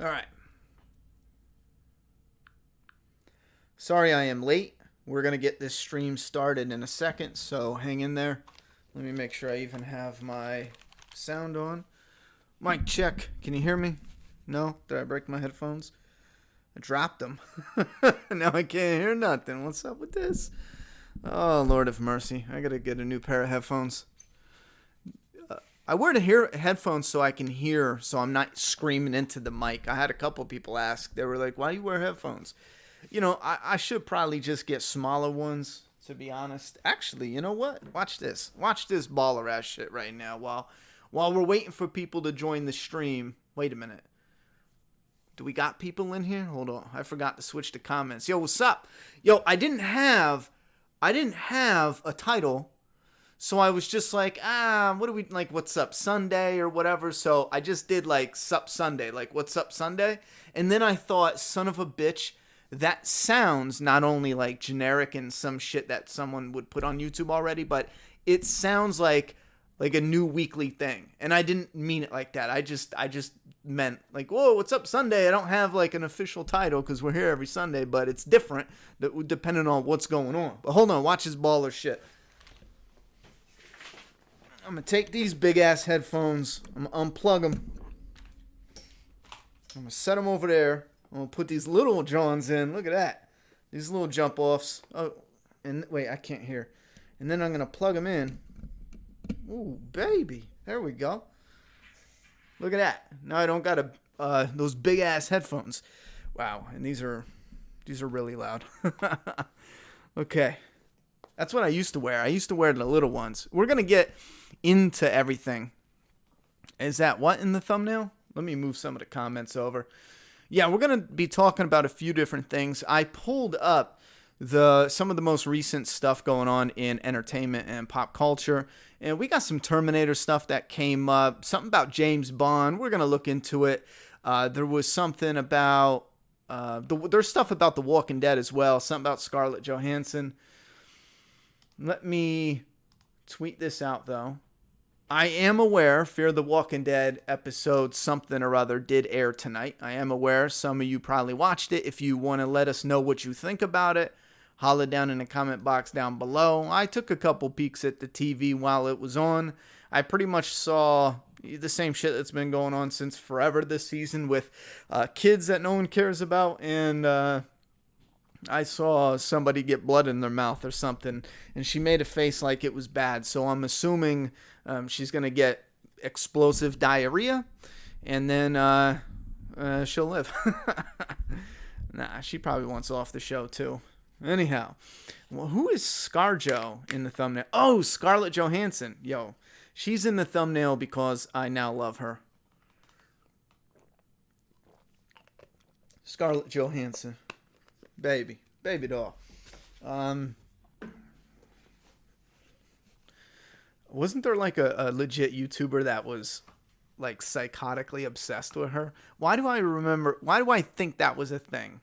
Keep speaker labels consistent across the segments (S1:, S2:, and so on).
S1: All right. Sorry I am late. We're going to get this stream started in a second, so hang in there. Let me make sure I even have my sound on. Mic check. Can you hear me? No? Did I break my headphones? I dropped them. Now I can't hear nothing. What's up with this? Oh, Lord of mercy. I got to get a new pair of headphones. I wear the headphones so I can hear, so I'm not screaming into the mic. I had a couple people ask. They were like, why do you wear headphones? You know, I should probably just get smaller ones, to be honest. Actually, you know what? Watch this. Watch this baller ass shit right now while we're waiting for people to join the stream. Wait a minute. Do we got people in here? Hold on. I forgot to switch to comments. Yo, what's up? Yo, I didn't have a title. So I was just like, what do we, like, what's up Sunday or whatever. So I just did like SUP Sunday, like what's up Sunday. And then I thought, son of a bitch, that sounds not only like generic and some shit that someone would put on YouTube already, but it sounds like a new weekly thing. And I didn't mean it like that. I just meant like, whoa, what's up Sunday? I don't have like an official title because we're here every Sunday, but it's different depending on what's going on. But hold on, watch this baller shit. I'm going to take these big-ass headphones. I'm going to unplug them. I'm going to set them over there. I'm going to put these little Johns in. Look at that. These little jump-offs. Oh, and wait, I can't hear. And then I'm going to plug them in. Ooh, baby. There we go. Look at that. Now I don't got those big-ass headphones. Wow, and these are really loud. Okay. That's what I used to wear. I used to wear the little ones. We're going to get into everything. Is that what in the thumbnail? Let me move some of the comments over. Yeah, we're going to be talking about a few different things. I pulled up some of the most recent stuff going on in entertainment and pop culture. And we got some Terminator stuff that came up. Something about James Bond. We're going to look into it. There was something about... there's stuff about The Walking Dead as well. Something about Scarlett Johansson. Let me tweet this out, though. I am aware Fear the Walking Dead episode something or other did air tonight. I am aware some of you probably watched it. If you want to let us know what you think about it, holla down in the comment box down below. I took a couple peeks at the TV while it was on. I pretty much saw the same shit that's been going on since forever this season with kids that no one cares about, and I saw somebody get blood in their mouth or something, and she made a face like it was bad. So I'm assuming she's going to get explosive diarrhea, and then she'll live. Nah, she probably wants off the show, too. Anyhow, well, who is ScarJo in the thumbnail? Oh, Scarlett Johansson. Yo, she's in the thumbnail because I now love her. Scarlett Johansson. Baby doll. Wasn't there like a legit YouTuber that was like psychotically obsessed with her? Why do I think that was a thing?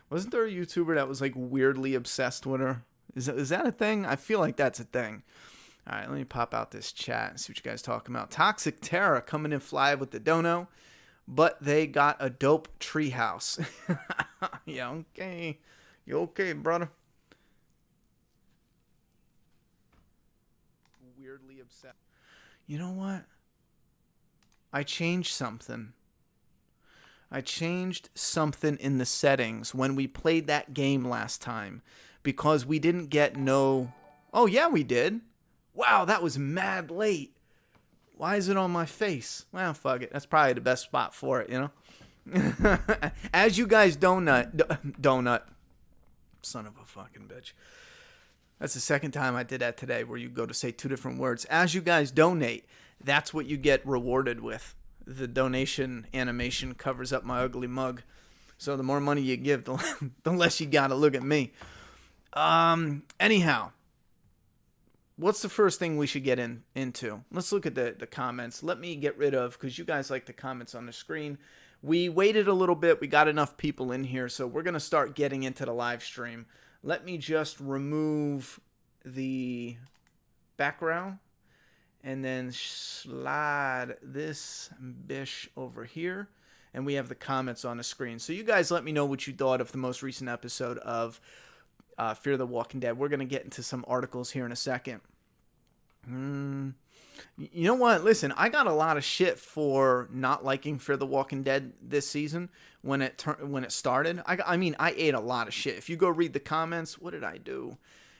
S1: Wasn't there a YouTuber that was like weirdly obsessed with her? Is that a thing? I feel like that's a thing. All right, let me pop out this chat and see what you guys talking about. Toxic Terra coming in fly with the dono, but they got a dope treehouse. Yeah, okay. You okay, brother? Weirdly upset. You know what? I changed something. I changed something in the settings when we played that game last time because we didn't get no... Oh, yeah, we did. Wow, that was mad late. Why is it on my face? Well, fuck it. That's probably the best spot for it, you know? As you guys donut. Son of a fucking bitch. That's the second time I did that today where you go to say two different words. As you guys donate, that's what you get rewarded with. The donation animation covers up my ugly mug. So the more money you give, the less you gotta look at me. Anyhow. What's the first thing we should get into? Let's look at the comments. Let me get rid of, because you guys like the comments on the screen. We waited a little bit. We got enough people in here, so we're going to start getting into the live stream. Let me just remove the background and then slide this bish over here. and we have the comments on the screen. So you guys let me know what you thought of the most recent episode of Fear the Walking Dead. We're going to get into some articles here in a second. You know what? Listen, I got a lot of shit for not liking Fear the Walking Dead this season when it started. I mean, I ate a lot of shit. If you go read the comments, what did I do?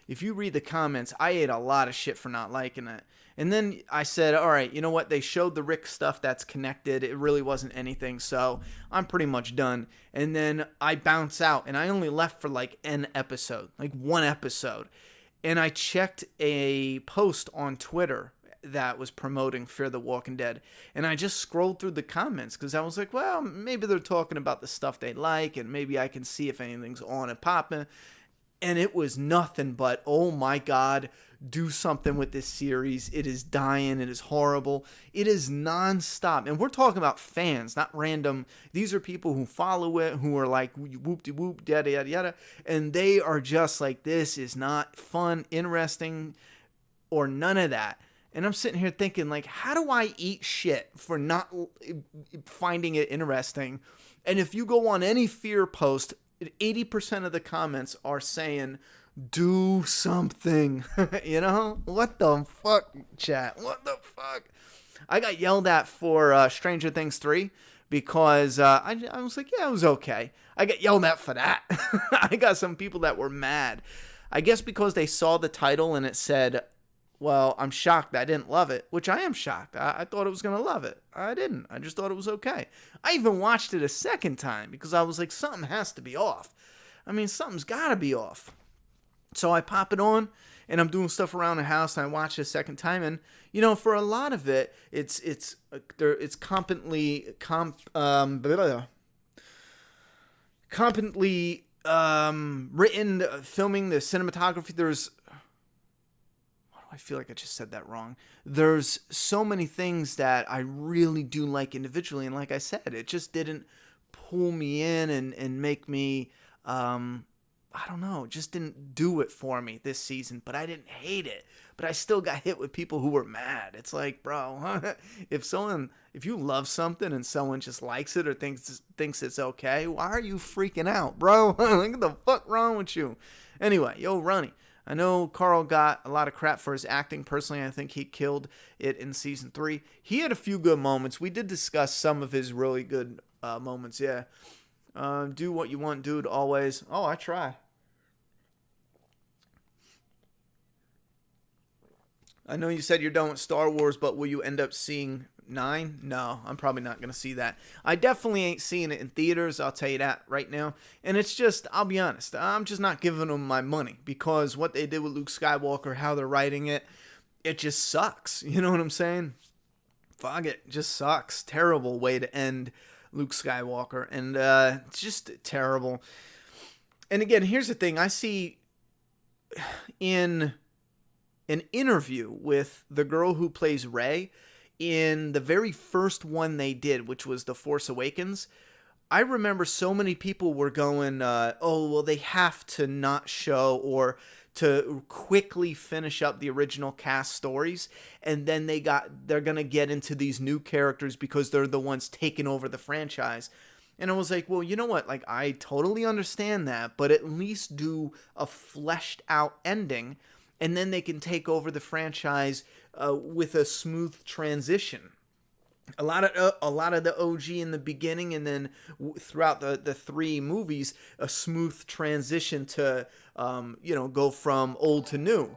S1: If you read the comments, I ate a lot of shit for not liking it. And then I said, all right, you know what? They showed the Rick stuff that's connected. It really wasn't anything, so I'm pretty much done. And then I bounce out, and I only left for like an episode, like one episode. And I checked a post on Twitter that was promoting Fear the Walking Dead. And I just scrolled through the comments because I was like, well, maybe they're talking about the stuff they like, and maybe I can see if anything's on and popping. And it was nothing but, oh my God, do something with this series. It is dying. It is horrible. It is nonstop. And we're talking about fans, not random. These are people who follow it, who are like, whoop-de-whoop, yada, yada, yada. And they are just like, this is not fun, interesting, or none of that. And I'm sitting here thinking, like, how do I eat shit for not finding it interesting? And if you go on any Fear post, 80% of the comments are saying, do something. You know? What the fuck, chat? What the fuck? I got yelled at for Stranger Things 3 because I was like, yeah, it was okay. I got yelled at for that. I got some people that were mad. I guess because they saw the title and it said, well, I'm shocked I didn't love it, which I am shocked. I thought I was going to love it. I didn't. I just thought it was okay. I even watched it a second time because I was like, something has to be off. I mean, something's got to be off. So I pop it on, and I'm doing stuff around the house, and I watch it a second time. And, you know, for a lot of it, it's competently written, filming, the cinematography. I feel like I just said that wrong. There's so many things that I really do like individually. And like I said, it just didn't pull me in and make me, I don't know, it just didn't do it for me this season. But I didn't hate it. But I still got hit with people who were mad. It's like, bro, if you love something and someone just likes it or thinks it's okay, why are you freaking out, bro? What the fuck wrong with you? Anyway, yo, Ronnie. I know Carl got a lot of crap for his acting. Personally, I think he killed it in season 3. He had a few good moments. We did discuss some of his really good moments, yeah. Do what you want, dude, always. Oh, I try. I know you said you're done with Star Wars, but will you end up seeing 9? No, I'm probably not going to see that. I definitely ain't seeing it in theaters, I'll tell you that right now. And it's just, I'll be honest, I'm just not giving them my money because what they did with Luke Skywalker, how they're writing it, it just sucks. You know what I'm saying? Fuck it, just sucks. Terrible way to end Luke Skywalker. And it's just terrible. And again, here's the thing. I see in an interview with the girl who plays Rey in the very first one they did, which was The Force Awakens. I remember so many people were going, oh, well, they have to not show or to quickly finish up the original cast stories. And then they're going to get into these new characters because they're the ones taking over the franchise. And I was like, well, you know what? Like, I totally understand that, but at least do a fleshed out ending. And then they can take over the franchise with a smooth transition. A lot of the OG in the beginning, and then throughout the 3 movies, a smooth transition to go from old to new.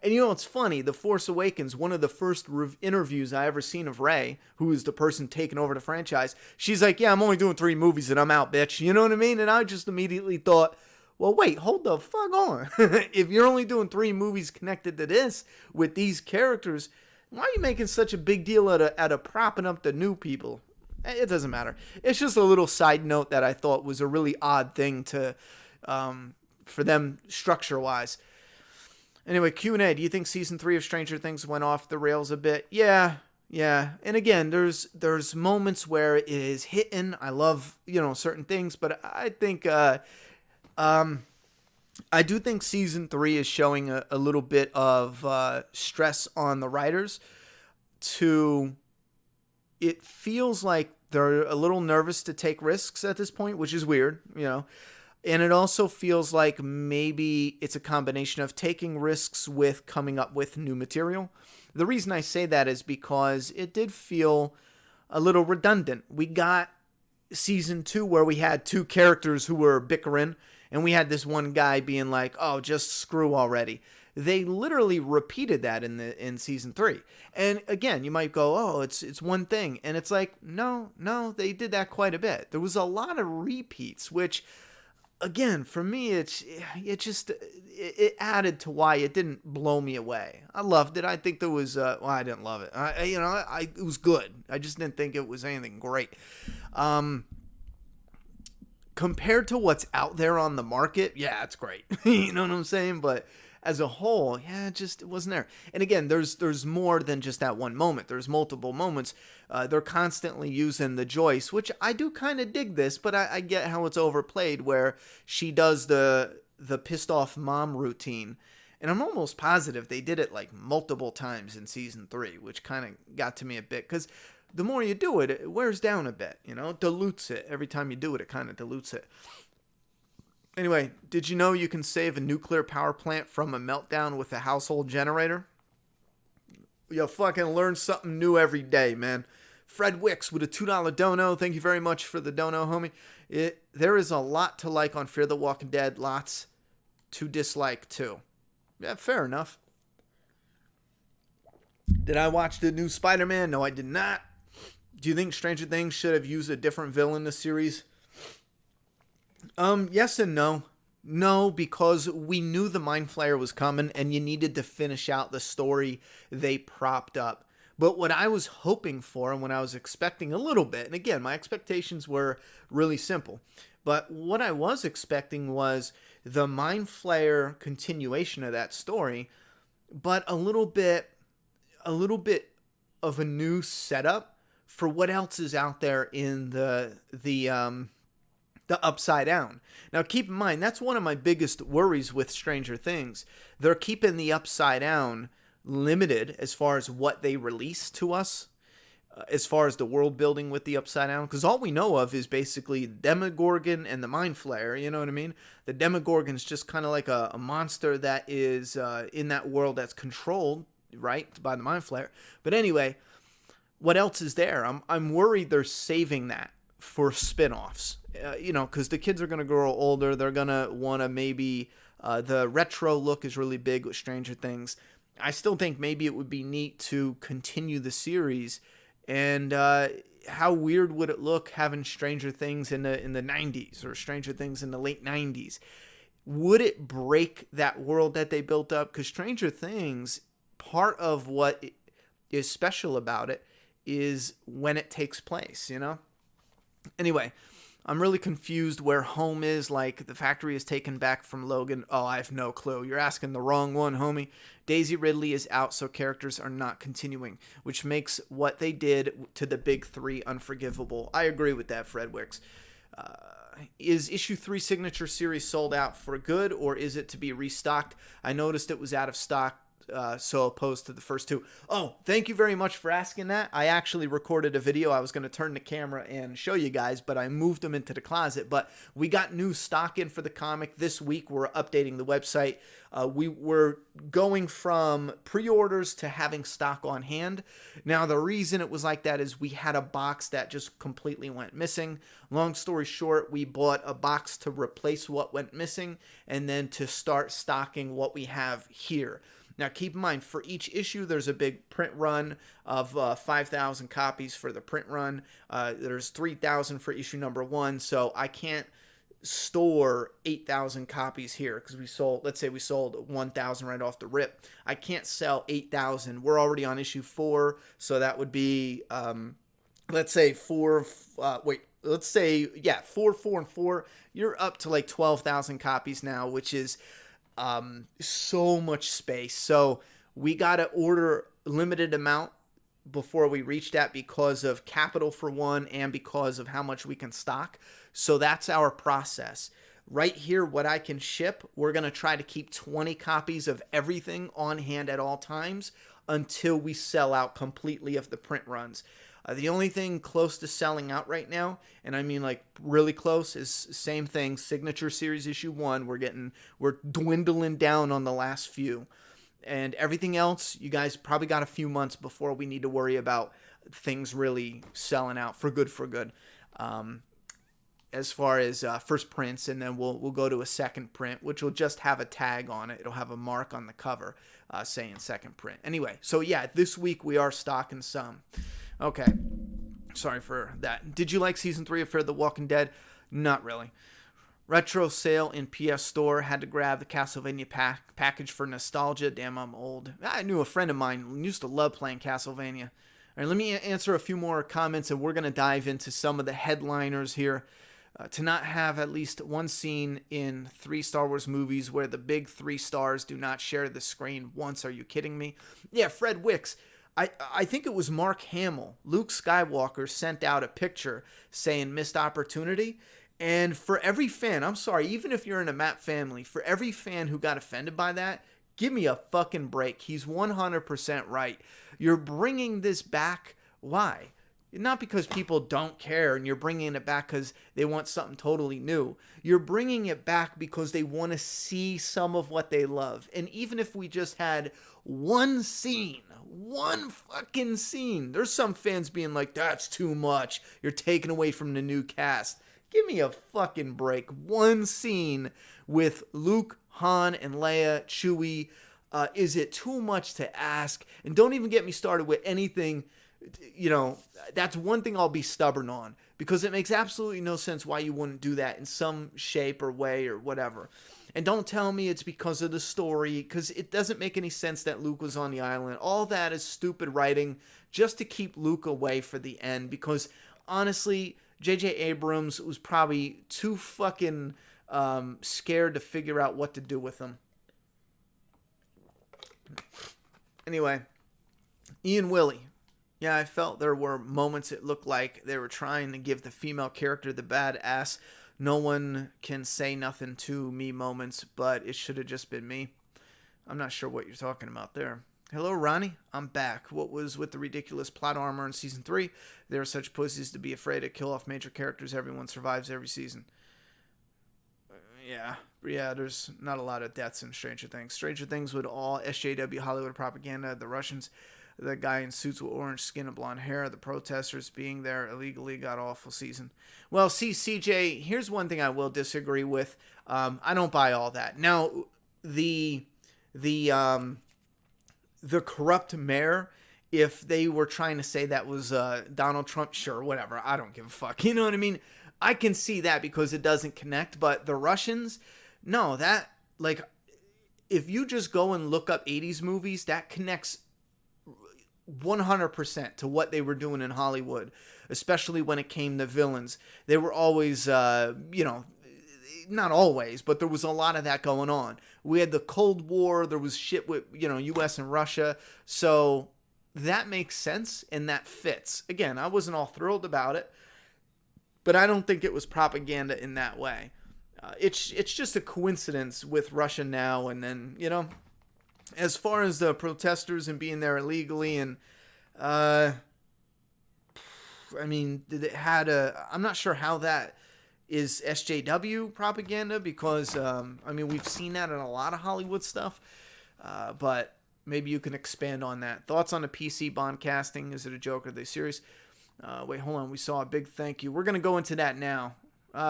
S1: And you know what's funny? The Force Awakens, one of the first interviews I ever seen of Rey, who is the person taking over the franchise, she's like, "Yeah, I'm only doing 3 movies and I'm out, bitch." You know what I mean? And I just immediately thought, well, wait, hold the fuck on. If you're only doing 3 movies connected to this with these characters, why are you making such a big deal out of propping up the new people? It doesn't matter. It's just a little side note that I thought was a really odd thing to for them structure-wise. Anyway, Q&A, do you think season 3 of Stranger Things went off the rails a bit? Yeah. And again, there's moments where it is hitting. I love, certain things, but I think I do think season 3 is showing a little bit of stress on the writers. It feels like They're a little nervous to take risks at this point, which is weird, you know. And it also feels like maybe it's a combination of taking risks with coming up with new material. The reason I say that is because it did feel a little redundant. We got season 2 where we had 2 characters who were bickering, and we had this one guy being like, "Oh, just screw already." They literally repeated that in season 3. And again, you might go, "Oh, it's one thing." And it's like, no, they did that quite a bit. There was a lot of repeats, which again, for me, it added to why it didn't blow me away. I loved it. I think there was, well, I didn't love it. It was good. I just didn't think it was anything great. Compared to what's out there on the market, yeah, it's great. You know what I'm saying? But as a whole, yeah, it wasn't there. And again, there's more than just that one moment. There's multiple moments. They're constantly using the Joyce, which I do kind of dig this, but I get how it's overplayed, where she does the pissed off mom routine. And I'm almost positive they did it like multiple times in season 3, which kind of got to me a bit, because the more you do it, it wears down a bit, you know, dilutes it. Every time you do it, it kind of dilutes it. Anyway, did you know you can save a nuclear power plant from a meltdown with a household generator? You'll fucking learn something new every day, man. Fred Wicks with a $2 dono. Thank you very much for the dono, homie. There is a lot to like on Fear the Walking Dead. Lots to dislike, too. Yeah, fair enough. Did I watch the new Spider-Man? No, I did not. Do you think Stranger Things should have used a different villain this series? Yes and no. No, because we knew the Mind Flayer was coming and you needed to finish out the story they propped up. But what I was hoping for and what I was expecting a little bit, and again, my expectations were really simple, but what I was expecting was the Mind Flayer continuation of that story, but a little bit of a new setup for what else is out there in the Upside Down. Now, keep in mind, that's one of my biggest worries with Stranger Things. They're keeping the Upside Down limited as far as what they release to us, as far as the world building with the Upside Down, because all we know of is basically Demogorgon and the Mind Flayer, you know what I mean? The Demogorgon's just kind of like a monster that is in that world that's controlled, right, by the Mind Flayer. But anyway, what else is there? I'm worried they're saving that for spin-offs, because the kids are going to grow older. They're going to want to maybe, the retro look is really big with Stranger Things. I still think maybe it would be neat to continue the series, and how weird would it look having Stranger Things in the 90s or Stranger Things in the late 90s? Would it break that world that they built up? Because Stranger Things, part of what is special about it is when it takes place, Anyway, I'm really confused where home is. Like, the factory is taken back from Logan. Oh, I have no clue. You're asking the wrong one, homie. Daisy Ridley is out, so characters are not continuing, which makes what they did to the big 3 unforgivable. I agree with that, Fred Wicks. Is issue 3 signature series sold out for good, or is it to be restocked? I noticed it was out of stock, so opposed to the first 2. Oh, thank you very much for asking that. I actually recorded a video. I was going to turn the camera and show you guys, but I moved them into the closet. But we got new stock in for the comic this week. We're updating the website. We were going from pre-orders to having stock on hand. Now, the reason it was like that is we had a box that just completely went missing. Long story short, we bought a box to replace what went missing and then to start stocking what we have here. Now, keep in mind, for each issue, there's a big print run of 5,000 copies for the print run. There's 3,000 for issue number 1, so I can't store 8,000 copies here because let's say we sold 1,000 right off the rip. I can't sell 8,000. We're already on issue 4, so that would be, let's say 4, 4, 4, and 4. You're up to like 12,000 copies now, which is so much space. So we got to order a limited amount before we reach that because of capital for one and because of how much we can stock. So that's our process. Right here, what I can ship, we're going to try to keep 20 copies of everything on hand at all times until we sell out completely of the print runs. The only thing close to selling out right now, and I mean like really close, is same thing. Signature Series issue 1. We're dwindling down on the last few, and everything else, you guys probably got a few months before we need to worry about things really selling out for good. As far as first prints, and then we'll go to a second print, which will just have a tag on it. It'll have a mark on the cover saying second print. Anyway, so yeah, this week we are stocking some. Okay, sorry for that. Did you like season 3 of Fear the Walking Dead? Not really. Retro sale in PS Store. Had to grab the Castlevania package for nostalgia. Damn, I'm old. I knew a friend of mine used to love playing Castlevania. All right, let me answer a few more comments, and we're going to dive into some of the headliners here. To not have at least one scene in 3 Star Wars movies where the big 3 stars do not share the screen once. Are you kidding me? Yeah, Fred Wicks. I think it was Mark Hamill. Luke Skywalker sent out a picture saying missed opportunity. And for every fan, I'm sorry, even if you're in a Matt family, for every fan who got offended by that, give me a fucking break. He's 100% right. You're bringing this back. Why? Not because people don't care and you're bringing it back because they want something totally new. You're bringing it back because they want to see some of what they love. And even if we just had one scene, one fucking scene, there's some fans being like, that's too much. You're taking away from the new cast. Give me a fucking break. One scene with Luke, Han, and Leia, Chewie. Is it too much to ask? And don't even get me started with anything. You know, that's one thing I'll be stubborn on, because it makes absolutely no sense why you wouldn't do that in some shape or way or whatever. And don't tell me it's because of the story, because it doesn't make any sense that Luke was on the island. All that is stupid writing just to keep Luke away for the end, because honestly, J.J. Abrams was probably too fucking scared to figure out what to do with him. Anyway, Ian Willie. Yeah, I felt there were moments it looked like they were trying to give the female character the badass, no one can say nothing to me moments, but it should have just been me. I'm not sure what you're talking about there. Hello, Ronnie. I'm back. What was with the ridiculous plot armor in season 3? There are such pussies to be afraid to kill off major characters. Everyone survives every season. Yeah, there's not a lot of deaths in Stranger Things. Stranger Things with all SJW Hollywood propaganda, the Russians, the guy in suits with orange skin and blonde hair, the protesters being there illegally, got awful season. Well, see, CJ, here's one thing I will disagree with. I don't buy all that. Now, the corrupt mayor, if they were trying to say that was Donald Trump, sure, whatever. I don't give a fuck. You know what I mean? I can see that because it doesn't connect. But the Russians, no, that, like, if you just go and look up 80s movies, that connects 100% to what they were doing in Hollywood, especially when it came to villains. They were always, not always, but there was a lot of that going on. We had the Cold War. There was shit with, U.S. and Russia. So that makes sense and that fits. Again, I wasn't all thrilled about it, but I don't think it was propaganda in that way. It's just a coincidence with Russia now, and then, as far as the protesters and being there illegally, and I'm not sure how that is SJW propaganda, because we've seen that in a lot of Hollywood stuff, but maybe you can expand on that. Thoughts on the PC Bond casting? Is it a joke? Are they serious? Wait, hold on. We saw a big thank you. We're going to go into that now.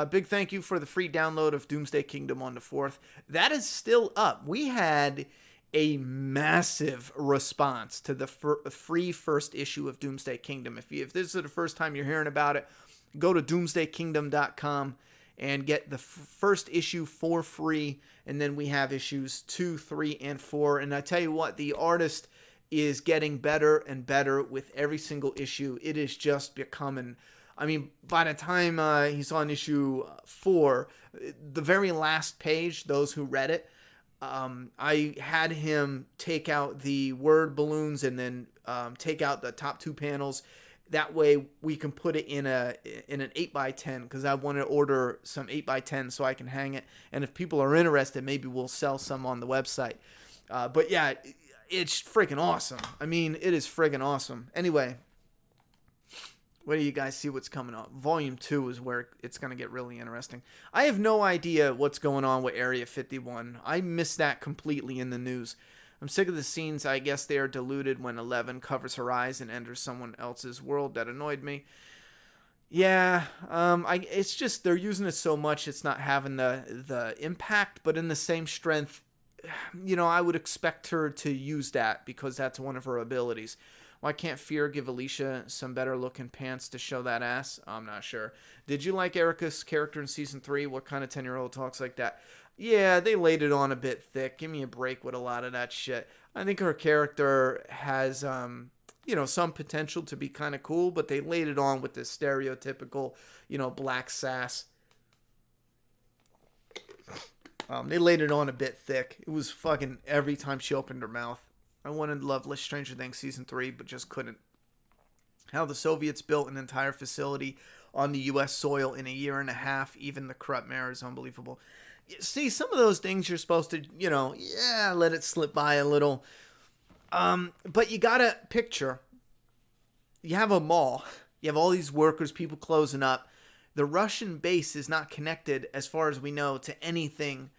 S1: Big thank you for the free download of Doomsday Kingdom on the 4th. That is still up. We had a massive response to the free first issue of Doomsday Kingdom. If this is the first time you're hearing about it, go to doomsdaykingdom.com and get the first issue for free. And then we have issues 2, 3, and 4. And I tell you what, the artist is getting better and better with every single issue. It is just becoming, by the time he's on issue 4, the very last page, those who read it, I had him take out the word balloons and then take out the top 2 panels. That way we can put it in an 8x10, because I want to order some 8x10 so I can hang it. And if people are interested, maybe we'll sell some on the website. But yeah, it's freaking awesome. It is friggin' awesome. Anyway, What do you guys see what's coming up? Volume 2 is where it's going to get really interesting. I have no idea what's going on with Area 51. I missed that completely in the news. I'm sick of the scenes. I guess they are diluted when 11 covers her eyes and enters someone else's world. That annoyed me. Yeah, it's just they're using it so much, it's not having the impact, but in the same strength, I would expect her to use that because that's one of her abilities. Why can't Fear give Alicia some better looking pants to show that ass? I'm not sure. Did you like Erica's character in season 3? What kind of 10-year-old talks like that? Yeah, they laid it on a bit thick. Give me a break with a lot of that shit. I think her character has, some potential to be kind of cool, but they laid it on with this stereotypical, black sass. They laid it on a bit thick. It was fucking every time she opened her mouth. I wanted to love Stranger Things season 3, but just couldn't. How the Soviets built an entire facility on the U.S. soil in a year and a half. Even the corrupt mayor is unbelievable. See, some of those things you're supposed to, let it slip by a little. But you gotta picture, you have a mall. You have all these workers, people closing up. The Russian base is not connected, as far as we know, to anything.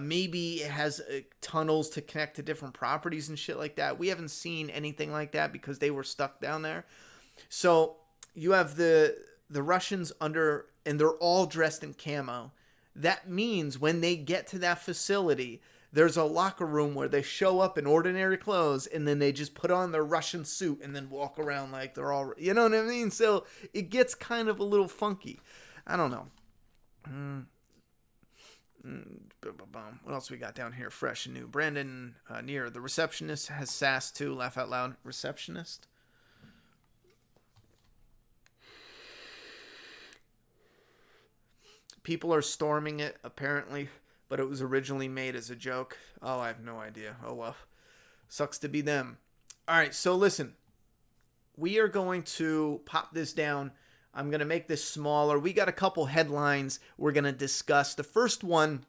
S1: Maybe it has tunnels to connect to different properties and shit like that. We haven't seen anything like that because they were stuck down there. So you have the Russians under, and they're all dressed in camo. That means when they get to that facility, there's a locker room where they show up in ordinary clothes and then they just put on their Russian suit and then walk around like they're all, you know what I mean? So it gets kind of a little funky. I don't know. What else we got down here? Fresh and new. Brandon Near. The receptionist has sass too. Laugh out loud. Receptionist? People are storming it, apparently, but it was originally made as a joke. Oh, I have no idea. Oh, well. Sucks to be them. All right, so listen. We are going to pop this down. I'm going to make this smaller. We got a couple headlines we're going to discuss. The first one,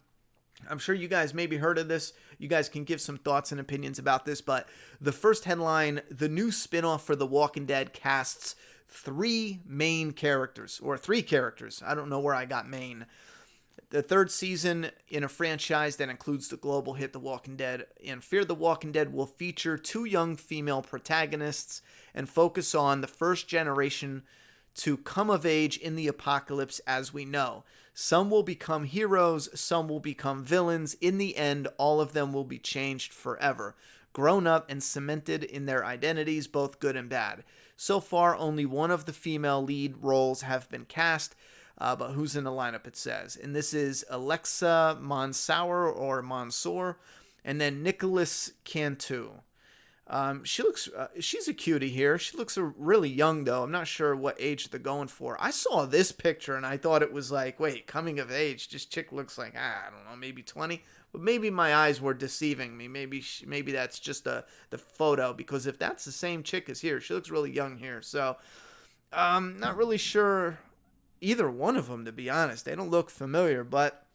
S1: I'm sure you guys maybe heard of this. You guys can give some thoughts and opinions about this, but the first headline, the new spinoff for The Walking Dead casts three characters. I don't know where I got main. The third season in a franchise that includes the global hit The Walking Dead and Fear the Walking Dead will feature two young female protagonists and focus on the first generation to come of age in the apocalypse as we know. Some will become heroes, some will become villains. In the end, all of them will be changed forever, grown up and cemented in their identities, both good and bad. So far, only one of the female lead roles have been cast, but who's in the lineup, it says. And this is Alexa Mansour, and then Nicholas Cantu. She's a cutie here. She looks really young, though. I'm not sure what age they're going for. I saw this picture, and I thought it was like, wait, coming of age. This chick looks like, I don't know, maybe 20. But maybe my eyes were deceiving me. Maybe that's just the photo, because if that's the same chick as here, she looks really young here. So, not really sure either one of them, to be honest. They don't look familiar, but,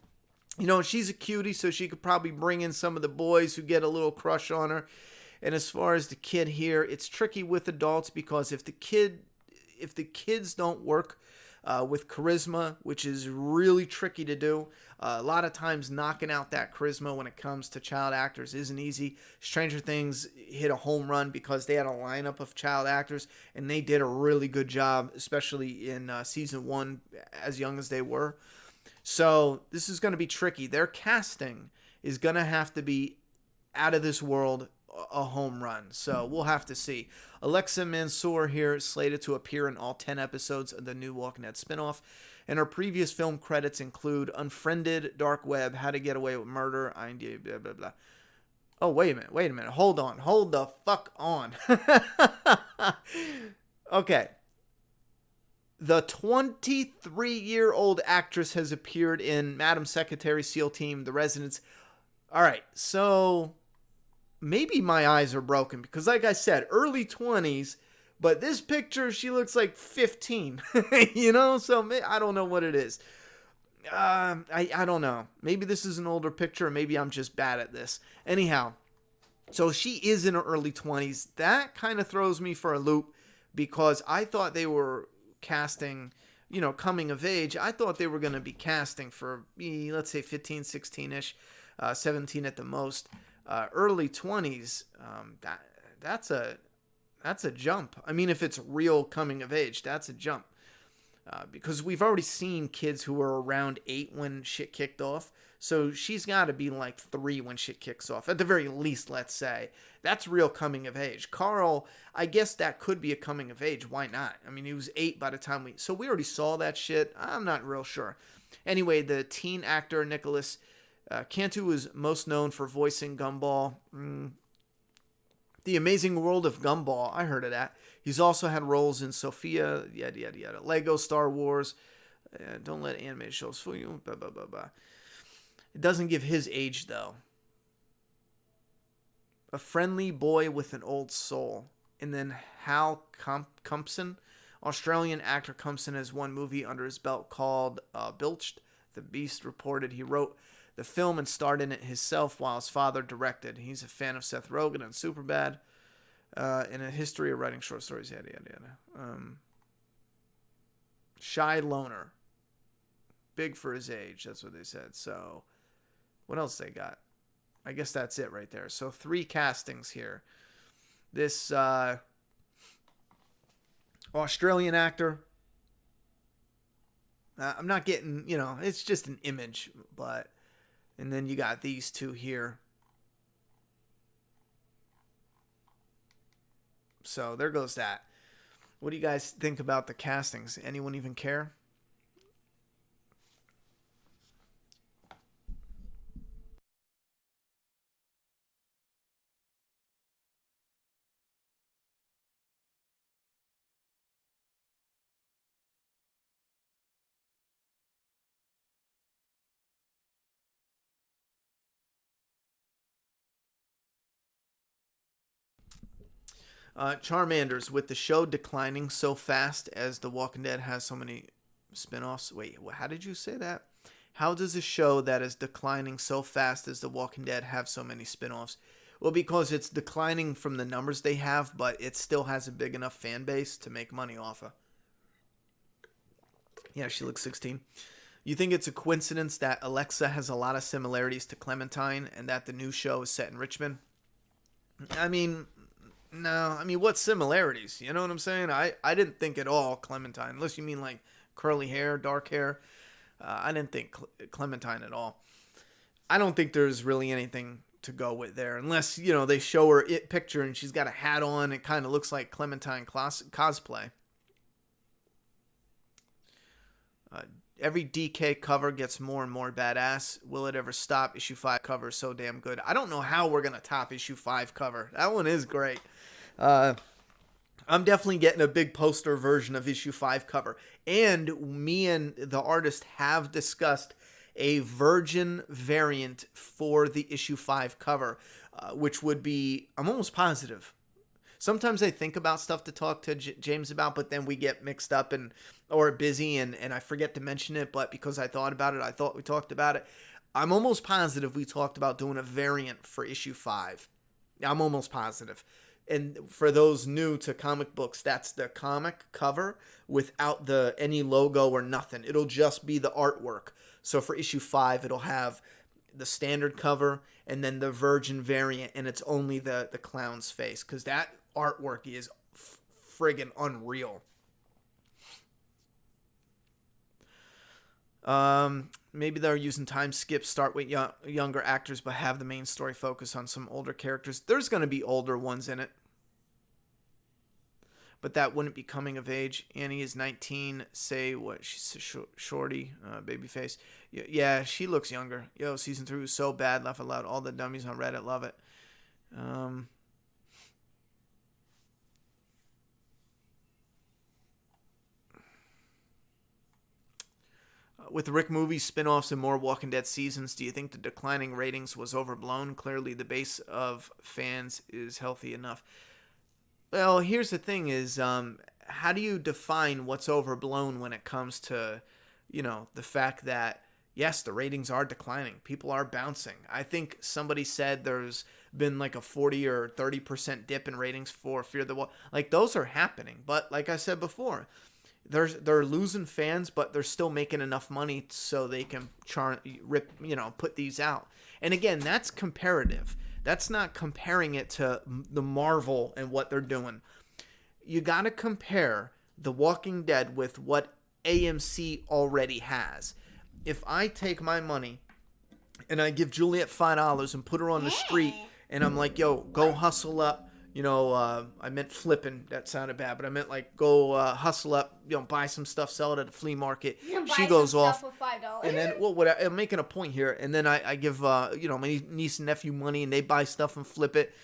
S1: she's a cutie, so she could probably bring in some of the boys who get a little crush on her. And as far as the kid here, it's tricky with adults because if the kids don't work with charisma, which is really tricky to do, a lot of times knocking out that charisma when it comes to child actors isn't easy. Stranger Things hit a home run because they had a lineup of child actors, and they did a really good job, especially in season 1, as young as they were. So this is going to be tricky. Their casting is going to have to be out of this world, a home run. So we'll have to see. Alexa Mansour here is slated to appear in all 10 episodes of the new Walking Dead spinoff, and her previous film credits include Unfriended, Dark Web, How to Get Away with Murder, IMDb, blah, blah, blah. Oh, wait a minute. Hold the fuck on. Okay. The 23-year-old actress has appeared in Madam Secretary, SEAL Team, The Residents. All right, so maybe my eyes are broken because, like I said, early 20s, but this picture, she looks like 15, so I don't know what it is. I don't know. Maybe this is an older picture, or maybe I'm just bad at this. Anyhow, so she is in her early 20s. That kind of throws me for a loop because I thought they were casting, coming of age, I thought they were going to be casting for, let's say 15, 16-ish, 17 at the most, early 20s. That's a jump. I mean, if it's real coming of age, that's a jump. Because we've already seen kids who were around 8 when shit kicked off. So she's got to be like 3 when shit kicks off. At the very least, let's say. That's real coming of age. Carl, I guess that could be a coming of age. Why not? I mean, he was 8 by the time we... So we already saw that shit. I'm not real sure. Anyway, the teen actor Nicholas Cantu is most known for voicing Gumball. The Amazing World of Gumball. I heard of that. He's also had roles in Sophia, yada, yada, yada. Lego, Star Wars. Don't let animated shows fool you. Blah, blah, blah, blah. It doesn't give his age, though. A Friendly Boy with an Old Soul. And then Hal Cumpson. Australian actor Cumpson has one movie under his belt called Bilched. The Beast reported he wrote the film and starred in it himself while his father directed. He's a fan of Seth Rogen and Superbad. In a history of writing short stories, yada, yada, yada. Shy loner. Big for his age, that's what they said. So, what else they got? I guess that's it right there. So, 3 castings here. This Australian actor. I'm not getting, it's just an image, but... And then you got these 2 here. So there goes that. What do you guys think about the castings? Anyone even care? Charmanders, with the show declining so fast as The Walking Dead has so many spin-offs. Wait, how did you say that? How does a show that is declining so fast as The Walking Dead have so many spin-offs? Well, because it's declining from the numbers they have, but it still has a big enough fan base to make money off of. Yeah, she looks 16. You think it's a coincidence that Alexa has a lot of similarities to Clementine and that the new show is set in Richmond? I mean... No, I mean, what similarities? You know what I'm saying? I didn't think at all Clementine, unless you mean like curly hair, dark hair. I didn't think Clementine at all. I don't think there's really anything to go with there, unless, they show her it picture and she's got a hat on. It kind of looks like Clementine cosplay. Every DK cover gets more and more badass. Will it ever stop? Issue 5 cover is so damn good. I don't know how we're going to top issue 5 cover. That one is great. I'm definitely getting a big poster version of issue 5 cover. And me and the artist have discussed a virgin variant for the issue 5 cover, which would be, I'm almost positive. Sometimes I think about stuff to talk to James about, but then we get mixed up or busy and I forget to mention it. But because I thought about it, I thought we talked about it. I'm almost positive we talked about doing a variant for issue 5. I'm almost positive. And for those new to comic books, that's the comic cover without any logo or nothing. It'll just be the artwork. So for issue 5, it'll have the standard cover and then the virgin variant, and it's only the clown's face, because that artwork is friggin' unreal. Maybe they're using time skips, start with younger actors, but have the main story focus on some older characters. There's going to be older ones in it, but that wouldn't be coming of age. Annie is 19. Say what? She's shorty, baby face. Yeah, she looks younger. Yo, season 3 was so bad. Laugh out loud. All the dummies on Reddit love it. With Rick movies, spin-offs, and more Walking Dead seasons, do you think the declining ratings was overblown? Clearly, the base of fans is healthy enough. Well, here's the thing is, how do you define what's overblown when it comes to, the fact that, yes, the ratings are declining. People are bouncing. I think somebody said there's been like a 40 or 30% dip in ratings for Fear the Wall. Like, those are happening. But like I said before, they're losing fans, but they're still making enough money so they can put these out. And again, that's comparative. That's not comparing it to the Marvel and what they're doing. You got to compare The Walking Dead with what AMC already has. If I take my money and I give Juliet $5 and put her on the street, and I'm like, yo, go hustle up. I meant flipping. That sounded bad, but I meant like go hustle up, buy some stuff, sell it at the flea market. She goes off,
S2: for $5.
S1: and then I'm making a point here, and then I give my niece and nephew money, and they buy stuff and flip it,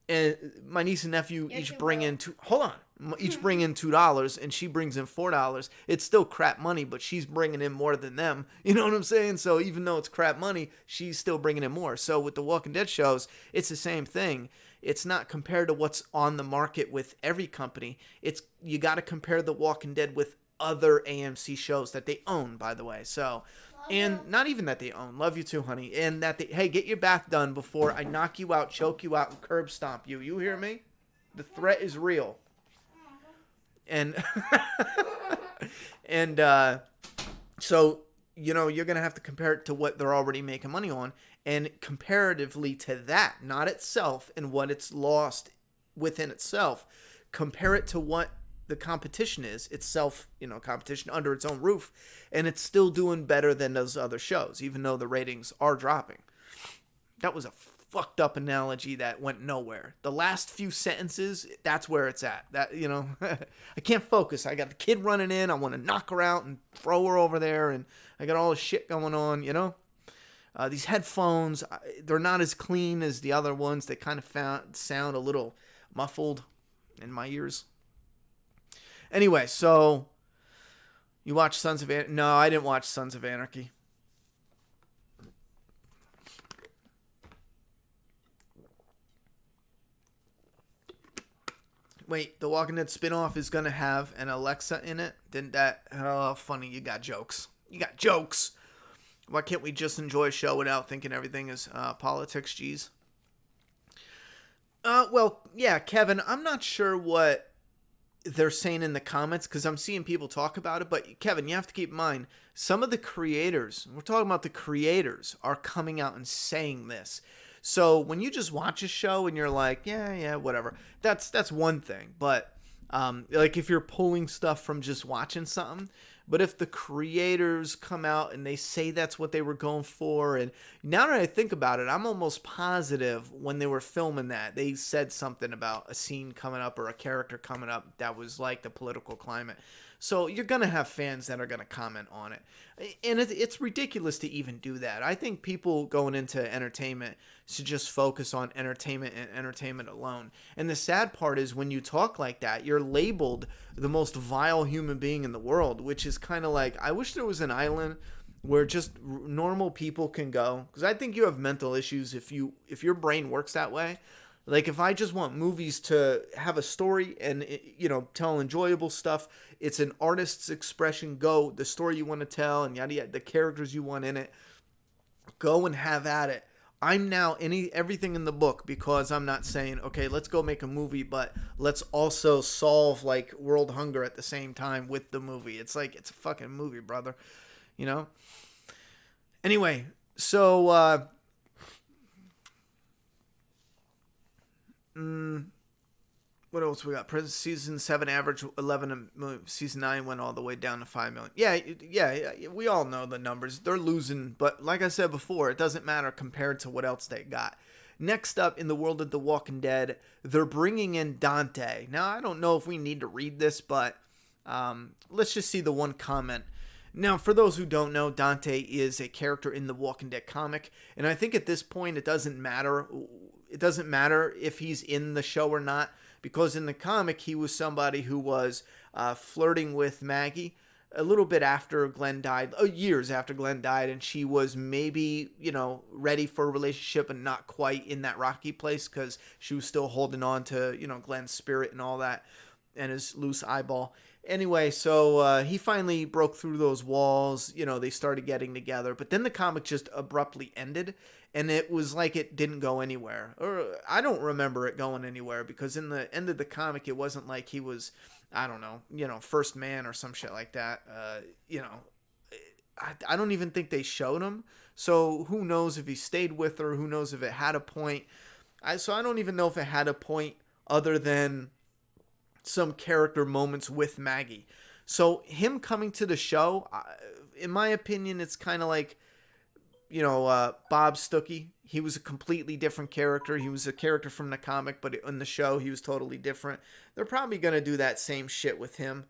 S1: and my niece and nephew each bring in $2, and she brings in $4. It's still crap money, but she's bringing in more than them. You know what I'm saying? So even though it's crap money, she's still bringing in more. So with the Walking Dead shows, it's the same thing. It's not compared to what's on the market with every company. You got to compare The Walking Dead with other AMC shows that they own, by the way. So, and not even that they own. Love you too, honey. And that hey, get your bath done before I knock you out, choke you out, and curb stomp you. You hear me? The threat is real. And so you're gonna have to compare it to what they're already making money on. And comparatively to that, not itself and what it's lost within itself, compare it to what the competition is itself, competition under its own roof, and it's still doing better than those other shows, even though the ratings are dropping. That was a fucked up analogy that went nowhere. The last few sentences, that's where it's at. That, I can't focus. I got the kid running in. I want to knock her out and throw her over there, and I got all this shit going on, These headphones, they're not as clean as the other ones. They kind of sound a little muffled in my ears. Anyway, so you watch Sons of Anarchy? No, I didn't watch Sons of Anarchy. Wait, the Walking Dead spinoff is going to have an Alexa in it? Didn't that... Oh, funny, you got jokes. Why can't we just enjoy a show without thinking everything is politics, geez? Well, yeah, Kevin, I'm not sure what they're saying in the comments because I'm seeing people talk about it. But, Kevin, you have to keep in mind, some of the creators, we're talking about the creators, are coming out and saying this. So when you just watch a show and you're like, yeah, whatever, that's one thing. But, like if you're pulling stuff from just watching something... But if the creators come out and they say that's what they were going for, and now that I think about it, I'm almost positive when they were filming that, they said something about a scene coming up or a character coming up that was like the political climate. So you're going to have fans that are going to comment on it. And it's ridiculous to even do that. I think people going into entertainment should just focus on entertainment and entertainment alone. And the sad part is when you talk like that, you're labeled the most vile human being in the world, which is kind of like, I wish there was an island where just normal people can go. Because I think you have mental issues if your brain works that way. Like if I just want movies to have a story and, tell enjoyable stuff, it's an artist's expression. Go the story you want to tell and yada yada, the characters you want in it. Go and have at it. I'm now everything in the book because I'm not saying, okay, let's go make a movie, but let's also solve like world hunger at the same time with the movie. It's like, it's a fucking movie, brother. Anyway, so, what else we got? Season 7 average 11. Season 9 went all the way down to 5 million. Yeah. We all know the numbers. They're losing, but like I said before, it doesn't matter compared to what else they got. Next up in the world of The Walking Dead, they're bringing in Dante. Now I don't know if we need to read this, but let's just see the one comment. Now, for those who don't know, Dante is a character in the Walking Dead comic, and I think at this point it doesn't matter. It doesn't matter if he's in the show or not, because in the comic he was somebody who was flirting with Maggie a little bit after Glenn died, years after Glenn died, and she was maybe, ready for a relationship and not quite in that rocky place because she was still holding on to, Glenn's spirit and all that. and his loose eyeball. Anyway, so he finally broke through those walls. You know, they started getting together, but then the comic just abruptly ended, and it was like it didn't go anywhere. Or I don't remember it going anywhere, because in the end of the comic, it wasn't like he was, I don't know, first man or some shit like that. I don't even think they showed him. So who knows if he stayed with her? Who knows if it had a point? So I don't even know if it had a point other than some character moments with Maggie. So him coming to the show, in my opinion, it's kind of like, Bob Stuckey. He was a completely different character. He was a character from the comic, but in the show, he was totally different. They're probably going to do that same shit with him.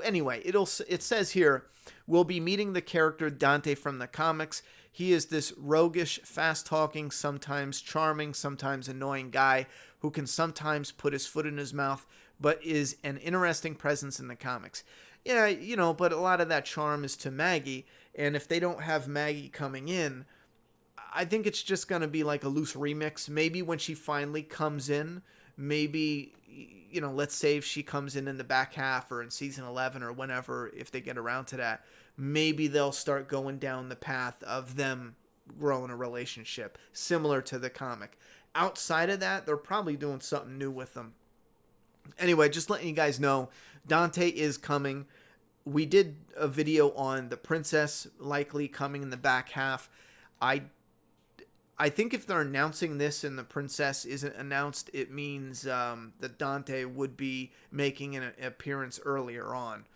S1: Anyway, it says here, we'll be meeting the character Dante from the comics. He is this roguish, fast-talking, sometimes charming, sometimes annoying guy who can sometimes put his foot in his mouth, but is an interesting presence in the comics. Yeah, but a lot of that charm is to Maggie, and if they don't have Maggie coming in, I think it's just going to be like a loose remix. Maybe when she finally comes in, maybe, let's say if she comes in the back half or in season 11 or whenever, if they get around to that, maybe they'll start going down the path of them growing a relationship similar to the comic. Outside of that, they're probably doing something new with them. Anyway, just letting you guys know, Dante is coming. We did a video on the princess likely coming in the back half. I think if they're announcing this and the princess isn't announced, it means that Dante would be making an appearance earlier on.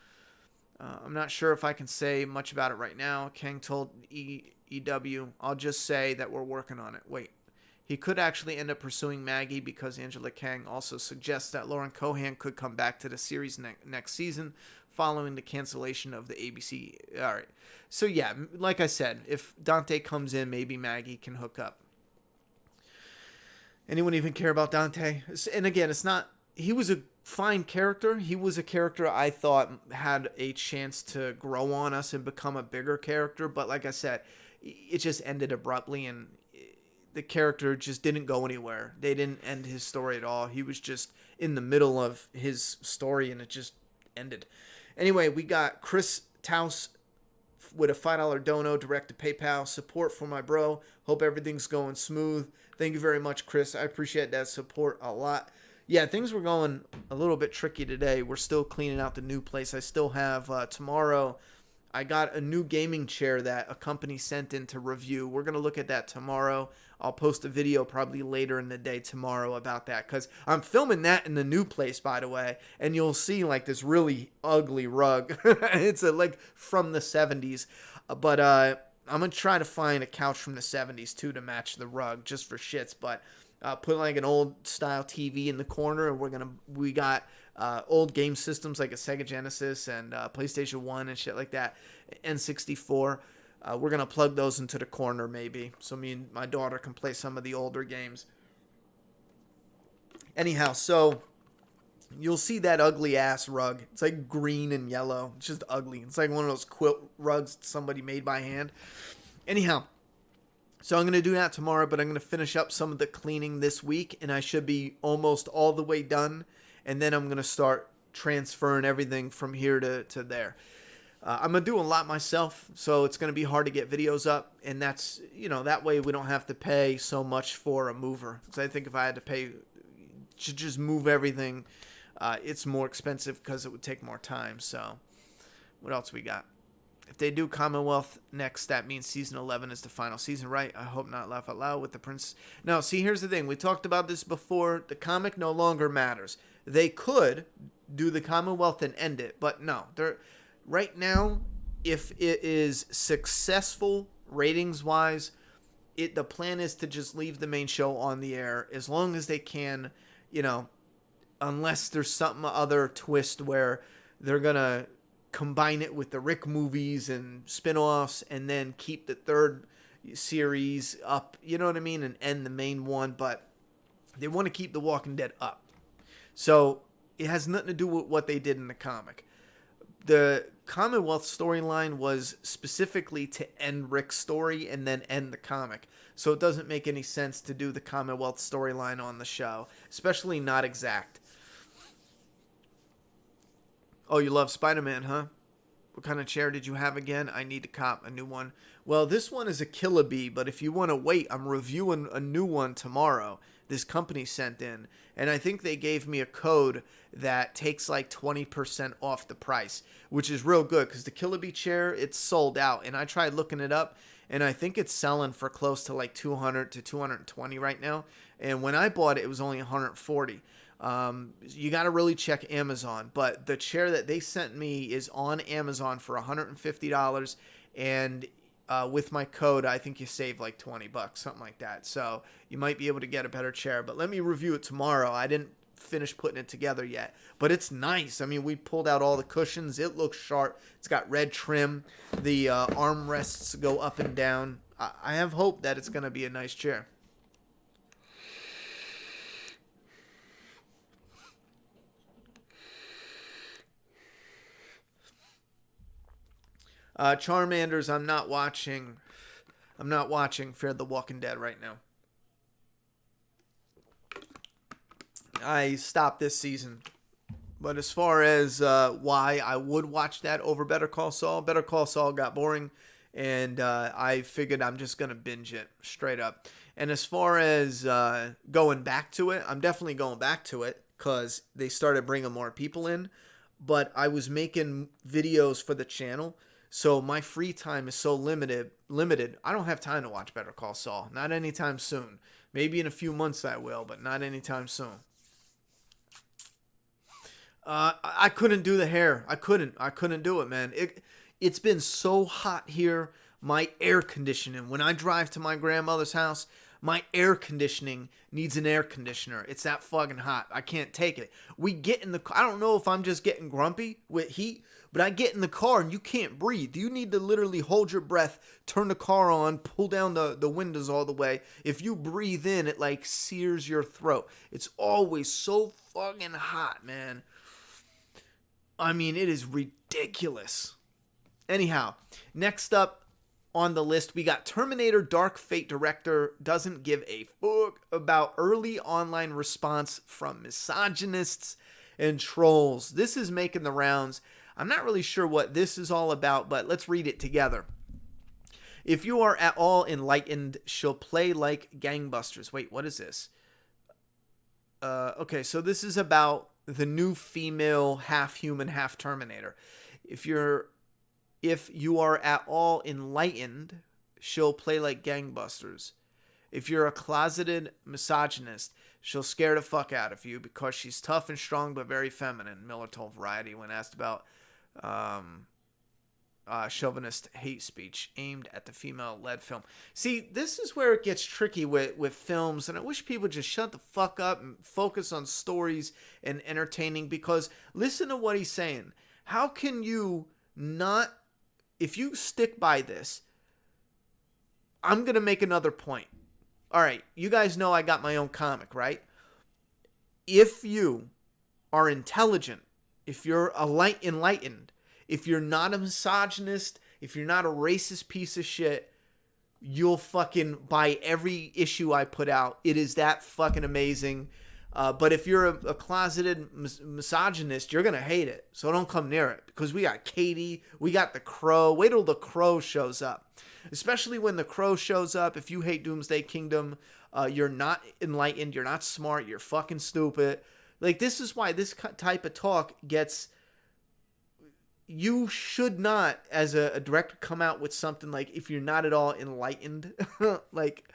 S1: I'm not sure if I can say much about it right now. Kang told EW, I'll just say that we're working on it. Wait. He could actually end up pursuing Maggie because Angela Kang also suggests that Lauren Cohan could come back to the series next season following the cancellation of the ABC. All right. So, yeah, like I said, if Dante comes in, maybe Maggie can hook up. Anyone even care about Dante? And again, it's not... He was a fine character. He was a character I thought had a chance to grow on us and become a bigger character. But like I said, it just ended abruptly, and the character just didn't go anywhere. They didn't end his story at all. He was just in the middle of his story, and it just ended. Anyway, we got Chris Taus with a $5 dono direct to PayPal. Support for my bro. Hope everything's going smooth. Thank you very much, Chris. I appreciate that support a lot. Yeah, things were going a little bit tricky today. We're still cleaning out the new place. I still have tomorrow. I got a new gaming chair that a company sent in to review. We're going to look at that tomorrow. I'll post a video probably later in the day tomorrow about that, because I'm filming that in the new place, by the way, and you'll see like this really ugly rug. It's like from the 70s, but I'm going to try to find a couch from the 70s too to match the rug just for shits, but put like an old style TV in the corner, and we got old game systems like a Sega Genesis and PlayStation 1 and shit like that, N64. We're going to plug those into the corner maybe, so me and my daughter can play some of the older games. Anyhow, so you'll see that ugly ass rug. It's like green and yellow. It's just ugly. It's like one of those quilt rugs somebody made by hand. Anyhow, so I'm going to do that tomorrow, but I'm going to finish up some of the cleaning this week, and I should be almost all the way done, and then I'm going to start transferring everything from here to there. I'm going to do a lot myself, so it's going to be hard to get videos up, and that's, that way we don't have to pay so much for a mover. Because I think if I had to pay to just move everything, it's more expensive because it would take more time. So what else we got? If they do Commonwealth next, that means season 11 is the final season, right? I hope not. Laugh out loud with the prince. No, see, here's the thing. We talked about this before. The comic no longer matters. They could do the Commonwealth and end it, but no. Right now, if it is successful ratings-wise, the plan is to just leave the main show on the air as long as they can, unless there's some other twist where they're going to combine it with the Rick movies and spin-offs and then keep the third series up, you know what I mean, and end the main one, but they want to keep The Walking Dead up. So it has nothing to do with what they did in the comic. The Commonwealth storyline was specifically to end Rick's story and then end the comic. So it doesn't make any sense to do the Commonwealth storyline on the show, especially not exact. Oh, you love Spider-Man, huh? What kind of chair did you have again? I need to cop a new one. Well, this one is a Killer Bee, but if you want to wait, I'm reviewing a new one tomorrow. This company sent in, and I think they gave me a code that takes like 20% off the price, which is real good because the Killer Bee chair, it's sold out, and I tried looking it up, and I think it's selling for close to like 200 to 220 right now. And when I bought it, it was only 140. You got to really check Amazon, but the chair that they sent me is on Amazon for $150, and with my code, I think you save like $20, something like that. So you might be able to get a better chair, but let me review it tomorrow. I didn't finish putting it together yet, but it's nice. I mean, we pulled out all the cushions. It looks sharp. It's got red trim. The armrests go up and down. I have hope that it's going to be a nice chair. Charmanders, I'm not watching. I'm not watching Fear the Walking Dead right now. I stopped this season. But as far as why I would watch that over Better Call Saul got boring, and I figured I'm just going to binge it straight up. And as far as going back to it, I'm definitely going back to it because they started bringing more people in. But I was making videos for the channel, so my free time is so limited. I don't have time to watch Better Call Saul. Not anytime soon. Maybe in a few months I will, but not anytime soon. I couldn't do the hair. I couldn't do it, man. It's been so hot here. My air conditioning. When I drive to my grandmother's house, my air conditioning needs an air conditioner. It's that fucking hot. I can't take it. We get in the car. I don't know if I'm just getting grumpy with heat, but I get in the car and you can't breathe. You need to literally hold your breath, turn the car on, pull down the windows all the way. If you breathe in, it like sears your throat. It's always so fucking hot, man. I mean, it is ridiculous. Anyhow, next up on the list, we got Terminator Dark Fate director doesn't give a fuck about early online response from misogynists and trolls. This is making the rounds. I'm not really sure what this is all about, but let's read it together. If you are at all enlightened, she'll play like gangbusters. Wait, what is this? Okay, so this is about the new female half-human, half-Terminator. If you are at all enlightened, she'll play like gangbusters. If you're a closeted misogynist, she'll scare the fuck out of you because she's tough and strong but very feminine. Miller told Variety when asked about chauvinist hate speech aimed at the female-led film. See, this is where it gets tricky with films, and I wish people just shut the fuck up and focus on stories and entertaining, because listen to what he's saying. How can you not, if you stick by this, I'm going to make another point. All right, you guys know I got my own comic, right? If you are intelligent, if you're enlightened, if you're not a misogynist, if you're not a racist piece of shit, you'll fucking buy every issue I put out. It is that fucking amazing. But if you're a closeted misogynist, you're going to hate it. So don't come near it, because we got Katie, we got the Crow. Wait till the Crow shows up. Especially when the Crow shows up. If you hate Doomsday Kingdom, you're not enlightened, you're not smart, you're fucking stupid. Like, this is why this type of talk gets... You should not, as a director, come out with something like, if you're not at all enlightened. Like,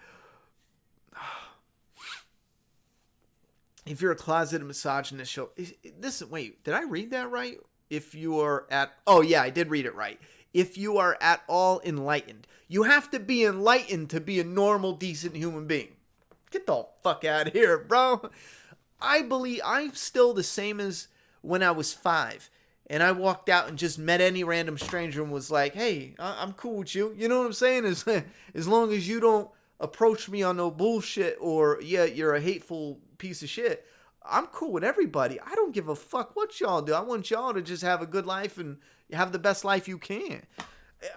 S1: if you're a closeted misogynist, wait, did I read that right? If you are oh yeah, I did read it right. If you are at all enlightened. You have to be enlightened to be a normal, decent human being. Get the fuck out of here, bro. I believe I'm still the same as when I was 5. And I walked out and just met any random stranger and was like, hey, I'm cool with you. You know what I'm saying? As long as you don't approach me on no bullshit or, yeah, you're a hateful piece of shit, I'm cool with everybody. I don't give a fuck what y'all do. I want y'all to just have a good life and have the best life you can.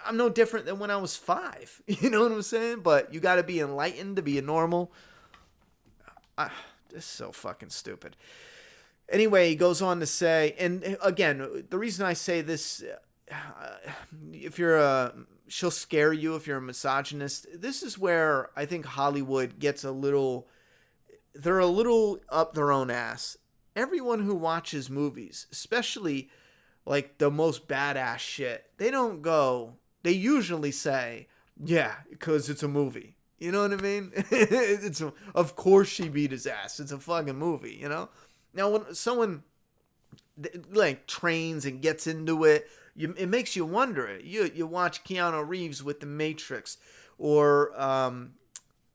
S1: I'm no different than when I was 5. You know what I'm saying? But you got to be enlightened to be a normal. This is so fucking stupid. Anyway, he goes on to say, and again, the reason I say this, if you're a, she'll scare you if you're a misogynist. This is where I think Hollywood gets a little, they're a little up their own ass. Everyone who watches movies, especially like the most badass shit, they don't go, they usually say, yeah, because it's a movie. You know what I mean? Of course she beat his ass. It's a fucking movie, you know? Now, when someone like trains and gets into it, it makes you wonder. You watch Keanu Reeves with The Matrix or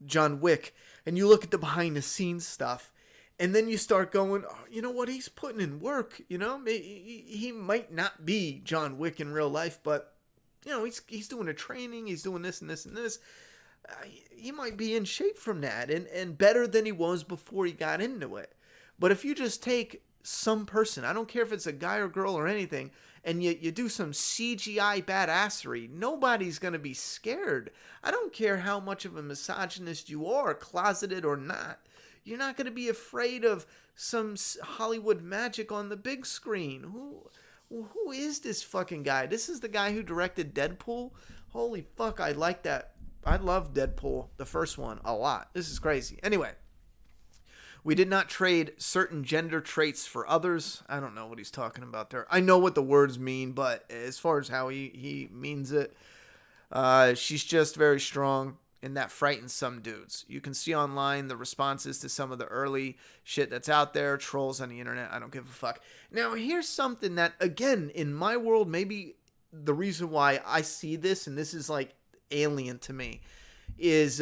S1: John Wick, and you look at the behind the scenes stuff, and then you start going, oh, you know what? He's putting in work. You know, he might not be John Wick in real life, but you know, he's doing a training. He's doing this and this and this. He might be in shape from that, and better than he was before he got into it. But if you just take some person, I don't care if it's a guy or girl or anything, and you do some CGI badassery, nobody's going to be scared. I don't care how much of a misogynist you are, closeted or not. You're not going to be afraid of some Hollywood magic on the big screen. Who is this fucking guy? This is the guy who directed Deadpool? Holy fuck, I like that. I love Deadpool, the first one, a lot. This is crazy. Anyway. We did not trade certain gender traits for others. I don't know what he's talking about there. I know what the words mean, but as far as how he means it, she's just very strong, and that frightens some dudes. You can see online the responses to some of the early shit that's out there, trolls on the internet. I don't give a fuck. Now, here's something that, again, in my world, maybe the reason why I see this, and this is like alien to me, is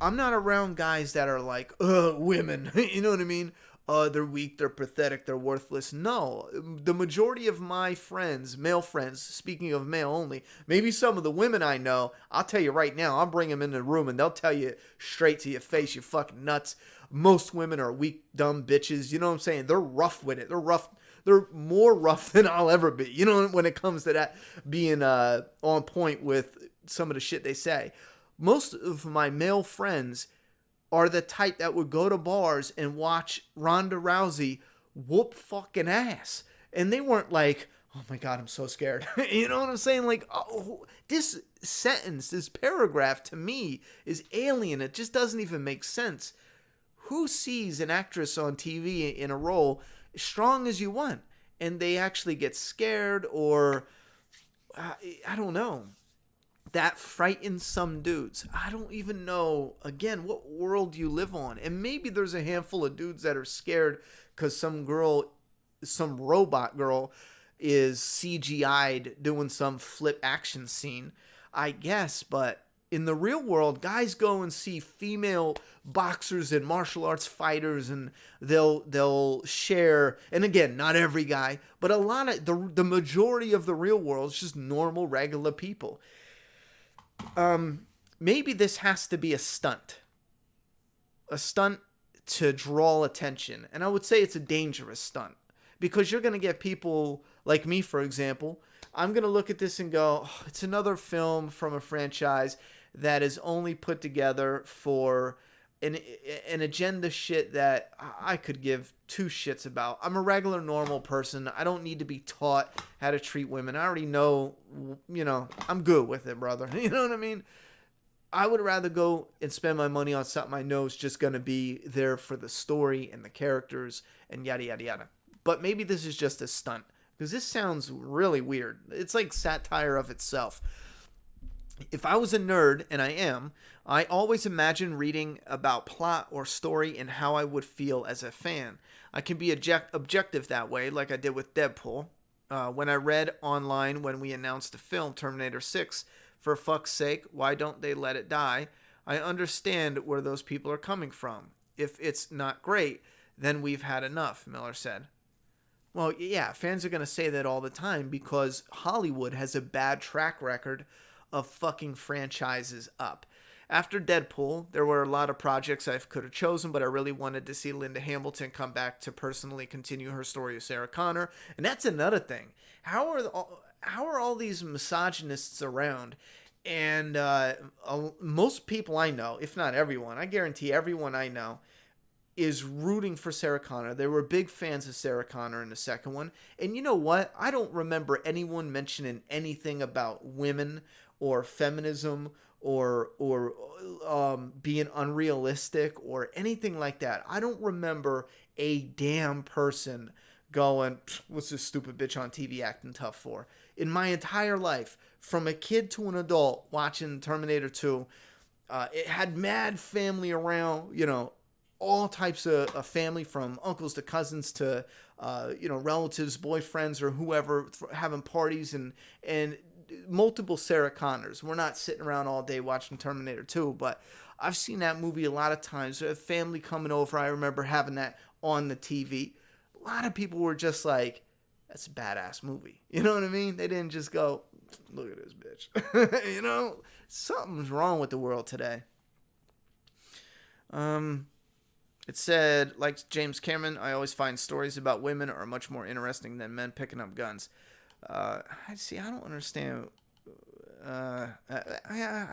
S1: I'm not around guys that are like, women. You know what I mean? They're weak, they're pathetic, they're worthless. No, the majority of my friends, male friends, speaking of male only, maybe some of the women I know, I'll tell you right now, I'll bring them in the room and they'll tell you straight to your face, you fucking nuts. Most women are weak, dumb bitches. You know what I'm saying? They're rough with it. They're rough. They're more rough than I'll ever be. You know, when it comes to that being on point with some of the shit they say. Most of my male friends are the type that would go to bars and watch Ronda Rousey whoop fucking ass. And they weren't like, oh my God, I'm so scared. You know what I'm saying? Like, oh, this sentence, this paragraph to me is alien. It just doesn't even make sense. Who sees an actress on TV in a role as strong as you want and they actually get scared or, I don't know. That frightens some dudes. I don't even know, again, what world you live on. And maybe there's a handful of dudes that are scared because some robot girl is CGI'd doing some flip action scene. I guess, but in the real world, guys go and see female boxers and martial arts fighters and they'll share, and again, not every guy, but a lot of, the majority of the real world is just normal, regular people. Maybe this has to be a stunt to draw attention. And I would say it's a dangerous stunt because you're going to get people like me, for example. I'm going to look at this and go, oh, it's another film from a franchise that is only put together for an agenda shit that I could give two shits about. I'm a regular, normal person. I don't need to be taught how to treat women. I already know, you know, I'm good with it, brother. You know what I mean? I would rather go and spend my money on something I know is just going to be there for the story and the characters and yada, yada, yada. But maybe this is just a stunt because this sounds really weird. It's like satire of itself. If I was a nerd, and I am, I always imagine reading about plot or story and how I would feel as a fan. I can be objective that way, like I did with Deadpool. When I read online when we announced the film Terminator 6, for fuck's sake, why don't they let it die? I understand where those people are coming from. If it's not great, then we've had enough, Miller said. Well, yeah, fans are going to say that all the time because Hollywood has a bad track record of fucking franchises up. After Deadpool, there were a lot of projects I could have chosen, but I really wanted to see Linda Hamilton come back to personally continue her story of Sarah Connor. And that's another thing. How are all these misogynists around? And most people I know, if not everyone, I guarantee everyone I know, is rooting for Sarah Connor. They were big fans of Sarah Connor in the second one. And you know what? I don't remember anyone mentioning anything about women or feminism or being unrealistic or anything like that. I don't remember a damn person going, what's this stupid bitch on TV acting tough for? In my entire life, from a kid to an adult watching Terminator 2, it had mad family around, all types of family, from uncles to cousins to, relatives, boyfriends, or whoever, having parties and multiple Sarah Connors. We're not sitting around all day watching Terminator 2, but I've seen that movie a lot of times. A family coming over, I remember having that on the TV. A lot of people were just like, that's a badass movie. You know what I mean? They didn't just go, look at this bitch. Something's wrong with the world today. It said, like James Cameron, I always find stories about women are much more interesting than men picking up guns. I don't understand. I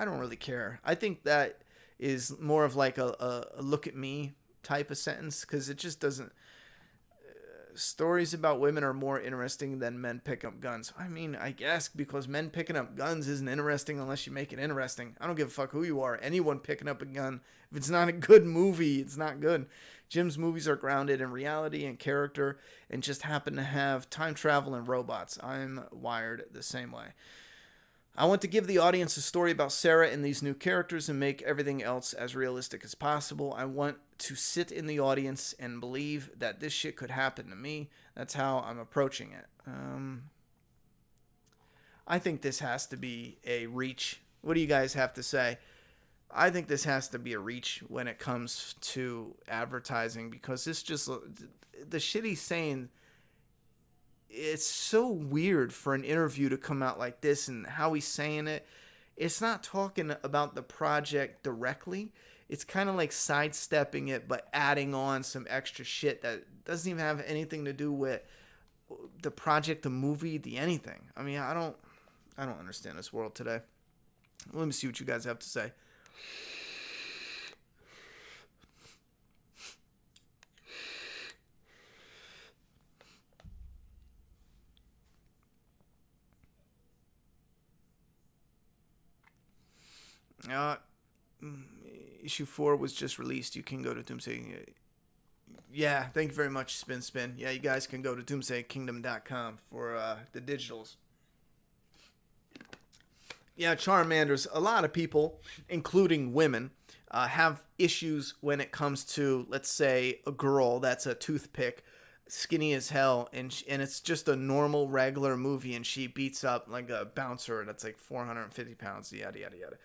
S1: don't really care. I think that is more of like a look at me type of sentence, because it just doesn't. Stories about women are more interesting than men picking up guns. I mean, I guess because men picking up guns isn't interesting unless you make it interesting. I don't give a fuck who you are. Anyone picking up a gun, if it's not a good movie, it's not good. Jim's movies are grounded in reality and character and just happen to have time travel and robots. I'm wired the same way. I want to give the audience a story about Sarah and these new characters and make everything else as realistic as possible. I want to sit in the audience and believe that this shit could happen to me. That's how I'm approaching it. I think this has to be a reach. What do you guys have to say? I think this has to be a reach when it comes to advertising, because this just, the shit he's saying, it's so weird for an interview to come out like this, and how he's saying it. It's not talking about the project directly. It's kind of like sidestepping it, but adding on some extra shit that doesn't even have anything to do with the project, the movie, the anything. I mean, I don't understand this world today. Let me see what you guys have to say. Issue 4 was just released. You can go to Doomsday. Yeah, thank you very much, Spin. Yeah, you guys can go to doomsdaykingdom.com for the digitals. Yeah, Charmanders. A lot of people, including women, have issues when it comes to, let's say, a girl that's a toothpick, skinny as hell, and it's just a normal, regular movie, and she beats up like a bouncer that's like 450 pounds, yada, yada, yada.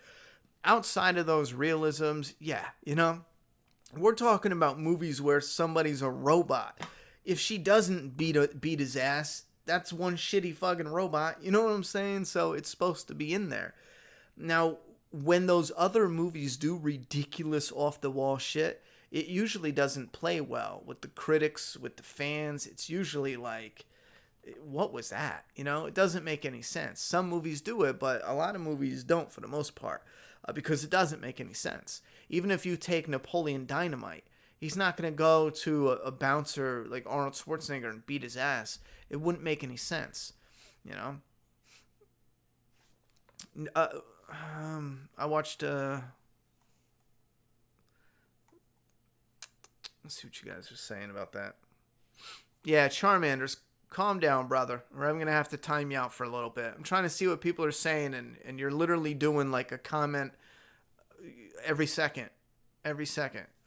S1: Outside of those realisms, yeah, we're talking about movies where somebody's a robot. If she doesn't beat his ass, that's one shitty fucking robot. You know what I'm saying? So it's supposed to be in there. Now, when those other movies do ridiculous off-the-wall shit, it usually doesn't play well with the critics, with the fans. It's usually like, what was that? It doesn't make any sense. Some movies do it, but a lot of movies don't for the most part, because it doesn't make any sense. Even if you take Napoleon Dynamite, he's not going to go to a bouncer like Arnold Schwarzenegger and beat his ass. It wouldn't make any sense, I watched, let's see what you guys are saying about that. Yeah, Charmanders, calm down, brother, or I'm going to have to time you out for a little bit. I'm trying to see what people are saying, and you're literally doing like a comment every second.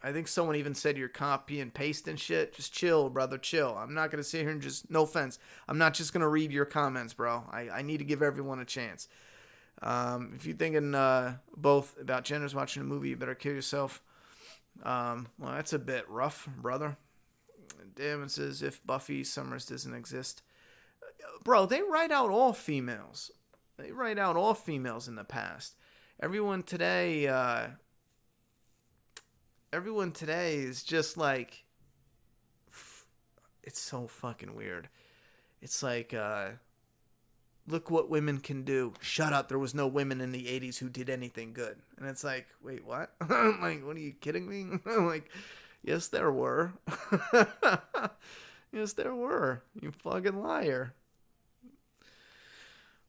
S1: I think someone even said you're copy and pasting shit. Just chill, brother, chill. I'm not going to sit here and just, no offense, I'm not just going to read your comments, bro. I need to give everyone a chance. If you're thinking both about genders watching a movie, you better kill yourself. Well, that's a bit rough, brother. Damn, it says if Buffy Summers doesn't exist. Bro, they write out all females. They write out all females in the past. Everyone today is just like, it's so fucking weird. It's like, look what women can do. Shut up, there was no women in the 80s who did anything good. And it's like, wait, what? I'm like, what, are you kidding me? Like, Yes, there were. Yes, there were. You fucking liar.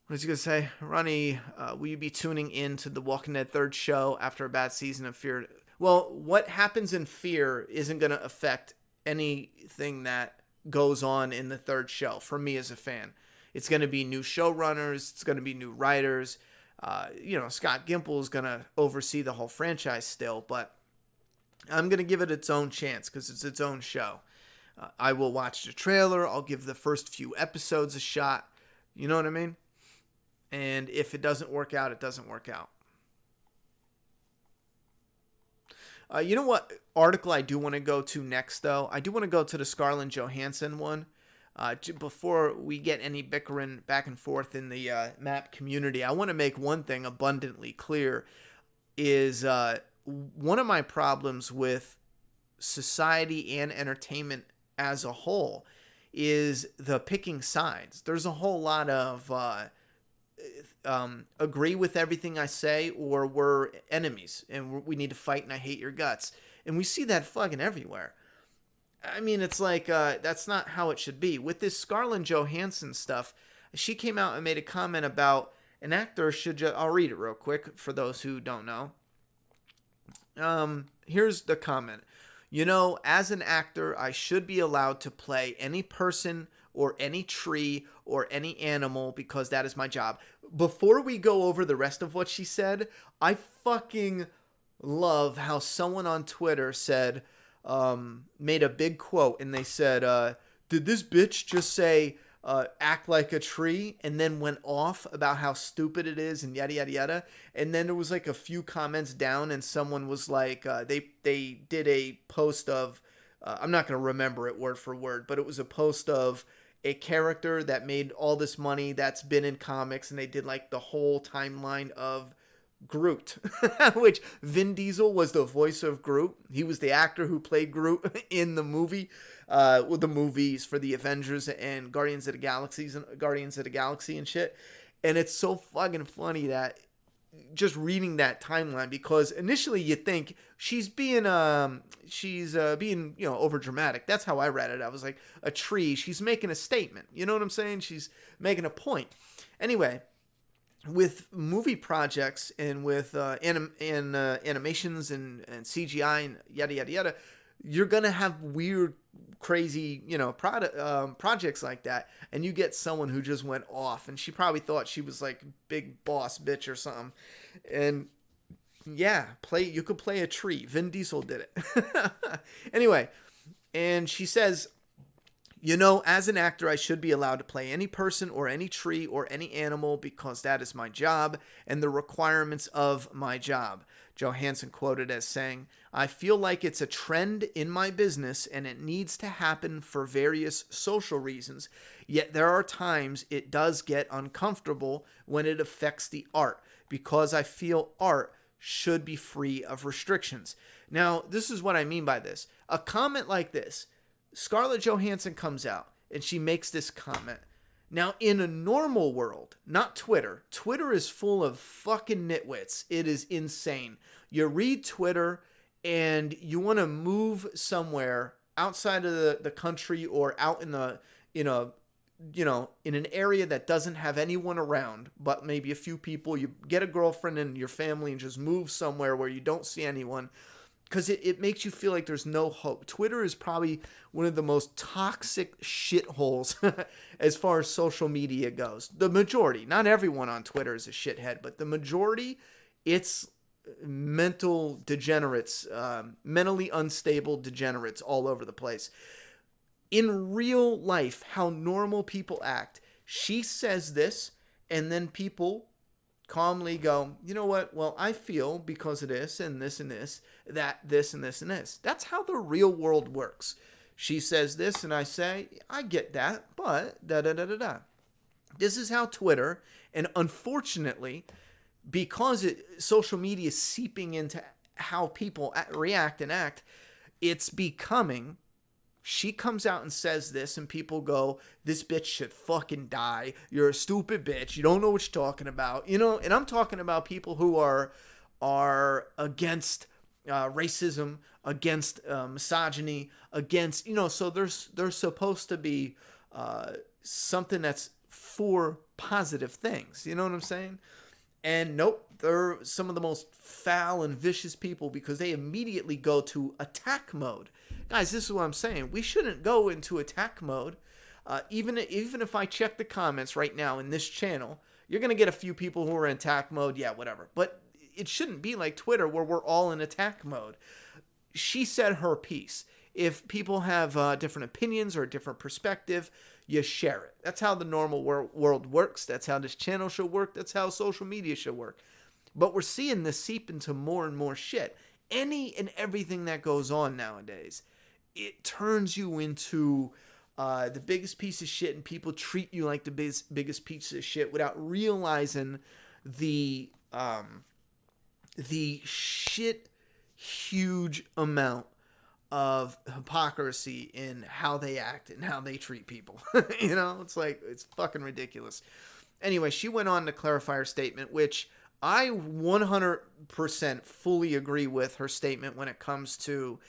S1: What was you gonna say, Ronnie? Will you be tuning in to the Walking Dead third show after a bad season of Fear? Well, what happens in Fear isn't gonna affect anything that goes on in the third show for me as a fan. It's gonna be new showrunners. It's gonna be new writers. Scott Gimple is gonna oversee the whole franchise still, but I'm gonna give it its own chance because it's its own show. I will watch the trailer. I'll give the first few episodes a shot. You know what I mean? And if it doesn't work out, it doesn't work out. You know what article I do want to go to next, though? I do want to go to the Scarlett Johansson one. Before we get any bickering back and forth in the map community, I want to make one thing abundantly clear. Is one of my problems with society and entertainment as a whole is the picking sides. There's a whole lot of agree with everything I say, or we're enemies and we need to fight and I hate your guts. And we see that fucking everywhere. I mean, it's like, that's not how it should be. With this Scarlett Johansson stuff, she came out and made a comment about an actor should just, I'll read it real quick for those who don't know. Here's the comment. As an actor, I should be allowed to play any person or any tree or any animal because that is my job. Before we go over the rest of what she said, I fucking love how someone on Twitter said, made a big quote, and they said, did this bitch just say, act like a tree, and then went off about how stupid it is and yada yada yada. And then there was like a few comments down and someone was like, they did a post of, I'm not going to remember it word for word, but it was a post of a character that made all this money that's been in comics, and they did like the whole timeline of Groot, which Vin Diesel was the voice of Groot. He was the actor who played Groot in the movie, with the movies for the Avengers and Guardians of the Galaxy and shit. And it's so fucking funny that just reading that timeline, because initially you think she's being over dramatic. That's how I read it. I was like, a tree, she's making a statement. You know what I'm saying? She's making a point. Anyway, with movie projects and with animations and CGI and yada yada yada, you're gonna have weird, crazy, projects like that, and you get someone who just went off, and she probably thought she was like big boss bitch or something, and yeah, you could play a tree. Vin Diesel did it. Anyway, and she says, as an actor, I should be allowed to play any person or any tree or any animal because that is my job and the requirements of my job. Johansson quoted as saying, I feel like it's a trend in my business and it needs to happen for various social reasons, yet there are times it does get uncomfortable when it affects the art because I feel art should be free of restrictions. Now, this is what I mean by this. A comment like this, Scarlett Johansson comes out and she makes this comment. Now, in a normal world, not Twitter. Twitter is full of fucking nitwits. It is insane. You read Twitter and you want to move somewhere outside of the country or out in in an area that doesn't have anyone around, but maybe a few people. You get a girlfriend and your family and just move somewhere where you don't see anyone, because it makes you feel like there's no hope. Twitter is probably one of the most toxic shitholes as far as social media goes. The majority, not everyone on Twitter is a shithead, but the majority, it's mental degenerates, mentally unstable degenerates all over the place. In real life, how normal people act. She says this, and then people calmly go, you know what? Well, I feel because of this and this and this, that this and this and this. That's how the real world works. She says this and I say, I get that, but da-da-da-da-da. This is how Twitter, and unfortunately, because social media is seeping into how people react and act, it's becoming... She comes out and says this, and people go, this bitch should fucking die. You're a stupid bitch. You don't know what you're talking about. And I'm talking about people who are against racism, against misogyny, against, so there's supposed to be something that's for positive things. You know what I'm saying? And nope, they're some of the most foul and vicious people because they immediately go to attack mode. Guys, this is what I'm saying. We shouldn't go into attack mode. Even if I check the comments right now in this channel, you're going to get a few people who are in attack mode. Yeah, whatever. But it shouldn't be like Twitter where we're all in attack mode. She said her piece. If people have different opinions or a different perspective, you share it. That's how the normal world works. That's how this channel should work. That's how social media should work. But we're seeing this seep into more and more shit. Any and everything that goes on nowadays, it turns you into the biggest piece of shit, and people treat you like the biggest piece of shit without realizing the shit huge amount of hypocrisy in how they act and how they treat people. It's like, it's fucking ridiculous. Anyway, she went on to clarify her statement, which I 100% fully agree with her statement when it comes to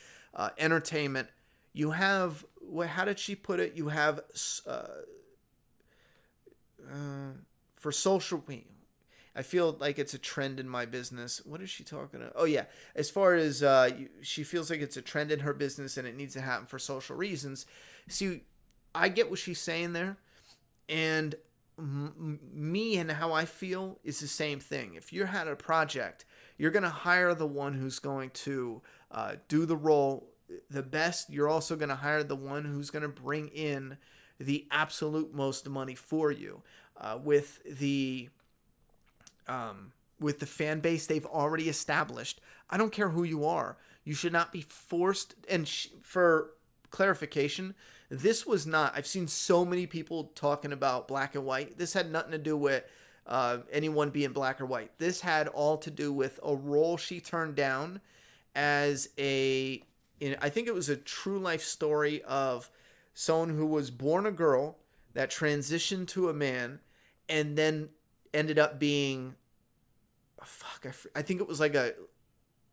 S1: entertainment. You have, how did she put it? You have, for social, I feel like it's a trend in my business. What is she talking about? Oh, yeah. As far as she feels like it's a trend in her business and it needs to happen for social reasons. See, I get what she's saying there. And me and how I feel is the same thing. If you had a project, you're going to hire the one who's going to do the role the best. You're also going to hire the one who's going to bring in the absolute most money for you. With the fan base they've already established, I don't care who you are. You should not be forced. And for clarification, this was not, I've seen so many people talking about black and white. This had nothing to do with anyone being black or white. This had all to do with a role she turned down as I think it was a true life story of someone who was born a girl that transitioned to a man and then ended up being, I think it was like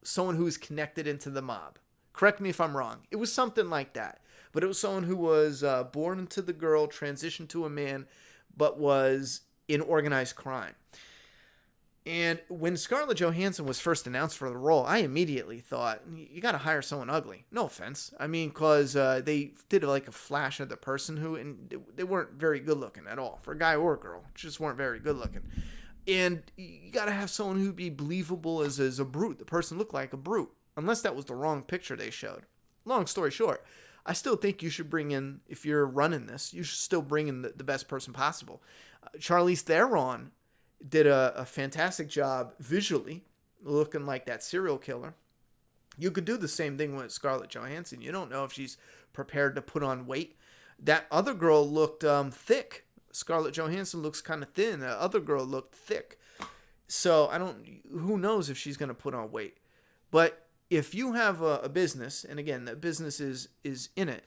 S1: someone who was connected into the mob. Correct me if I'm wrong. It was something like that. But it was someone who was born into the girl, transitioned to a man, but was in organized crime. And when Scarlett Johansson was first announced for the role, I immediately thought, you got to hire someone ugly. No offense. I mean, because they did like a flash of the person and they weren't very good looking at all. For a guy or a girl, just weren't very good looking. And you got to have someone who'd be believable as a brute. The person looked like a brute, unless that was the wrong picture they showed. Long story short, I still think you should bring in, if you're running this, you should still bring in the best person possible. Charlize Theron did a fantastic job visually, looking like that serial killer. You could do the same thing with Scarlett Johansson. You don't know if she's prepared to put on weight. That other girl looked thick. Scarlett Johansson looks kind of thin. The other girl looked thick. So who knows if she's going to put on weight. But if you have a business, and again, the business is in it,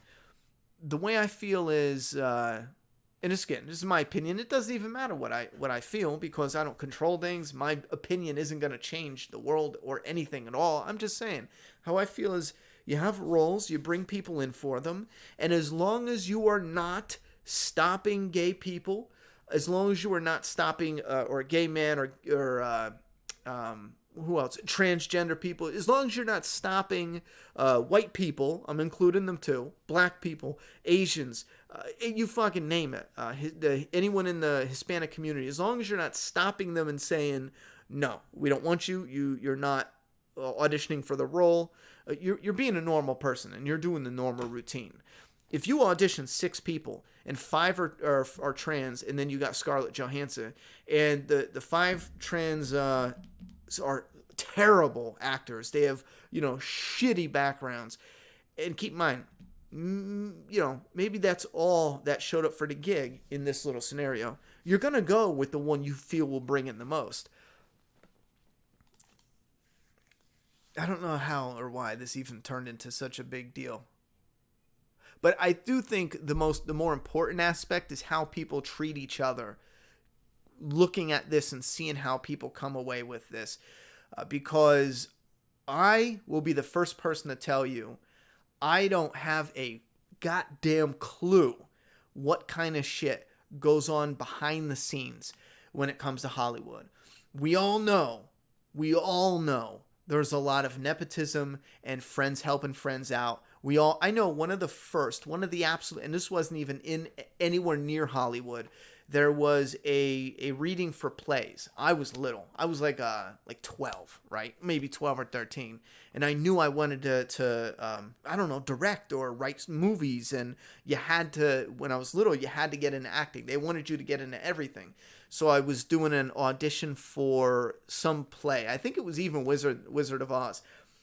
S1: the way I feel is, and this is my opinion. It doesn't even matter what I feel because I don't control things. My opinion isn't going to change the world or anything at all. I'm just saying how I feel is you have roles, you bring people in for them, and as long as you are not stopping gay people, as long as you are not stopping or a gay man or who else? Transgender people. As long as you're not stopping white people, I'm including them too, black people, Asians, you fucking name it. Anyone in the Hispanic community. As long as you're not stopping them and saying, no, we don't want you. You're not auditioning for the role. You're being a normal person and you're doing the normal routine. If you audition 6 people and 5 are trans, and then you got Scarlett Johansson, and the 5 trans are terrible actors. They have, shitty backgrounds. And keep in mind, maybe that's all that showed up for the gig in this little scenario. You're going to go with the one you feel will bring in the most. I don't know how or why this even turned into such a big deal. But I do think the more important aspect is how people treat each other. Looking at this and seeing how people come away with this. Because I will be the first person to tell you I don't have a goddamn clue what kind of shit goes on behind the scenes when it comes to Hollywood. We all know, we all know there's a lot of nepotism and friends helping friends out. I know one of the absolute, and this wasn't even in anywhere near Hollywood. There was a reading for plays. I was little. I was like 12, right? Maybe 12 or 13. And I knew I wanted to I don't know, direct or write movies. And you had to, when I was little, you had to get into acting. They wanted you to get into everything. So I was doing an audition for some play. I think it was even Wizard of Oz.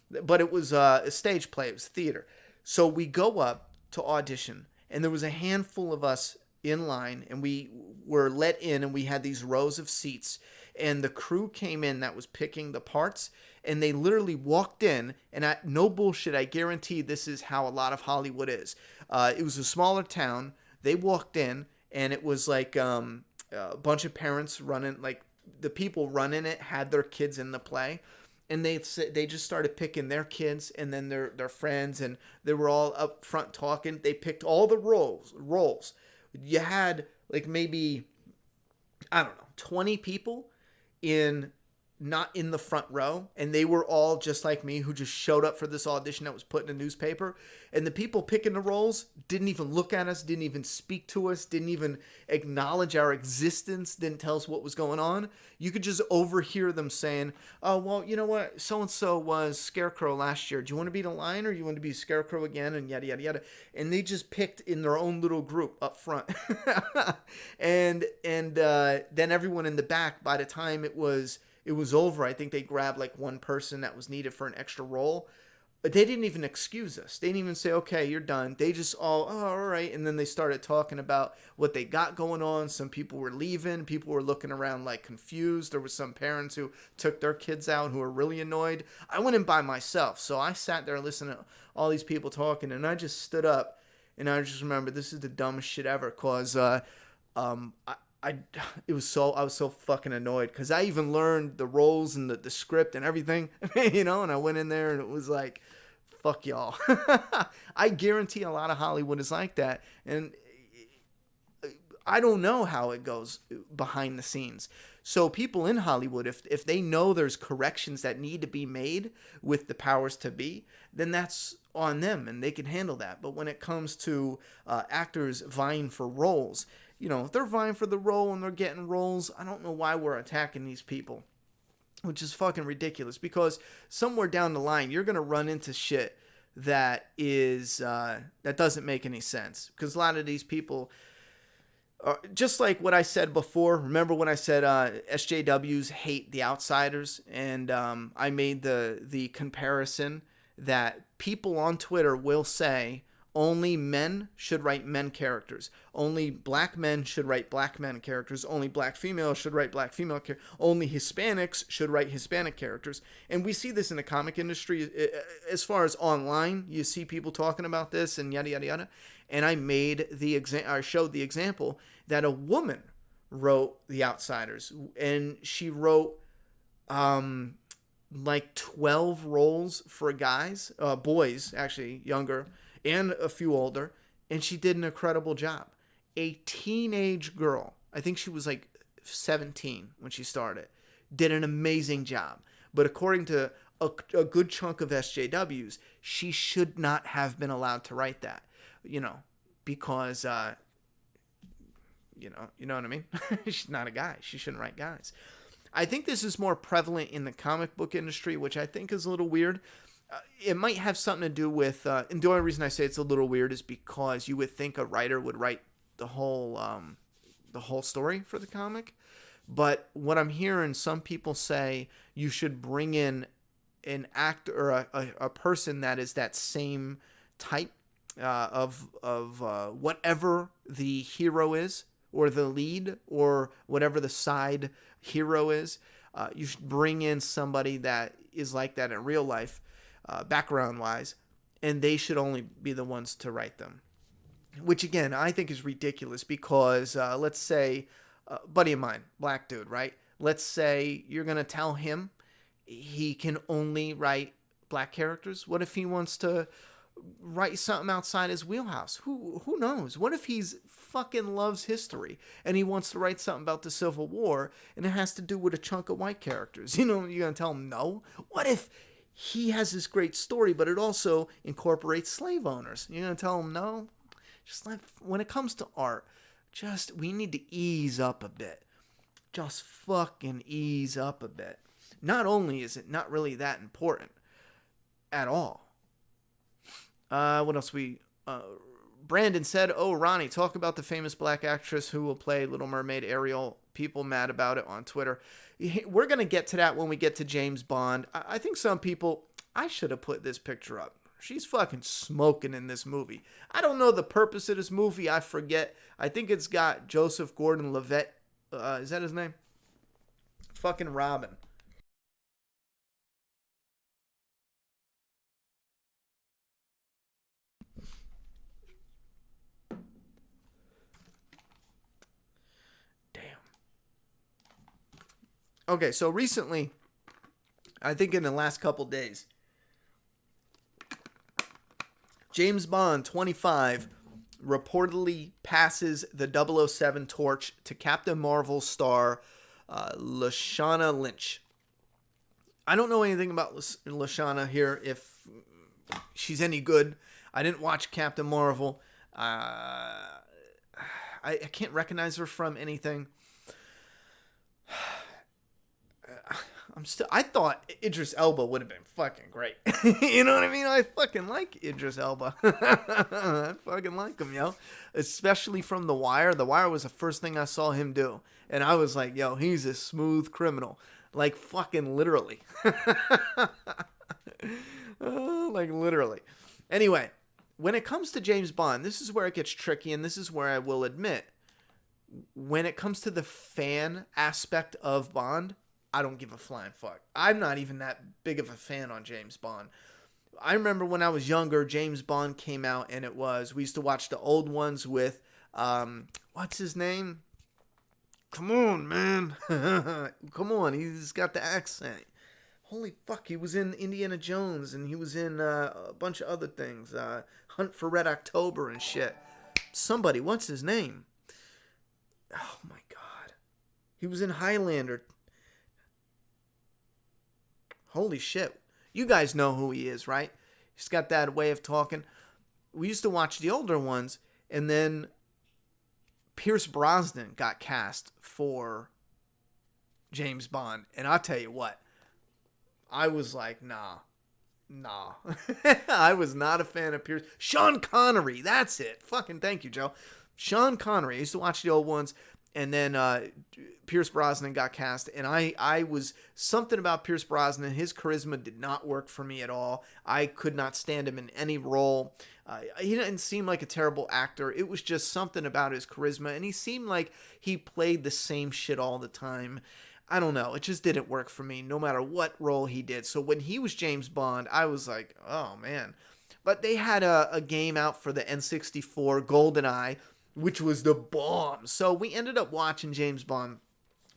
S1: But it was a stage play. It was theater. So we go up to audition. And there was a handful of us in line, and we were let in, and we had these rows of seats, and the crew came in that was picking the parts, and they literally walked in, and no bullshit, I guarantee this is how a lot of Hollywood is. It was a smaller town. They walked in, and it was like a bunch of parents running, like the people running it had their kids in the play. And they just started picking their kids and then their friends, and they were all up front talking. They picked all the roles. You had like maybe, I don't know, 20 people not in the front row, and they were all just like me who just showed up for this audition that was put in a newspaper. And the people picking the roles didn't even look at us, didn't even speak to us, didn't even acknowledge our existence, didn't tell us what was going on. You could just overhear them saying, oh, well, you know what, so-and-so was Scarecrow last year. Do you want to be the Lion, or you want to be Scarecrow again? And yada, yada, yada. And they just picked in their own little group up front. and then everyone in the back, by the time it was over, I think they grabbed like one person that was needed for an extra role. But they didn't even excuse us. They didn't even say, okay, you're done. They just all right. And then they started talking about what they got going on. Some people were leaving. People were looking around like confused. There were some parents who took their kids out who were really annoyed. I went in by myself. So I sat there listening to all these people talking, and I just stood up, and I just remember this is the dumbest shit ever, because I was so fucking annoyed, because I even learned the roles and the script and everything, and I went in there and it was like, fuck y'all. I guarantee a lot of Hollywood is like that, and I don't know how it goes behind the scenes. So people in Hollywood, if they know there's corrections that need to be made with the powers to be, then that's on them and they can handle that. But when it comes to actors vying for roles, if they're vying for the role and they're getting roles, I don't know why we're attacking these people, which is fucking ridiculous, because somewhere down the line, you're going to run into shit that doesn't make any sense. Because a lot of these people, just like what I said before, remember when I said SJWs hate the outsiders? And I made the comparison that people on Twitter will say, only men should write men characters. Only black men should write black men characters. Only black females should write black female characters. Only Hispanics should write Hispanic characters. And we see this in the comic industry. As far as online, you see people talking about this and yada, yada, yada. And I showed the example that a woman wrote The Outsiders. And she wrote like 12 roles for guys, boys, actually, younger, and a few older, and she did an incredible job. A teenage girl, I think she was like 17 when she started, did an amazing job. But according to a good chunk of SJWs, she should not have been allowed to write that, because, you know what I mean? She's not a guy. She shouldn't write guys. I think this is more prevalent in the comic book industry, which I think is a little weird. It might have something to do with, and the only reason I say it's a little weird is because you would think a writer would write the whole story for the comic. But what I'm hearing some people say, you should bring in an actor or a person that is that same type of whatever the hero is, or the lead, or whatever the side hero is. You should bring in somebody that is like that in real life, background-wise, and they should only be the ones to write them. Which, again, I think is ridiculous, because let's say, buddy of mine, black dude, right? Let's say you're going to tell him he can only write black characters? What if he wants to write something outside his wheelhouse? Who knows? What if he's fucking loves history and he wants to write something about the Civil War and it has to do with a chunk of white characters? You know, you're gonna tell him no? What if he has this great story, but it also incorporates slave owners? You're gonna tell him no? Just like when it comes to art, just we need to ease up a bit. Just fucking ease up a bit. Not only is it not really that important at all. What else Brandon said, "Oh, Ronnie, talk about the famous black actress who will play Little Mermaid Ariel. People mad about it on Twitter." We're going to get to that when we get to James Bond. I think some people, I should have put this picture up. She's fucking smoking in this movie. I don't know the purpose of this movie. I forget. I think it's got Joseph Gordon-Levitt. Is that his name? Fucking Robin. Okay, so recently, I think in the last couple days, James Bond 25 reportedly passes the 007 torch to Captain Marvel star Lashana Lynch. I don't know anything about Lashana here, if she's any good. I didn't watch Captain Marvel. I can't recognize her from anything. I thought Idris Elba would have been fucking great. You know what I mean? I fucking like Idris Elba. I fucking like him, yo. Especially from The Wire. The Wire was the first thing I saw him do. And I was like, yo, he's a smooth criminal. Like, fucking literally. Like, literally. Anyway, when it comes to James Bond, this is where it gets tricky, and this is where I will admit, when it comes to the fan aspect of Bond, I don't give a flying fuck. I'm not even that big of a fan on James Bond. I remember when I was younger, James Bond came out, and we used to watch the old ones with, what's his name? Come on, man. Come on, he's got the accent. Holy fuck, he was in Indiana Jones, and he was in a bunch of other things. Hunt for Red October and shit. Somebody, what's his name? Oh my god. He was in Highlander. Holy shit. You guys know who he is, right? He's got that way of talking. We used to watch the older ones, and then Pierce Brosnan got cast for James Bond. And I'll tell you what, I was like, nah. I was not a fan of Pierce. Sean Connery, that's it. Fucking thank you, Joe. Sean Connery. I used to watch the old ones. And then Pierce Brosnan got cast, and I was something about Pierce Brosnan. His charisma did not work for me at all. I could not stand him in any role. He didn't seem like a terrible actor. It was just something about his charisma, and he seemed like he played the same shit all the time. I don't know. It just didn't work for me, no matter what role he did. So when he was James Bond, I was like, oh man. But they had a game out for the N64, GoldenEye, which was the bomb. So we ended up watching James Bond.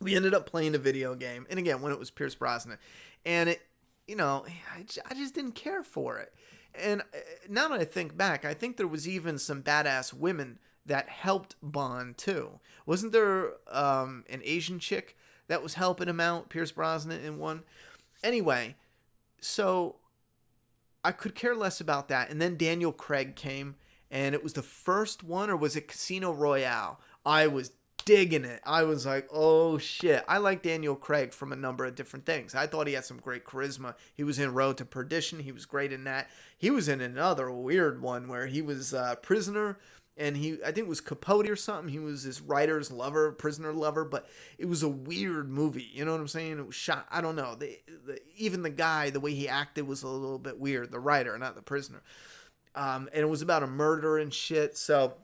S1: We ended up playing a video game. And again, when it was Pierce Brosnan. And it, I just didn't care for it. And now that I think back, I think there was even some badass women that helped Bond too. Wasn't there an Asian chick that was helping him out, Pierce Brosnan, in one? Anyway, so I could care less about that. And then Daniel Craig came. And it was the first one, or was it Casino Royale? I was digging it. I was like, oh shit. I like Daniel Craig from a number of different things. I thought he had some great charisma. He was in Road to Perdition. He was great in that. He was in another weird one where he was a prisoner, and I think it was Capote or something. He was this writer's lover, prisoner lover, but it was a weird movie. You know what I'm saying? It was shot. I don't know. Even the guy, the way he acted was a little bit weird. The writer, not the prisoner. And it was about a murder and shit. So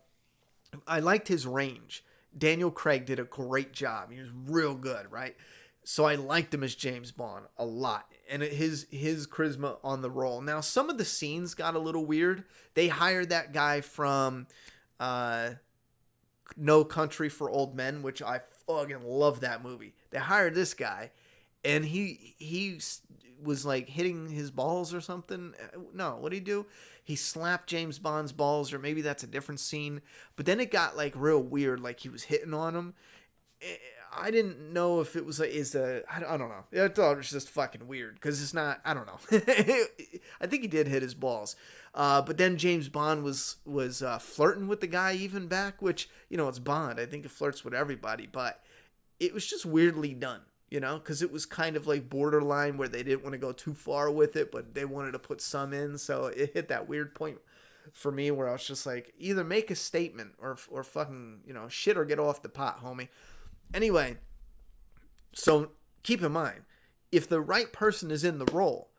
S1: I liked his range. Daniel Craig did a great job. He was real good, right? So I liked him as James Bond a lot. And his charisma on the role. Now, some of the scenes got a little weird. They hired that guy from No Country for Old Men, which I fucking love that movie. They hired this guy. and was like hitting his balls or something. No, what did he do? He slapped James Bond's balls, or maybe that's a different scene. But then it got like real weird, like he was hitting on him. I didn't know if it was like I don't know. I thought it was just fucking weird because it's not. I don't know. I think he did hit his balls, but then James Bond was flirting with the guy even back, which it's Bond. I think it flirts with everybody, but it was just weirdly done. Because it was kind of like borderline where they didn't want to go too far with it, but they wanted to put some in, so it hit that weird point for me where I was just like, either make a statement or fucking shit or get off the pot, homie. Anyway, so keep in mind, if the right person is in the role,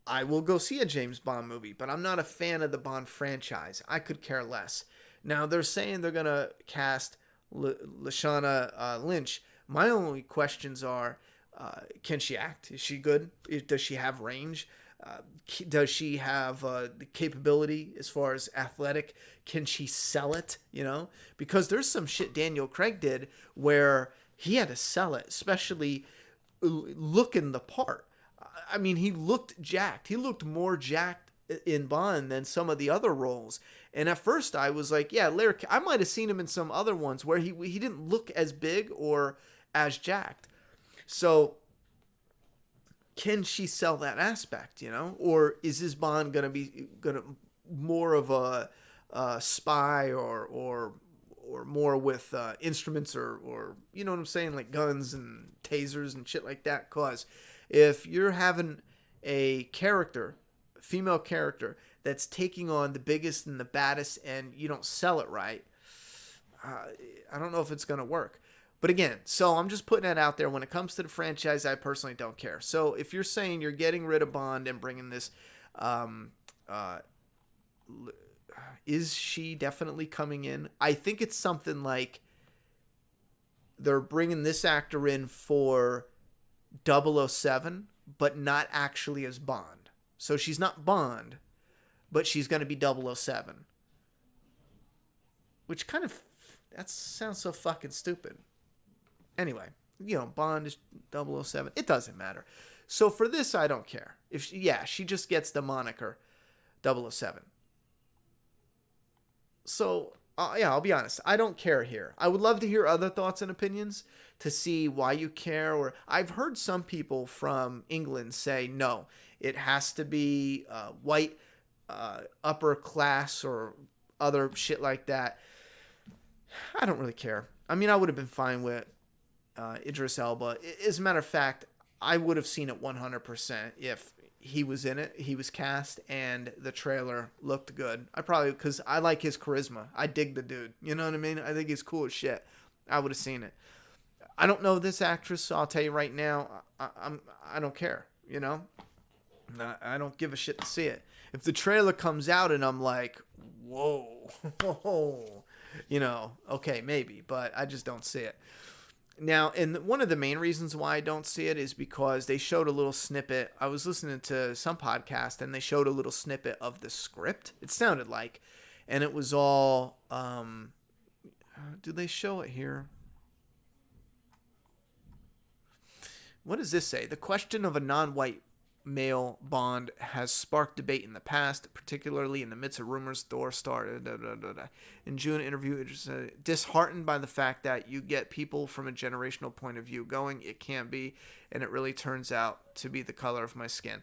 S1: I will go see a James Bond movie, but I'm not a fan of the Bond franchise. I could care less. Now, they're saying they're going to cast Lashana Lynch. My only questions are, can she act? Is she good? Does she have range? Does she have the capability as far as athletic? Can she sell it? Because there's some shit Daniel Craig did where he had to sell it, especially looking the part. I mean, he looked jacked. He looked more jacked in Bond than some of the other roles. And at first I was like, yeah, Larry, I might have seen him in some other ones where he didn't look as big or as jacked. So can she sell that aspect, or is this Bond gonna more of a spy or more with instruments or you know what I'm saying, like guns and tasers and shit like that? Cause if you're having a female character that's taking on the biggest and the baddest and you don't sell it right, I don't know if it's gonna work. But again, so I'm just putting that out there. When it comes to the franchise, I personally don't care. So if you're saying you're getting rid of Bond and bringing this, is she definitely coming in? I think it's something like they're bringing this actor in for 007, but not actually as Bond. So she's not Bond, but she's going to be 007. Which that sounds so fucking stupid. Anyway, Bond is 007. It doesn't matter. So for this, I don't care. She just gets the moniker 007. So, I'll be honest. I don't care here. I would love to hear other thoughts and opinions to see why you care. Or I've heard some people from England say, no, it has to be white, upper class or other shit like that. I don't really care. I mean, I would have been fine with Idris Elba. As a matter of fact, I would have seen it 100% if he was in it, he was cast, and the trailer looked good. Because I like his charisma. I dig the dude. You know what I mean? I think he's cool as shit. I would have seen it. I don't know this actress, so I'll tell you right now, I don't care. I don't give a shit to see it. If the trailer comes out and I'm like, whoa, okay, maybe, but I just don't see it. Now, and one of the main reasons why I don't see it is because they showed a little snippet. I was listening to some podcast, and they showed a little snippet of the script. It sounded like, and it was all, do they show it here? What does this say? The question of a non-white male Bond has sparked debate in the past, particularly in the midst of rumors Thor started. In June interview, it just said, disheartened by the fact that you get people from a generational point of view going, it can't be, and it really turns out to be the color of my skin.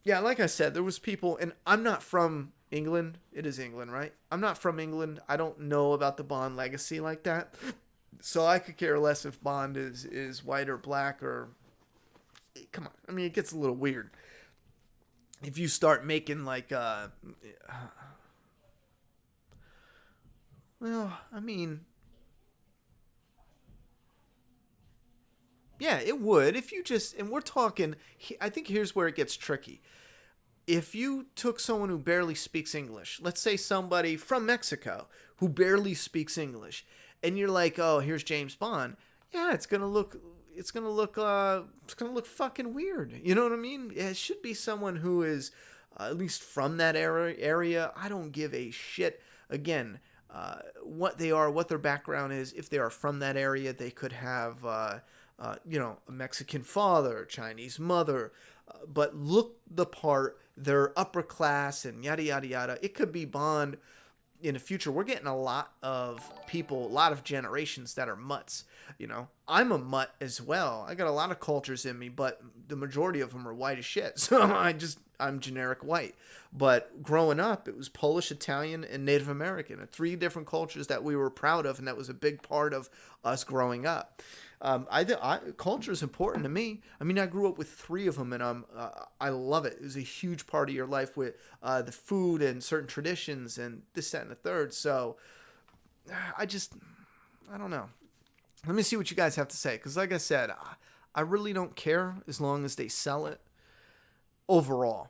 S1: Yeah, like I said, there was people, and I'm not from England. It is England, right? I'm not from England. I don't know about the Bond legacy like that. So I could care less if Bond is white or black or... Come on. I mean, it gets a little weird. If you start making like... well, I mean... Yeah, it would. If you just... And we're talking... I think here's where it gets tricky. If you took someone who barely speaks English, let's say somebody from Mexico who barely speaks English, and you're like, oh, here's James Bond. Yeah, it's gonna look fucking weird. You know what I mean? It should be someone who is at least from that area. I don't give a shit. Again, what they are, what their background is. If they are from that area, they could have a Mexican father, Chinese mother, but look the part. They're upper class and yada yada yada. It could be Bond in the future. We're getting a lot of people, a lot of generations that are mutts. I'm a mutt as well. I got a lot of cultures in me, but the majority of them are white as shit. So I'm generic white. But growing up, it was Polish, Italian, and Native American, 3 different cultures that we were proud of, and that was a big part of us growing up. Culture is important to me. I mean, I grew up with 3 of them, and I love it. It was a huge part of your life with the food and certain traditions and this, that, and the third. So I don't know. Let me see what you guys have to say, because like I said, I really don't care as long as they sell it overall.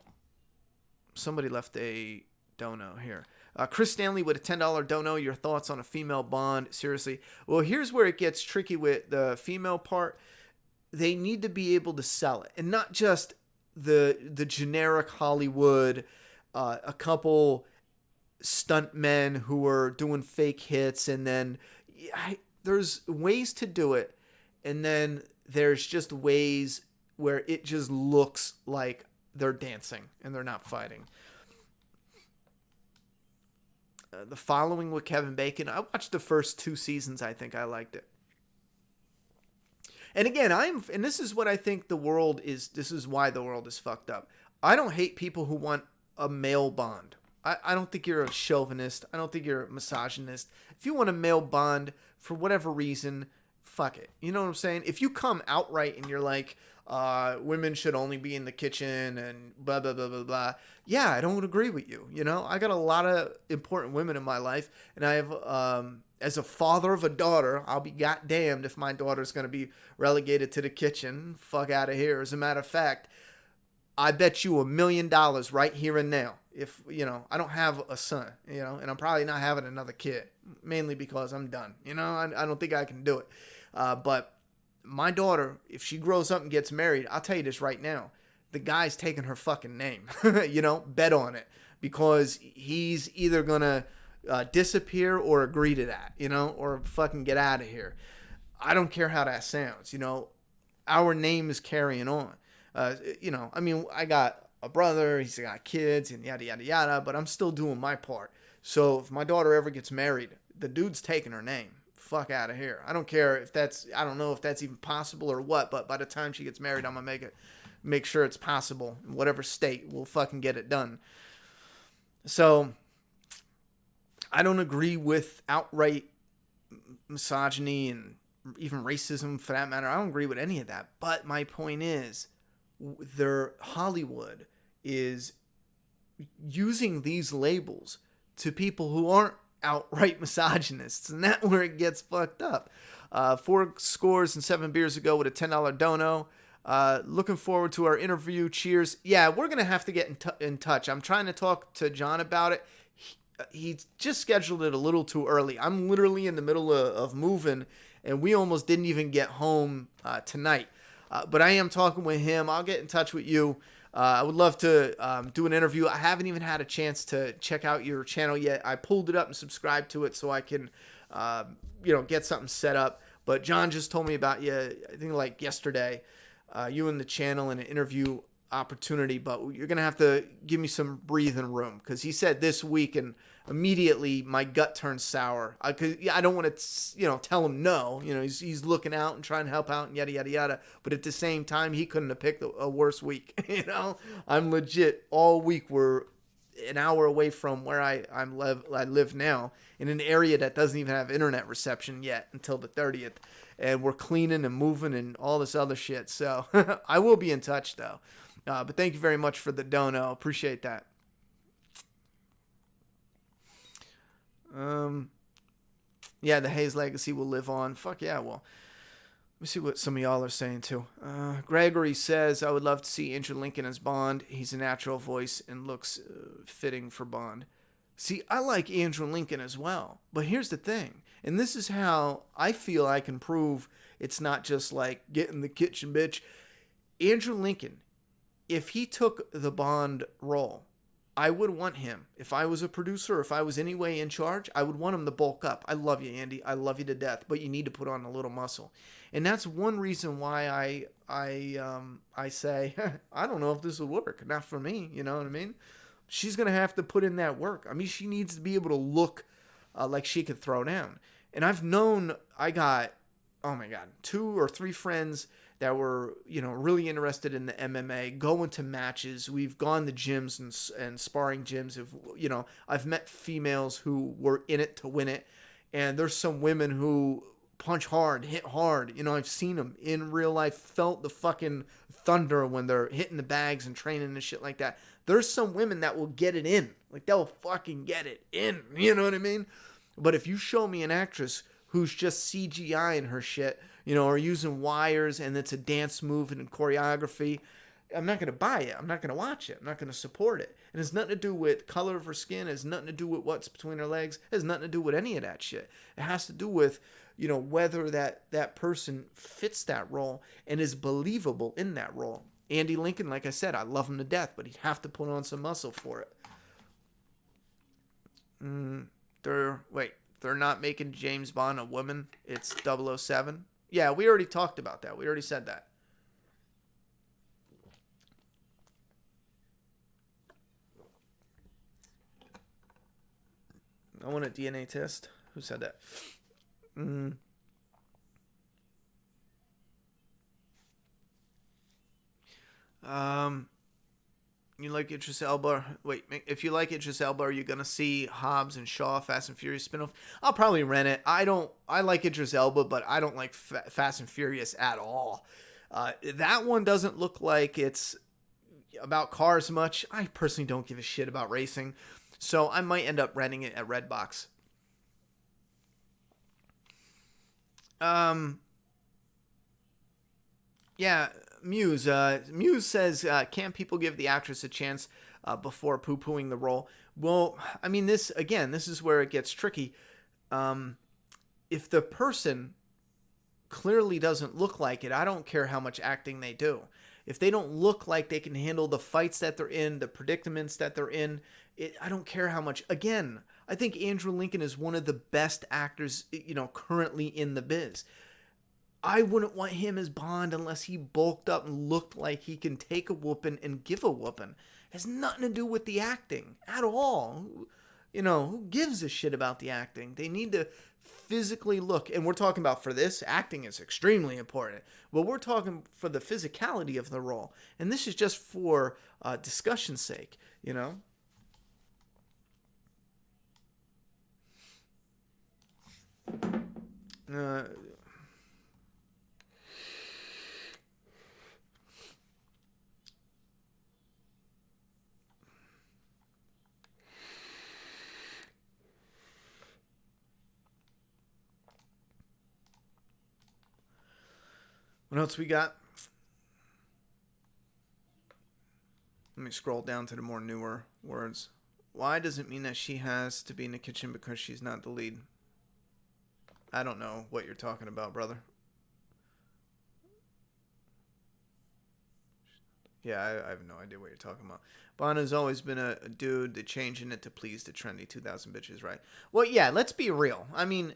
S1: Somebody left a dono here. Chris Stanley with a $10 dono. Your thoughts on a female Bond? Seriously. Well, here's where it gets tricky with the female part. They need to be able to sell it, and not just the generic Hollywood, a couple stunt men who are doing fake hits, and then there's ways to do it, and then there's just ways where it just looks like they're dancing and they're not fighting. The Following with Kevin Bacon. I watched the first 2 seasons. I think I liked it. And again, and this is what I think the world is. This is why the world is fucked up. I don't hate people who want a male Bond. I don't think you're a chauvinist. I don't think you're a misogynist. If you want a male Bond for whatever reason, fuck it. You know what I'm saying? If you come outright and you're like, women should only be in the kitchen and blah, blah, blah, blah, blah. Yeah, I don't agree with you. I got a lot of important women in my life, and I have, as a father of a daughter, I'll be goddamned if my daughter's going to be relegated to the kitchen. Fuck out of here. As a matter of fact, I bet you $1 million right here and now. If, I don't have a son, and I'm probably not having another kid, mainly because I'm done. I don't think I can do it. But my daughter, if she grows up and gets married, I'll tell you this right now, the guy's taking her fucking name. Bet on it, because he's either gonna disappear or agree to that, or fucking get out of here. I don't care how that sounds. Our name is carrying on. I mean, I got a brother, he's got kids, and yada yada yada, but I'm still doing my part. So if my daughter ever gets married, the dude's taking her name. Fuck out of here. I don't care if I don't know if that's even possible or what, but by the time she gets married, I'm gonna make sure it's possible in whatever state. We'll fucking get it done. So I don't agree with outright misogyny and even racism for that matter. I don't agree with any of that. But my point is, Hollywood is using these labels to people who aren't outright misogynists, and that's where it gets fucked up. 4 scores and 7 beers ago with a $10 dono. Looking forward to our interview. Cheers. Yeah, we're gonna have to get in touch. I'm trying to talk to John about it. He just scheduled it a little too early. I'm literally in the middle of moving, and we almost didn't even get home tonight. But I am talking with him. I'll get in touch with you. I would love to do an interview. I haven't even had a chance to check out your channel yet. I pulled it up and subscribed to it so I can, get something set up. But John just told me about you, I think like yesterday, you and the channel and an interview opportunity. But you're going to have to give me some breathing room, because he said this week, and immediately my gut turned sour. I don't want to, tell him no. He's looking out and trying to help out and yada, yada, yada. But at the same time, he couldn't have picked a worse week. I'm legit all week. We're an hour away from where I live now, in an area that doesn't even have internet reception yet until the 30th. And we're cleaning and moving and all this other shit. So I will be in touch, though. But thank you very much for the dono. Appreciate that. Yeah, the Hayes legacy will live on. Fuck yeah, well. Let me see what some of y'all are saying, too. Gregory says, I would love to see Andrew Lincoln as Bond. He's a natural voice and looks fitting for Bond. See, I like Andrew Lincoln as well. But here's the thing. And this is how I feel I can prove it's not just like get in the kitchen, bitch. Andrew Lincoln, if he took the Bond role, I would want him. If I was a producer, if I was any way in charge, I would want him to bulk up. I love you, Andy. I love you to death, but you need to put on a little muscle. And that's one reason why I say I don't know if this will work. Not for me, you know what I mean? She's gonna have to put in that work. I mean, she needs to be able to look like she could throw down. And I got, oh my God, 2 or 3 friends that were, really interested in the MMA, going to matches. We've gone to gyms and sparring gyms. I've met females who were in it to win it. And there's some women who punch hard, hit hard. I've seen them in real life, felt the fucking thunder when they're hitting the bags and training and shit like that. There's some women that will get it in. Like, they'll fucking get it in. You know what I mean? But if you show me an actress who's just CGI in her shit, or using wires and it's a dance move and choreography, I'm not going to buy it. I'm not going to watch it. I'm not going to support it. It has nothing to do with color of her skin. It has nothing to do with what's between her legs. It has nothing to do with any of that shit. It has to do with, whether that person fits that role and is believable in that role. Andy Lincoln, like I said, I love him to death, but he'd have to put on some muscle for it. They're not making James Bond a woman. It's 007. Yeah, we already talked about that. We already said that. I want a DNA test. Who said that? You like Idris Elba? Wait, if you like Idris Elba, are you gonna see Hobbs and Shaw Fast and Furious spinoff? I'll probably rent it. I like Idris Elba, but I don't like Fast and Furious at all. That one doesn't look like it's about cars much. I personally don't give a shit about racing, so I might end up renting it at Redbox. Yeah, Muse. Muse says, "Can't people give the actress a chance before poo-pooing the role?" Well, I mean, this is where it gets tricky. If the person clearly doesn't look like it, I don't care how much acting they do. If they don't look like they can handle the fights that they're in, the predicaments that they're in, I don't care how much. Again, I think Andrew Lincoln is one of the best actors, currently in the biz. I wouldn't want him as Bond unless he bulked up and looked like he can take a whooping and give a whooping. It has nothing to do with the acting at all. Who gives a shit about the acting? They need to physically look. And we're talking about, for this, acting is extremely important. Well, we're talking for the physicality of the role. And this is just for discussion's sake, What else we got? Let me scroll down to the more newer words. Why does it mean that she has to be in the kitchen because she's not the lead? I don't know what you're talking about, brother. Yeah, I have no idea what you're talking about. Bond has always been a dude. They're changing it to please the trendy 2000 bitches, right? Well, yeah, let's be real. I mean,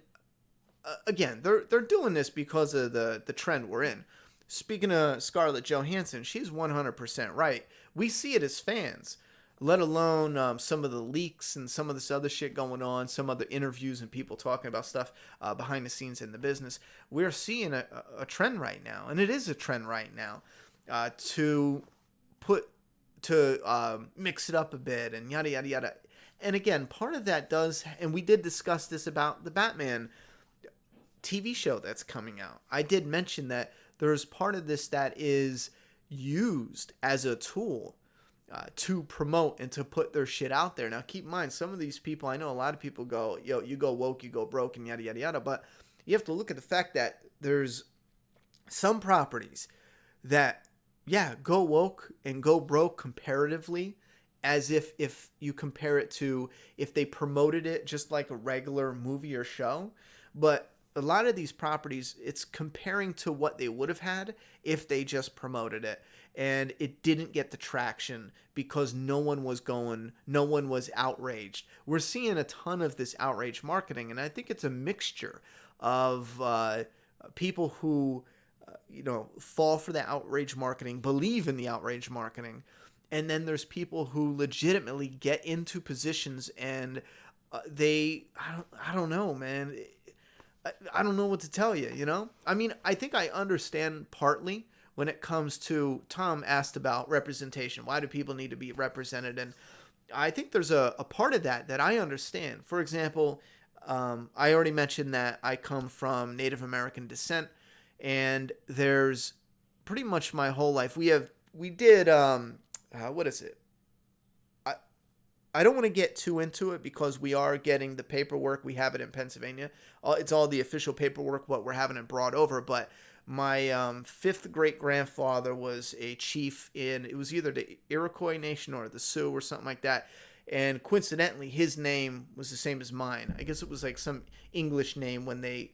S1: again, they're doing this because of the trend we're in. Speaking of Scarlett Johansson, she's 100% right. We see it as fans, let alone some of the leaks and some of this other shit going on, some other interviews and people talking about stuff behind the scenes in the business. We're seeing a trend right now, and it is a trend right now, to mix it up a bit and yada, yada, yada. And again, part of that does, and we did discuss this about the Batman TV show that's coming out. I did mention that there's part of this that is used as a tool to promote and to put their shit out there. Now, keep in mind, some of these people, I know a lot of people go, yo, you go woke, you go broke, and yada, yada, yada. But you have to look at the fact that there's some properties that, yeah, go woke and go broke comparatively, as if you compare it to if they promoted it just like a regular movie or show. But a lot of these properties, it's comparing to what they would have had if they just promoted it. And it didn't get the traction because no one was outraged. We're seeing a ton of this outrage marketing, and I think it's a mixture of people who, fall for the outrage marketing, believe in the outrage marketing, and then there's people who legitimately get into positions and I don't know, man. I don't know what to tell you, I mean, I think I understand partly when it comes to, Tom asked about representation. Why do people need to be represented? And I think there's a part of that I understand. For example, I already mentioned that I come from Native American descent, and there's pretty much my whole life. We did, what is it? I don't want to get too into it because we are getting the paperwork. We have it in Pennsylvania. It's all the official paperwork, but we're having it brought over. But my fifth great-grandfather was a chief it was either the Iroquois Nation or the Sioux or something like that. And coincidentally, his name was the same as mine. I guess it was like some English name when they,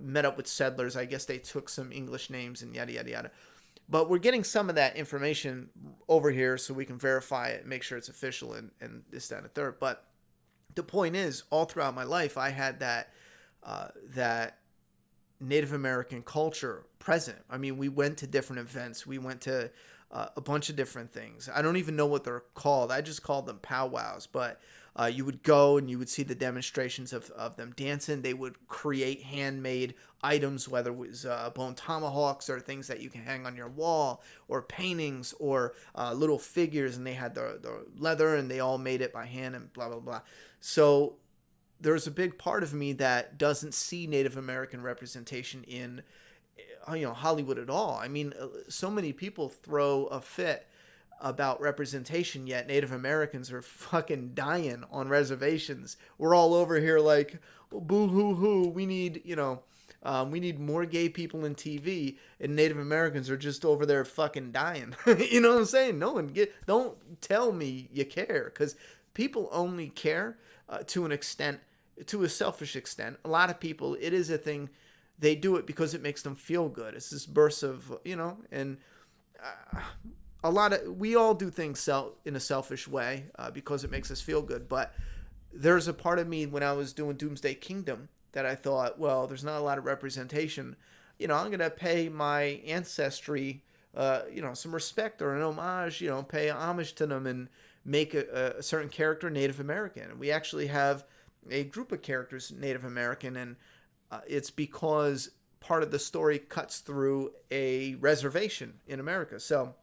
S1: met up with settlers. I guess they took some English names and yada, yada, yada. But we're getting some of that information over here so we can verify it and make sure it's official and this, that, and the third. But the point is, all throughout my life, I had that Native American culture present. I mean, we went to different events. We went to a bunch of different things. I don't even know what they're called. I just called them powwows. But you would go and you would see the demonstrations of them dancing. They would create handmade items, whether it was bone tomahawks or things that you can hang on your wall, or paintings, or little figures, and they had the leather, and they all made it by hand and blah, blah, blah. So there's a big part of me that doesn't see Native American representation in Hollywood at all. I mean, so many people throw a fit about representation, yet Native Americans are fucking dying on reservations. We're all over here like, oh, boo hoo hoo, we need, we need more gay people in TV, and Native Americans are just over there fucking dying. You know what I'm saying? Don't tell me you care, because people only care to an extent, to a selfish extent. A lot of people, it is a thing, they do it because it makes them feel good. It's this burst of, and we all do things in a selfish way because it makes us feel good. But there's a part of me when I was doing Doomsday Kingdom that I thought, well, there's not a lot of representation. I'm going to pay my ancestry, some respect or an homage, pay homage to them and make a certain character Native American. And we actually have a group of characters Native American, and it's because part of the story cuts through a reservation in America. So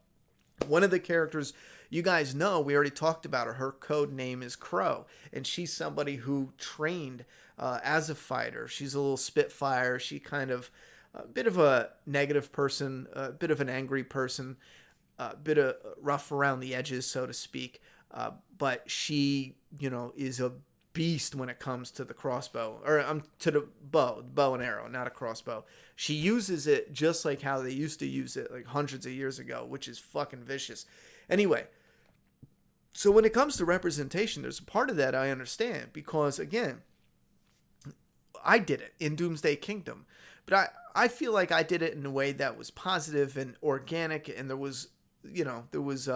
S1: one of the characters, you guys know, we already talked about her. Her code name is Crow, and she's somebody who trained as a fighter. She's a little spitfire. She kind of a bit of a negative person, a bit of an angry person, a bit of rough around the edges, so to speak. But she, is a beast when it comes to the crossbow, or to the bow and arrow, not a crossbow. She uses it just like how they used to use it like hundreds of years ago, which is fucking vicious. Anyway, so when it comes to representation, there's a part of that I understand, because again, I did it in Doomsday Kingdom, but I feel like I did it in a way that was positive and organic, and there was there was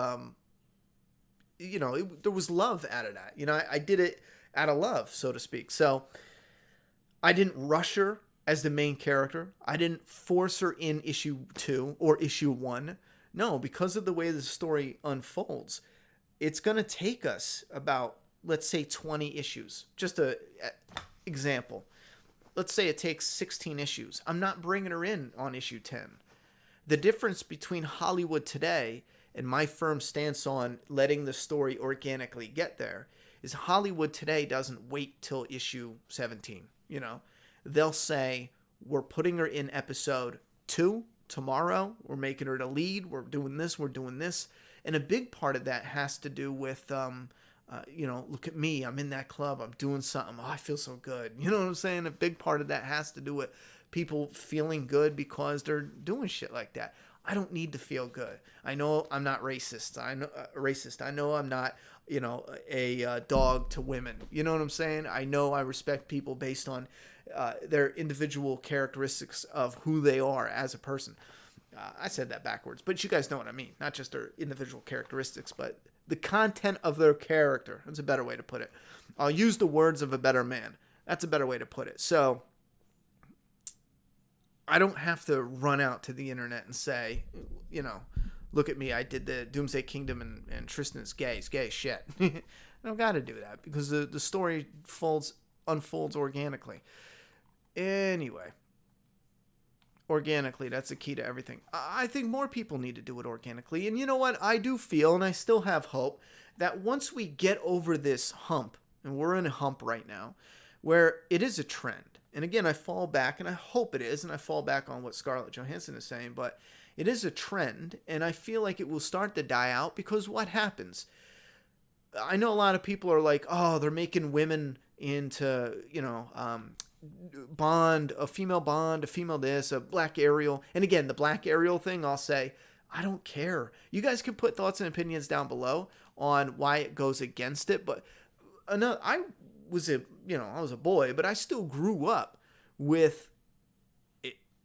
S1: love out of that. I did it out of love, so to speak. So I didn't rush her as the main character. I didn't force her in issue 2 or issue 1. No, because of the way the story unfolds, it's going to take us about, let's say, 20 issues. Just a example. Let's say it takes 16 issues. I'm not bringing her in on issue 10. The difference between Hollywood today and my firm stance on letting the story organically get there is Hollywood today doesn't wait till issue 17. They'll say, we're putting her in episode 2 tomorrow. We're making her the lead. We're doing this. We're doing this. And a big part of that has to do with, look at me. I'm in that club. I'm doing something. Oh, I feel so good. You know what I'm saying? A big part of that has to do with people feeling good because they're doing shit like that. I don't need to feel good. I know I'm not racist. I know I'm not a dog to women. You know what I'm saying? I know I respect people based on their individual characteristics of who they are as a person. I said that backwards, but you guys know what I mean. Not just their individual characteristics, but the content of their character. That's a better way to put it. I'll use the words of a better man. That's a better way to put it. So I don't have to run out to the internet and say, look at me, I did the Doomsday Kingdom and Tristan is gay. He's gay as shit. I don't got to do that because the story unfolds organically. Anyway, organically, that's the key to everything. I think more people need to do it organically. And you know what? I do feel, and I still have hope, that once we get over this hump, and we're in a hump right now, where it is a trend. And again, I fall back, and I hope it is, and I fall back on what Scarlett Johansson is saying, but it is a trend, and I feel like it will start to die out because what happens? I know a lot of people are like, oh, they're making women into, Bond, a female this, a black Ariel. And again, the black Ariel thing, I'll say, I don't care. You guys can put thoughts and opinions down below on why it goes against it. But I was a boy, but I still grew up with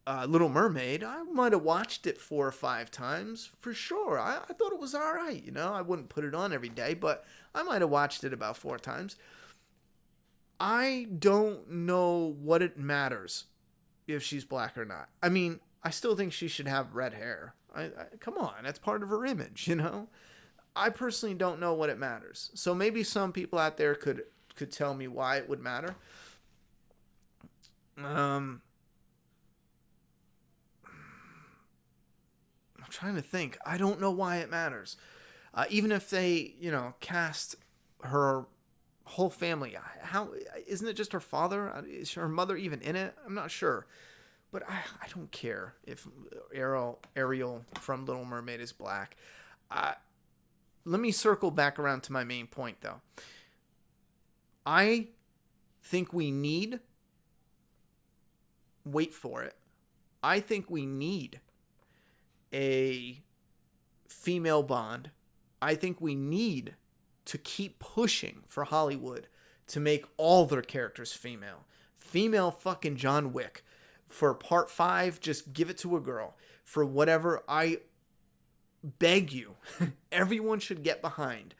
S1: Little Mermaid. I might have watched it 4 or 5 times for sure. I thought it was all right. I wouldn't put it on every day, but I might have watched it about 4 times. I don't know what it matters if she's black or not. I mean, I still think she should have red hair. Come on, that's part of her image, I personally don't know what it matters. So maybe some people out there could tell me why it would matter. I'm trying to think. I don't know why it matters. Even if they, cast her whole family, how isn't it just her father? Is her mother even in it? I'm not sure, but I don't care if Ariel from Little Mermaid is black. Let me circle back around to my main point though. I think we need, wait for it, I think we need a female Bond. I think we need to keep pushing for Hollywood to make all their characters female. Female fucking John Wick. For part 5, just give it to a girl. For whatever, I beg you, everyone should get behind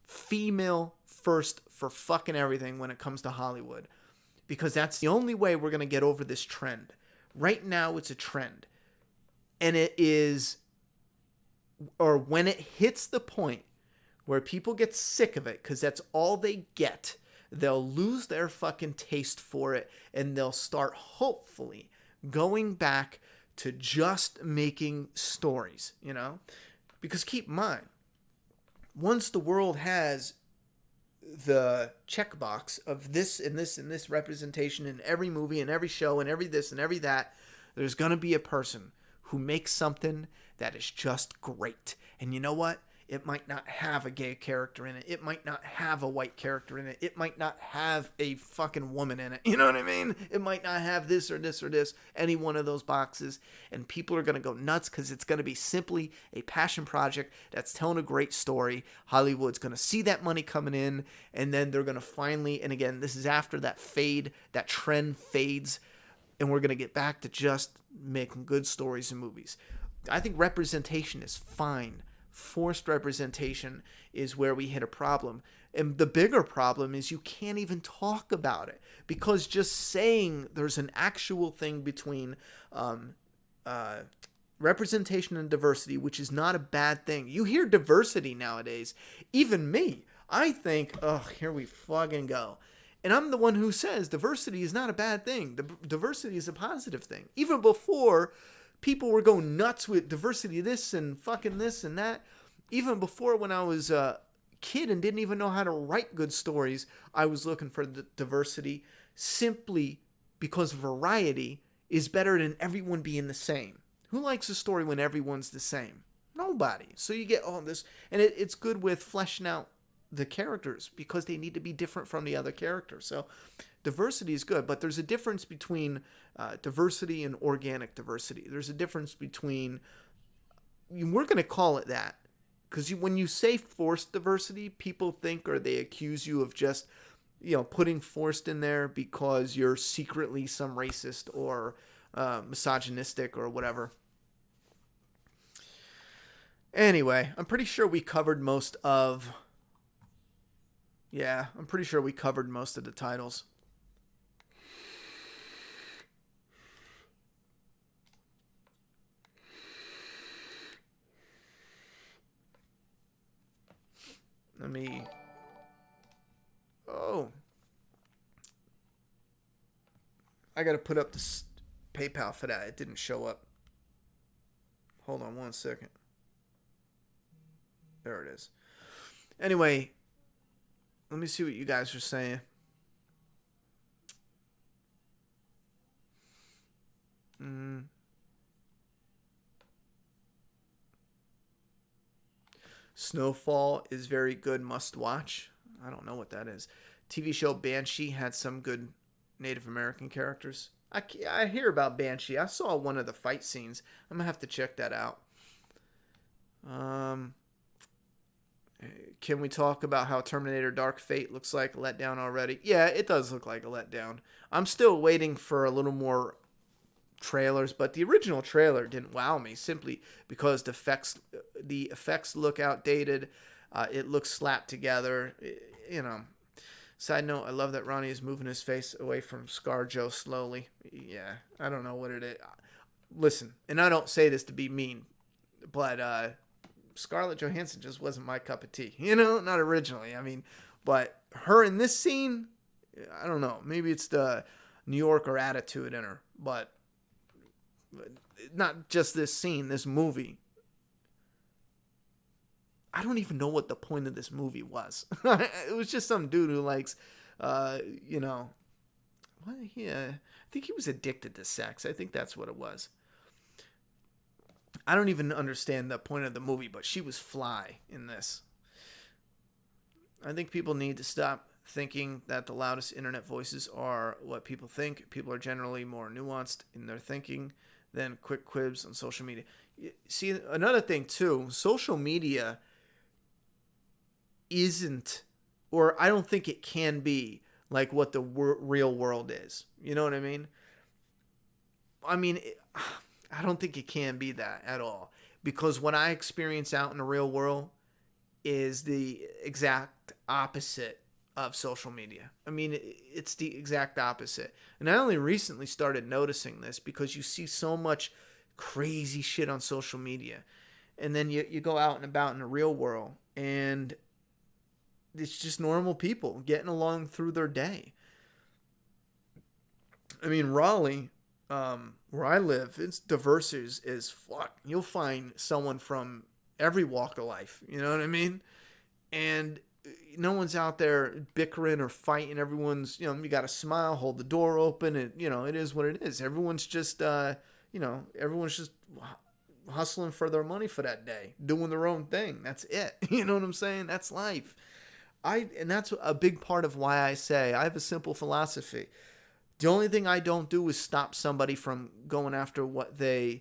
S1: female first for fucking everything when it comes to Hollywood. Because that's the only way we're going to get over this trend. Right now, it's a trend. And it is, or when it hits the point where people get sick of it because that's all they get, they'll lose their fucking taste for it and they'll start hopefully going back to just making stories, Because keep in mind, once the world has the checkbox of this and this and this representation in every movie and every show and every this and every that, there's going to be a person who makes something that is just great. And you know what? It might not have a gay character in it. It might not have a white character in it. It might not have a fucking woman in it. You know what I mean? It might not have this or this or this, any one of those boxes. And people are going to go nuts because it's going to be simply a passion project that's telling a great story. Hollywood's going to see that money coming in, and then they're going to finally, and again, this is after that trend fades, and we're going to get back to just making good stories and movies. I think representation is fine. Forced representation is where we hit a problem. And the bigger problem is you can't even talk about it because just saying there's an actual thing between representation and diversity, which is not a bad thing. You hear diversity nowadays. Even me, I think, oh, here we fucking go. And I'm the one who says diversity is not a bad thing. Diversity is a positive thing. Even before people were going nuts with diversity this and fucking this and that. Even before when I was a kid and didn't even know how to write good stories, I was looking for the diversity simply because variety is better than everyone being the same. Who likes a story when everyone's the same? Nobody. So you get all this. And it's good with fleshing out the characters because they need to be different from the other characters. So diversity is good, but there's a difference between diversity and organic diversity. There's a difference between, we're going to call it that, because when you say forced diversity, people think or they accuse you of just, putting forced in there because you're secretly some racist or misogynistic or whatever. Anyway, I'm pretty sure we covered most of... Yeah, I'm pretty sure we covered most of the titles. Let me... Oh. I gotta put up this PayPal for that. It didn't show up. Hold on 1 second. There it is. Anyway, let me see what you guys are saying. Snowfall is very good, must watch. I don't know what that is. TV show Banshee had some good Native American characters. I hear about Banshee. I saw one of the fight scenes. I'm going to have to check that out. Can we talk about how Terminator Dark Fate looks like a letdown already? Yeah, it does look like a letdown. I'm still waiting for a little more trailers, but the original trailer didn't wow me simply because the effects look outdated. It looks slapped together. Side note, I love that Ronnie is moving his face away from ScarJo slowly. Yeah, I don't know what it is. Listen, and I don't say this to be mean, but Scarlett Johansson just wasn't my cup of tea. Not originally. I mean, but her in this scene, I don't know. Maybe it's the New Yorker attitude in her, but not just this scene, this movie. I don't even know what the point of this movie was. It was just some dude who likes, I think he was addicted to sex. I think that's what it was. I don't even understand the point of the movie, but she was fly in this. I think people need to stop thinking that the loudest internet voices are what people think. People are generally more nuanced in their thinking than quick quibs on social media. See, another thing too, social media isn't, or I don't think it can be like what the real world is. You know what I mean? I don't think it can be that at all, because what I experience out in the real world is the exact opposite of social media. It's the exact opposite. And I only recently started noticing this because you see so much crazy shit on social media. And then you go out and about in the real world and it's just normal people getting along through their day. Raleigh, where I live, it's diverse as fuck. You'll find someone from every walk of life. You know what I mean? And no one's out there bickering or fighting. Everyone's, you got to smile, hold the door open, and it is what it is. Everyone's just, everyone's just hustling for their money for that day, doing their own thing. That's it. You know what I'm saying? That's life. And that's a big part of why I say I have a simple philosophy. The only thing I don't do is stop somebody from going after what makes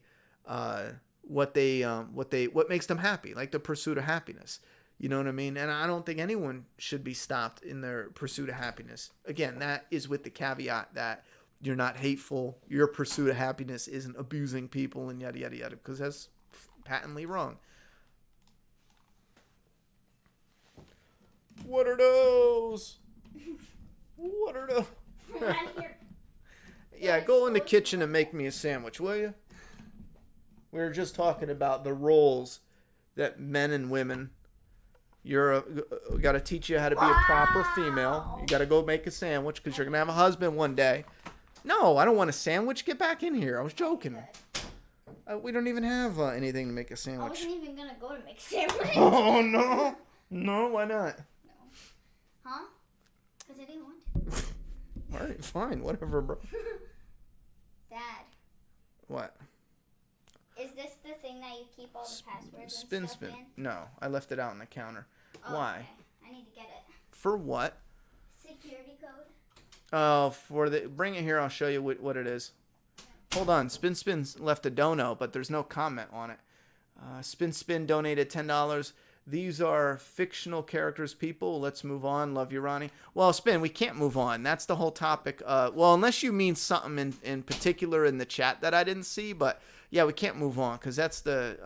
S1: them happy, like the pursuit of happiness. You know what I mean? And I don't think anyone should be stopped in their pursuit of happiness. Again, that is with the caveat that you're not hateful. Your pursuit of happiness isn't abusing people and yada, yada, yada, because that's patently wrong. What are those? What are those? Yeah, go in the kitchen and make me a sandwich, will you? We were just talking about the roles that men and women. We got to teach you how to be a proper female. You got to go make a sandwich because you're going to have a husband one day. No, I don't want a sandwich. Get back in here. I was joking. We don't even have anything to make a sandwich.
S2: I wasn't even going to go to make a sandwich.
S1: Oh, no. No, why not?
S2: No. Huh? Because I didn't want to.
S1: All right, fine. Whatever, bro.
S2: Dad.
S1: What?
S2: Is this the thing that you keep all the passwords
S1: Spin.
S2: in?
S1: No, I left it out on the counter.
S2: Oh,
S1: Why?
S2: Okay. I need to get it.
S1: For what?
S2: Security code.
S1: Oh, bring it here. I'll show you what it is. Hold on. Spin left a dono, but there's no comment on it. Spin donated $10. These are fictional characters, people. Let's move on. Love you, Ronnie. Well, Spin, we can't move on. That's the whole topic. Well, unless you mean something in particular in the chat that I didn't see, but yeah, we can't move on because that's the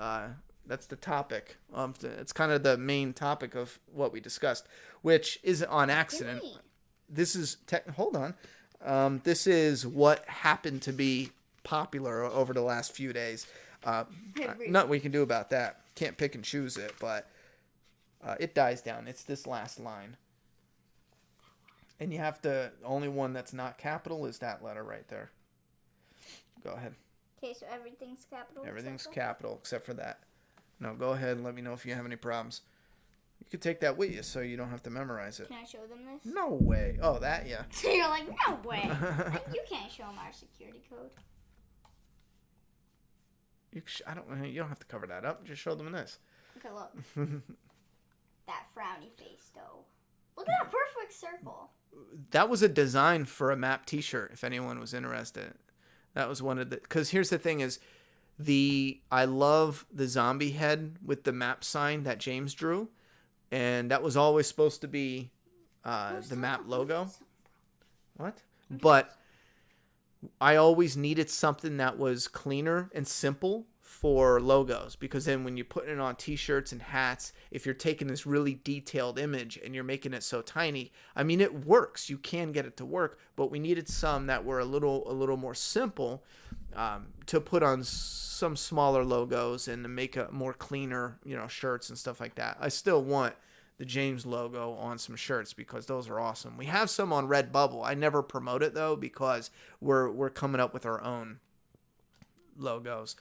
S1: topic. It's kind of the main topic of what we discussed, which is on accident. This is hold on. This is what happened to be popular over the last few days. Nothing we can do about that. Can't pick and choose it, but it dies down. It's this last line. And you have to, the only one that's not capital is that letter right there. Go ahead.
S2: Okay, so everything's capital?
S1: Everything's capital except for that. No, go ahead and let me know if you have any problems. You could take that with you so you don't have to memorize it.
S2: Can I show them this?
S1: No way. Oh, that, yeah.
S2: So you're like, no way. You can't show them our security code.
S1: You don't have to cover that up. Just show them this.
S2: Okay, look. That frowny face, though. Look at that perfect circle.
S1: That was a design for a map t-shirt, if anyone was interested. That was one of the... Because here's the thing is, I love the zombie head with the map sign that James drew. And that was always supposed to be the map logo. What? But I always needed something that was cleaner and simple for logos, because then when you're putting it on t-shirts and hats, if you're taking this really detailed image and you're making it so tiny, I mean, it works. You can get it to work, but we needed some that were a little more simple to put on some smaller logos and to make a more cleaner, shirts and stuff like that. I still want the James logo on some shirts because those are awesome. We have some on Redbubble. I never promote it though because we're coming up with our own logos.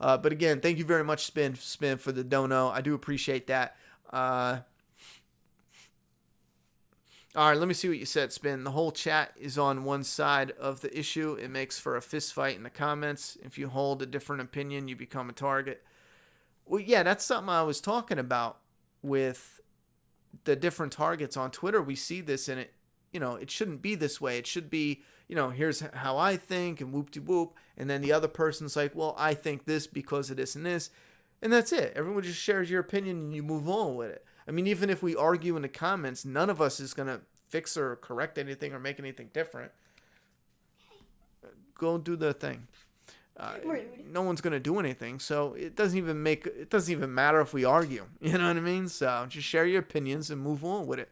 S1: But again, thank you very much, Spin, for the dono. I do appreciate that. All right, let me see what you said, Spin. The whole chat is on one side of the issue. It makes for a fist fight in the comments. If you hold a different opinion, you become a target. Well, yeah, that's something I was talking about with the different targets on Twitter. We see this, and it shouldn't be this way. It should be, here's how I think, and whoop-de-whoop. And then the other person's like, well, I think this because of this and this. And that's it. Everyone just shares your opinion and you move on with it. I mean, even if we argue in the comments, none of us is going to fix or correct anything or make anything different. Go do the thing. No one's going to do anything. So it doesn't even matter if we argue. You know what I mean? So just share your opinions and move on with it.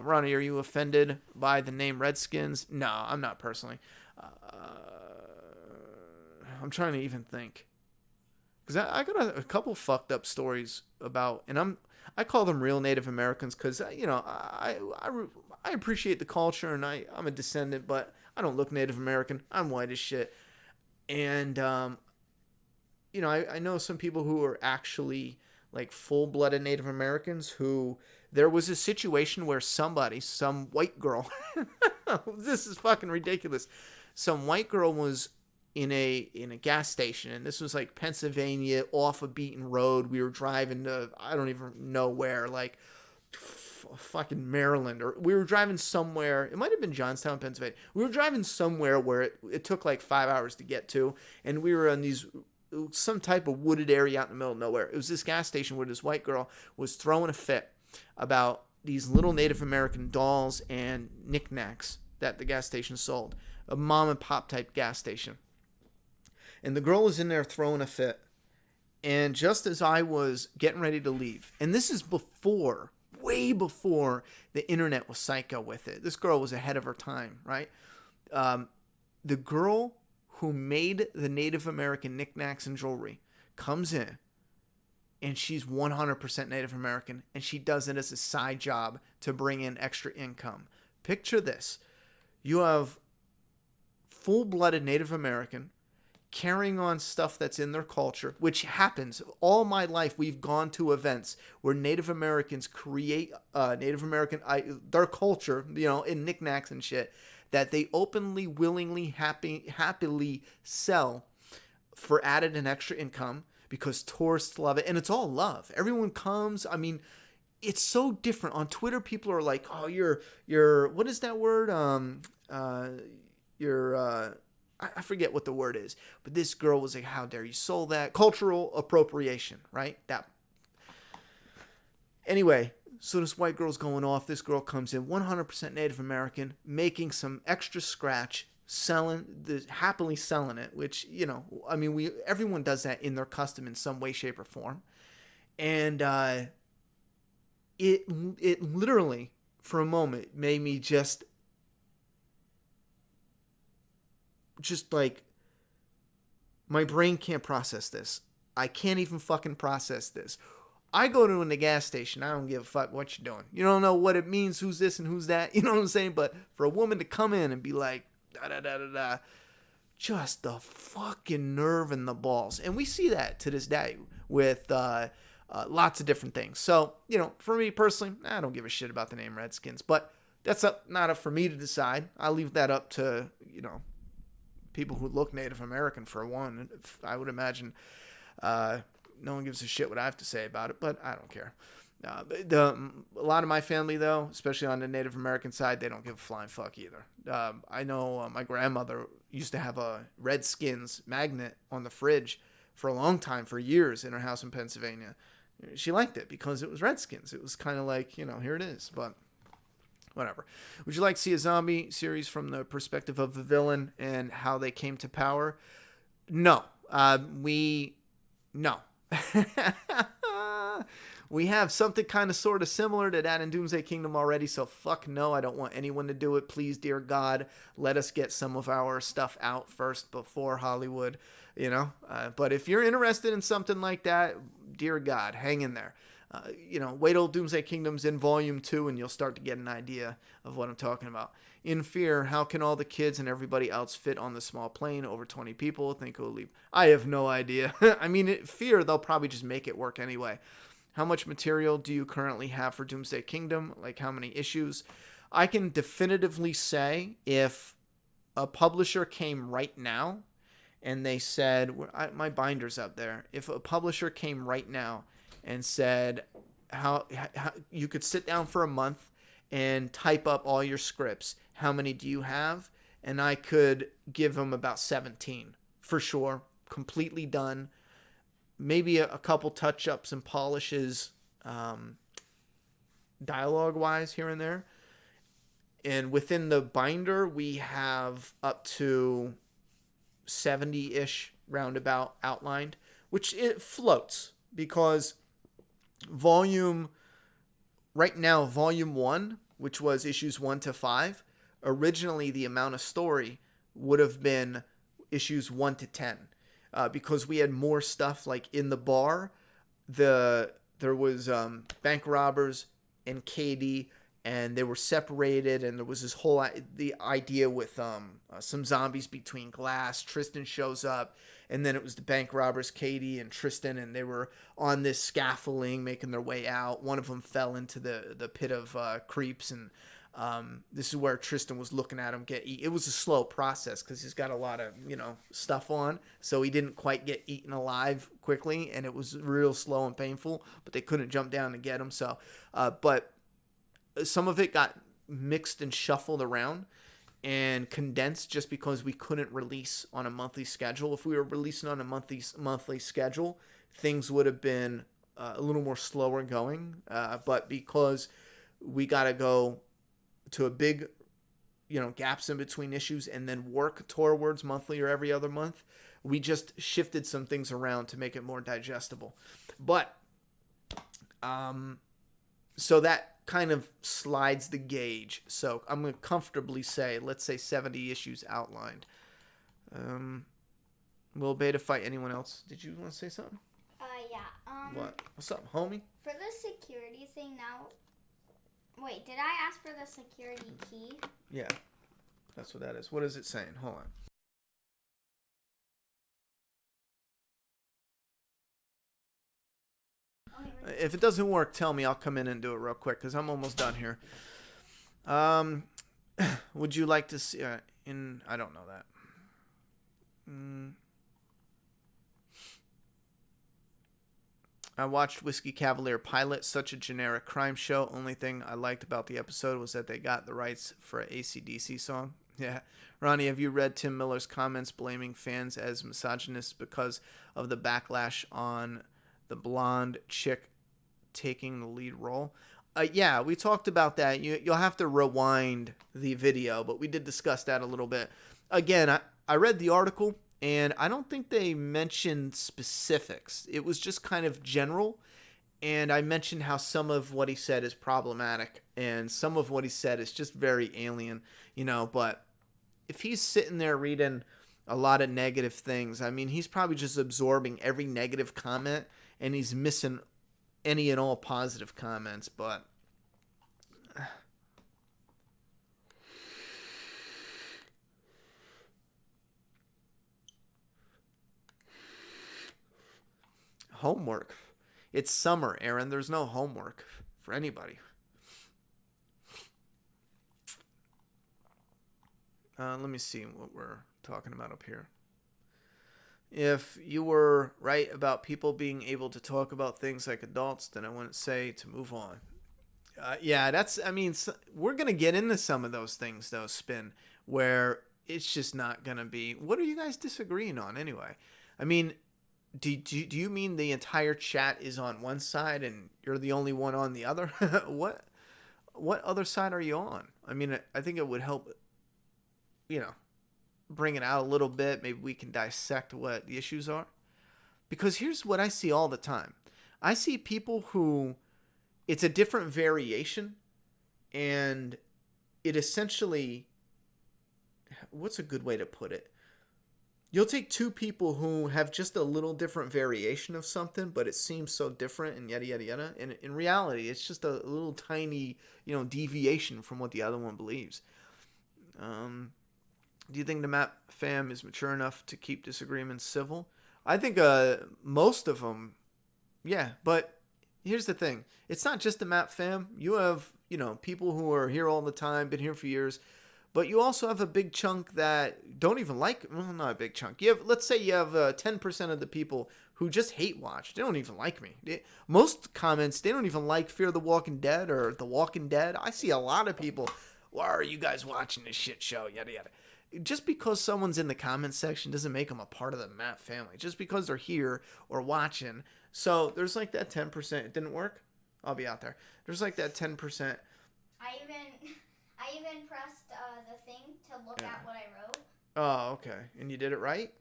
S1: Ronnie, are you offended by the name Redskins? No, I'm not personally. I'm trying to even think. Because I got a couple fucked up stories about, and I call them real Native Americans because, I appreciate the culture and I'm a descendant, but I don't look Native American. I'm white as shit. And, I know some people who are actually like full-blooded Native Americans who... There was a situation where some white girl, this is fucking ridiculous. Some white girl was in a gas station, and this was like Pennsylvania, off a beaten road. We were driving to, I don't even know where, like fucking Maryland, or we were driving somewhere. It might have been Johnstown, Pennsylvania. We were driving somewhere where it took like 5 hours to get to, and we were on some type of wooded area out in the middle of nowhere. It was this gas station where this white girl was throwing a fit about these little Native American dolls and knickknacks that the gas station sold. A mom and pop type gas station. And the girl was in there throwing a fit. And just as I was getting ready to leave, and this is way before the internet was psycho with it. This girl was ahead of her time, right? The girl who made the Native American knickknacks and jewelry comes in. And she's 100% Native American, and she does it as a side job to bring in extra income. Picture this. You have full-blooded Native American carrying on stuff that's in their culture, which happens. All my life, we've gone to events where Native Americans create their culture, in knickknacks and shit, that they openly, willingly, happily sell for added and extra income. Because tourists love it, and it's all love. Everyone comes. I mean, it's so different. On Twitter, people are like, "Oh, you're what is that word? I forget what the word is." But this girl was like, "How dare you sold that?" Cultural appropriation, right? That. Anyway, so this white girl's going off. This girl comes in, 100% Native American, making some extra scratch, happily selling it, which, you know, I mean, everyone does that in their custom in some way, shape, or form. And it literally, for a moment, made me just like, my brain can't process this. I can't even fucking process this. I go to the gas station. I don't give a fuck what you're doing. You don't know what it means, who's this and who's that. You know what I'm saying? But for a woman to come in and be like, da-da-da-da-da, just the fucking nerve and the balls. And we see that to this day with lots of different things. So, you know, for me personally, I don't give a shit about the name Redskins. But that's not up for me to decide. I leave that up to, you know, people who look Native American, for one. I would imagine no one gives a shit what I have to say about it, but I don't care. A lot of my family, though, especially on the Native American side, they don't give a flying fuck either. I know my grandmother used to have a Redskins magnet on the fridge for a long time, for years, in her house in Pennsylvania. She liked it because it was Redskins. It was kind of like, you know, here it is, but whatever. Would you like to see a zombie series from the perspective of the villain and how they came to power? No. No. We have something kind of sort of similar to that in Doomsday Kingdom already, so fuck no, I don't want anyone to do it. Please, dear God, let us get some of our stuff out first before Hollywood, you know? But if you're interested in something like that, dear God, hang in there. You know, wait till Doomsday Kingdom's in Volume 2 and you'll start to get an idea of what I'm talking about. In Fear, how can all the kids and everybody else fit on the small plane? Over 20 people think it will leave. I have no idea. I mean, Fear, they'll probably just make it work anyway. How much material do you currently have for Doomsday Kingdom? Like, how many issues? I can definitively say if a publisher came right now and they said, my binder's up there. If a publisher came right now and said, how you could sit down for a month and type up all your scripts, how many do you have? And I could give them about 17 for sure, completely done. Maybe a couple touch-ups and polishes dialogue-wise here and there. And within the binder, we have up to 70-ish roundabout outlined, which it floats because right now, Volume 1, which was issues 1 to 5, originally the amount of story would have been issues 1 to 10. Because we had more stuff like in the bar, there was bank robbers and Katie, and they were separated, and there was this whole the idea with some zombies between glass. Tristan shows up, and then it was the bank robbers, Katie and Tristan, and they were on this scaffolding making their way out. One of them fell into the pit of creeps, and this is where Tristan was looking at him get eaten. It was a slow process because he's got a lot of, you know, stuff on, so he didn't quite get eaten alive quickly, and it was real slow and painful, but they couldn't jump down to get him. So but some of it got mixed and shuffled around and condensed just because we couldn't release on a monthly schedule. If we were releasing on a monthly schedule, things would have been a little more slower going, but because we got to go to a big, you know, gaps in between issues and then work towards monthly or every other month, we just shifted some things around to make it more digestible. But so that kind of slides the gauge. So I'm going to comfortably say, let's say 70 issues outlined. Will Beta fight anyone else? Did you want to say something?
S2: Yeah.
S1: What? What's up, homie?
S2: For the security thing now. Wait, did I ask for the security key?
S1: Yeah, that's what that is. What is it saying? Hold on. If it doesn't work, tell me. I'll come in and do it real quick because I'm almost done here. Would you like to see? I don't know that. I watched Whiskey Cavalier pilot, such a generic crime show. Only thing I liked about the episode was that they got the rights for an AC/DC song. Yeah. Ronnie, have you read Tim Miller's comments blaming fans as misogynists because of the backlash on the blonde chick taking the lead role. Yeah, we talked about that. You'll have to rewind the video, but we did discuss that a little bit. Again, I read the article, and I don't think they mentioned specifics. It was just kind of general, and I mentioned how some of what he said is problematic, and some of what he said is just very alien, but if he's sitting there reading a lot of negative things, I mean, he's probably just absorbing every negative comment, and he's missing any and all positive comments, but homework. It's summer, Aaron. There's no homework for anybody. Let me see what we're talking about up here. If you were right about people being able to talk about things like adults, then I wouldn't say to move on. Yeah, we're going to get into some of those things, though, Spin, where it's just not going to be. What are you guys disagreeing on anyway? I mean, do you mean the entire chat is on one side and you're the only one on the other? What other side are you on? I mean, I think it would help, bring it out a little bit. Maybe we can dissect what the issues are. Because here's what I see all the time. I see people who it's a different variation, and it essentially, what's a good way to put it? You'll take two people who have just a little different variation of something, but it seems so different and yada, yada, yada. And in reality, it's just a little tiny, deviation from what the other one believes. Do you think the Map fam is mature enough to keep disagreements civil? I think most of them, yeah. But here's the thing. It's not just the Map fam. You have, people who are here all the time, been here for years. But you also have a big chunk that don't even like, well, not a big chunk. Let's say you have 10% of the people who just hate watch. They don't even like me. Most comments, they don't even like Fear the Walking Dead or The Walking Dead. I see a lot of people, why are you guys watching this shit show? Yada, yada. Just because someone's in the comment section doesn't make them a part of the Map family. Just because they're here or watching. So there's like that 10%. It didn't work? I'll be out there. There's like that 10%.
S2: I even pressed the thing to look at what I wrote.
S1: Oh, okay. And you did it right?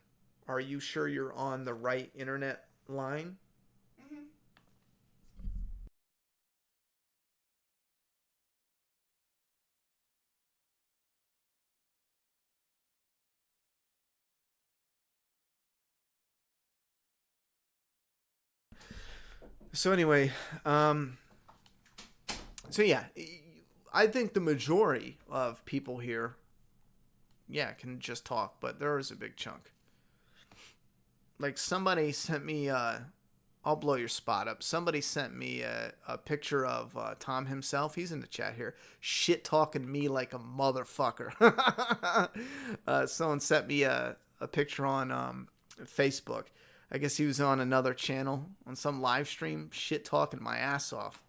S1: Are you sure you're on the right internet line?
S2: Mm-hmm.
S1: So anyway, so yeah, I think the majority of people here, can just talk, but there is a big chunk. Like somebody sent me, I'll blow your spot up. Somebody sent me a picture of Tom himself. He's in the chat here. Shit talking me like a motherfucker. Someone sent me a picture on Facebook. I guess he was on another channel on some live stream, shit talking my ass off.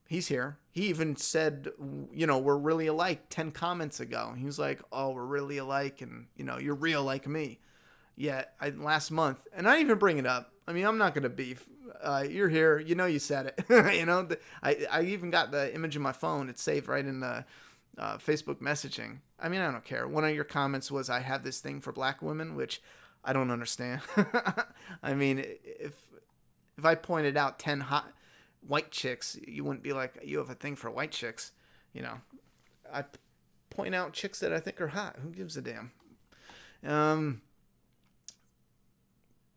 S1: He's here. He even said, we're really alike 10 comments ago. He was like, oh, we're really alike, and, you're real like me. Yeah, last month, and I didn't even bring it up. I mean, I'm not going to beef. You're here. You said it. I even got the image of my phone. It's saved right in the Facebook messaging. I mean, I don't care. One of your comments was, I have this thing for black women, which I don't understand. I mean, if I pointed out 10 hot white chicks, you wouldn't be like, you have a thing for white chicks. I point out chicks that I think are hot. Who gives a damn?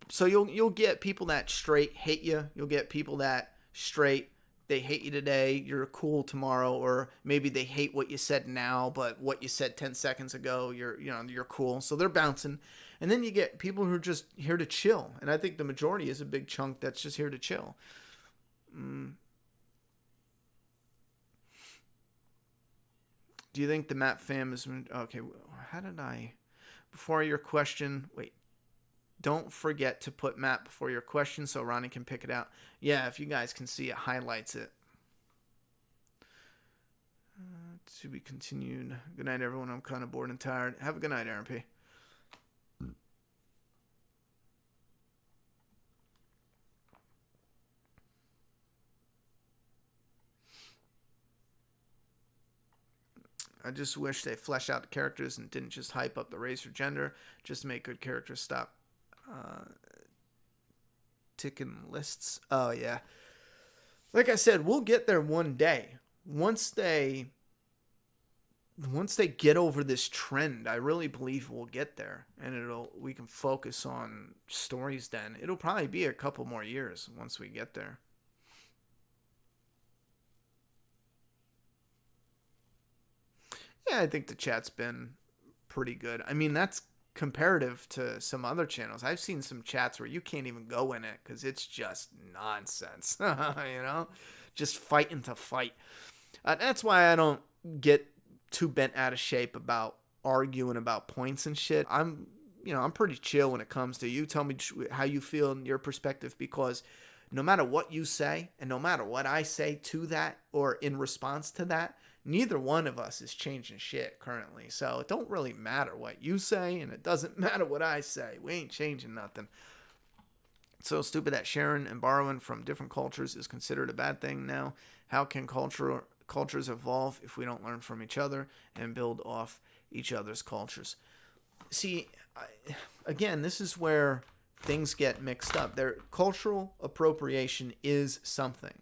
S1: So you'll get people that straight hate you. You'll get people that straight, they hate you today, you're cool tomorrow, or maybe they hate what you said now, but what you said 10 seconds ago, you're cool. So they're bouncing. And then you get people who are just here to chill. And I think the majority is a big chunk that's just here to chill. Do you think the Map fam is... Okay, how did I... Before your question... Wait. Don't forget to put Map before your question so Ronnie can pick it out. Yeah, if you guys can see, it highlights it. To be continued. Good night, everyone. I'm kind of bored and tired. Have a good night, Aaron P. I just wish they fleshed out the characters and didn't just hype up the race or gender, just to make good characters. Stop ticking lists. Oh, yeah. Like I said, we'll get there one day. Once they get over this trend, I really believe we'll get there, and we can focus on stories then. It'll probably be a couple more years once we get there. Yeah, I think the chat's been pretty good. I mean, that's comparative to some other channels. I've seen some chats where you can't even go in it because it's just nonsense. Just fighting to fight. That's why I don't get too bent out of shape about arguing about points and shit. I'm pretty chill when it comes to you. Tell me how you feel in your perspective, because no matter what you say and no matter what I say to that or in response to that, neither one of us is changing shit currently. So it don't really matter what you say, and it doesn't matter what I say. We ain't changing nothing. It's so stupid that sharing and borrowing from different cultures is considered a bad thing now. How can cultures evolve if we don't learn from each other and build off each other's cultures? See, again, this is where things get mixed up. Cultural appropriation is something,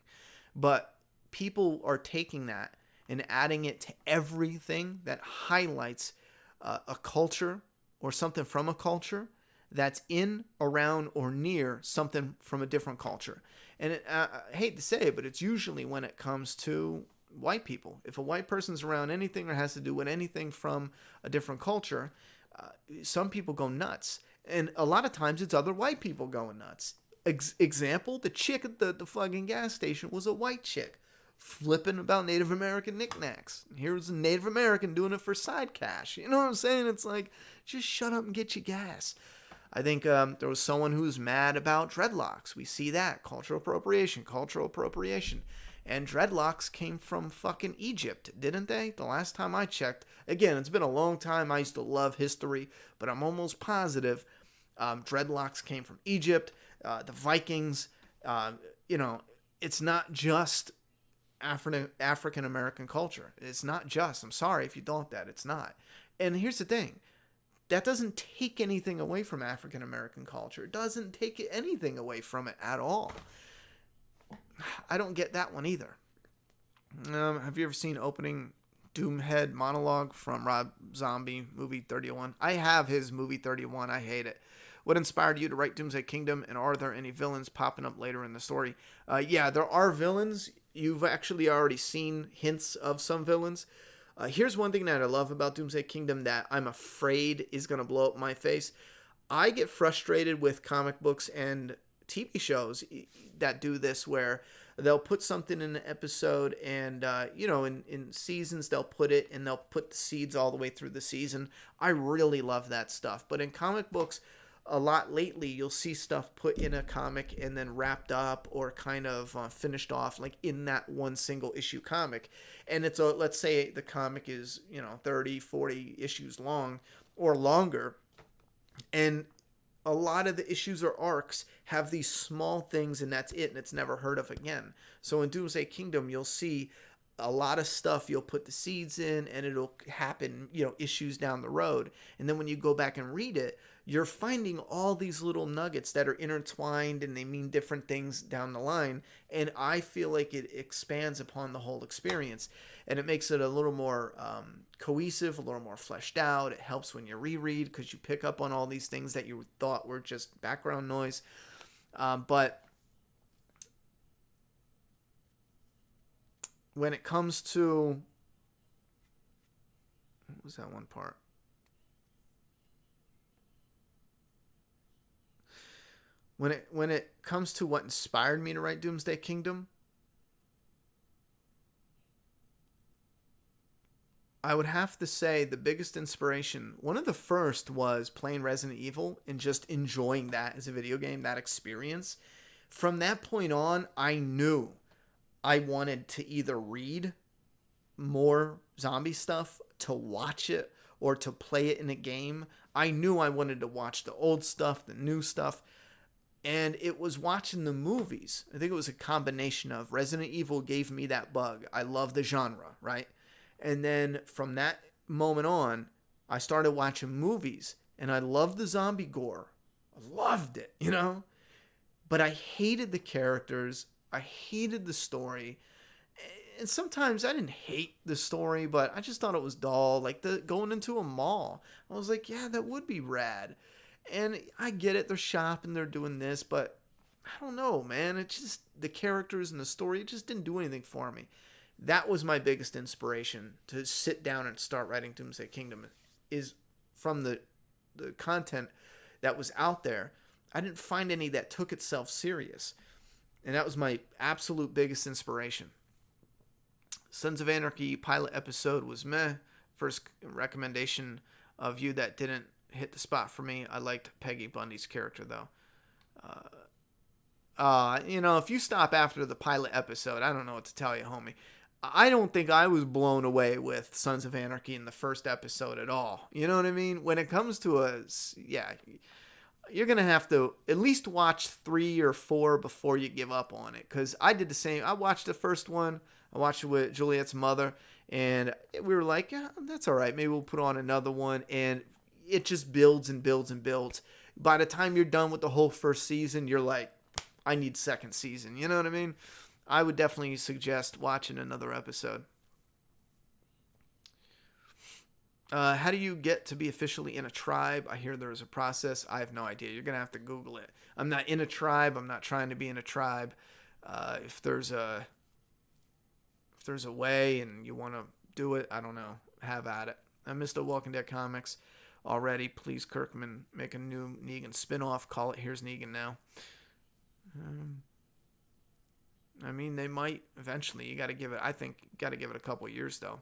S1: but people are taking that and adding it to everything that highlights a culture or something from a culture that's in, around, or near something from a different culture. And I hate to say it, but it's usually when it comes to white people. If a white person's around anything or has to do with anything from a different culture, some people go nuts. And a lot of times it's other white people going nuts. Example, the chick at the fucking gas station was a white chick flipping about Native American knickknacks. Here's a Native American doing it for side cash. You know what I'm saying? It's like, just shut up and get your gas. I think there was someone who's mad about dreadlocks. We see that. Cultural appropriation. And dreadlocks came from fucking Egypt, didn't they? The last time I checked. Again, it's been a long time. I used to love history, but I'm almost positive dreadlocks came from Egypt. The Vikings, it's not just African American culture. It's not just. I'm sorry if you thought that. It's not. And here's the thing. That doesn't take anything away from African American culture. It doesn't take anything away from it at all. I don't get that one either. Have you ever seen opening Doomhead monologue from Rob Zombie, movie 31? I have his movie 31. I hate it. What inspired you to write Doomsday Kingdom, and are there any villains popping up later in the story? Yeah, there are villains. You've actually already seen hints of some villains. Here's one thing that I love about Doomsday Kingdom that I'm afraid is going to blow up my face. I get frustrated with comic books and TV shows that do this, where they'll put something in an episode and, in seasons they'll put it and they'll put the seeds all the way through the season. I really love that stuff. But in comic books, a lot lately, you'll see stuff put in a comic and then wrapped up or kind of finished off like in that one single issue comic. And let's say the comic is, 30, 40 issues long or longer. And a lot of the issues or arcs have these small things, and that's it, and it's never heard of again. So in Doomsday Kingdom, you'll see a lot of stuff. You'll put the seeds in, and it'll happen, issues down the road. And then when you go back and read it, you're finding all these little nuggets that are intertwined, and they mean different things down the line. And I feel like it expands upon the whole experience, and it makes it a little more cohesive, a little more fleshed out. It helps when you reread because you pick up on all these things that you thought were just background noise. But when it comes to, what was that one part? When it comes to what inspired me to write Doomsday Kingdom, I would have to say the biggest inspiration, one of the first, was playing Resident Evil and just enjoying that as a video game, that experience. From that point on, I knew I wanted to either read more zombie stuff, to watch it, or to play it in a game. I knew I wanted to watch the old stuff, the new stuff. And it was watching the movies. I think it was a combination of Resident Evil gave me that bug. I love the genre, right? And then from that moment on, I started watching movies, and I loved the zombie gore. I loved it, you know? But I hated the characters. I hated the story. And sometimes I didn't hate the story, but I just thought it was dull. Like going into a mall. I was like, yeah, that would be rad. And I get it. They're shopping, they're doing this, but I don't know, man. It just, the characters and the story, it just didn't do anything for me. That was my biggest inspiration to sit down and start writing Doomsday Kingdom, is from the content that was out there. I didn't find any that took itself serious. And that was my absolute biggest inspiration. Sons of Anarchy pilot episode was meh. First recommendation of you that didn't hit the spot for me. I liked Peggy Bundy's character, though. If you stop after the pilot episode, I don't know what to tell you, homie. I don't think I was blown away with Sons of Anarchy in the first episode at all. You know what I mean? When it comes to you're going to have to at least watch 3 or 4 before you give up on it. Because I did the same. I watched the first one. I watched it with Juliet's mother. And we were like, yeah, that's all right. Maybe we'll put on another one. And it just builds and builds and builds. By the time you're done with the whole first season, you're like, I need second season. You know what I mean? I would definitely suggest watching another episode. How do you get to be officially in a tribe? I hear there is a process. I have no idea. You're going to have to Google it. I'm not in a tribe. I'm not trying to be in a tribe. If there's a way and you want to do it, I don't know. Have at it. I missed the Walking Dead comics already. Please, Kirkman, make a new Negan spinoff. Call it Here's Negan Now. I mean, they might eventually. You got to give it a couple of years, though.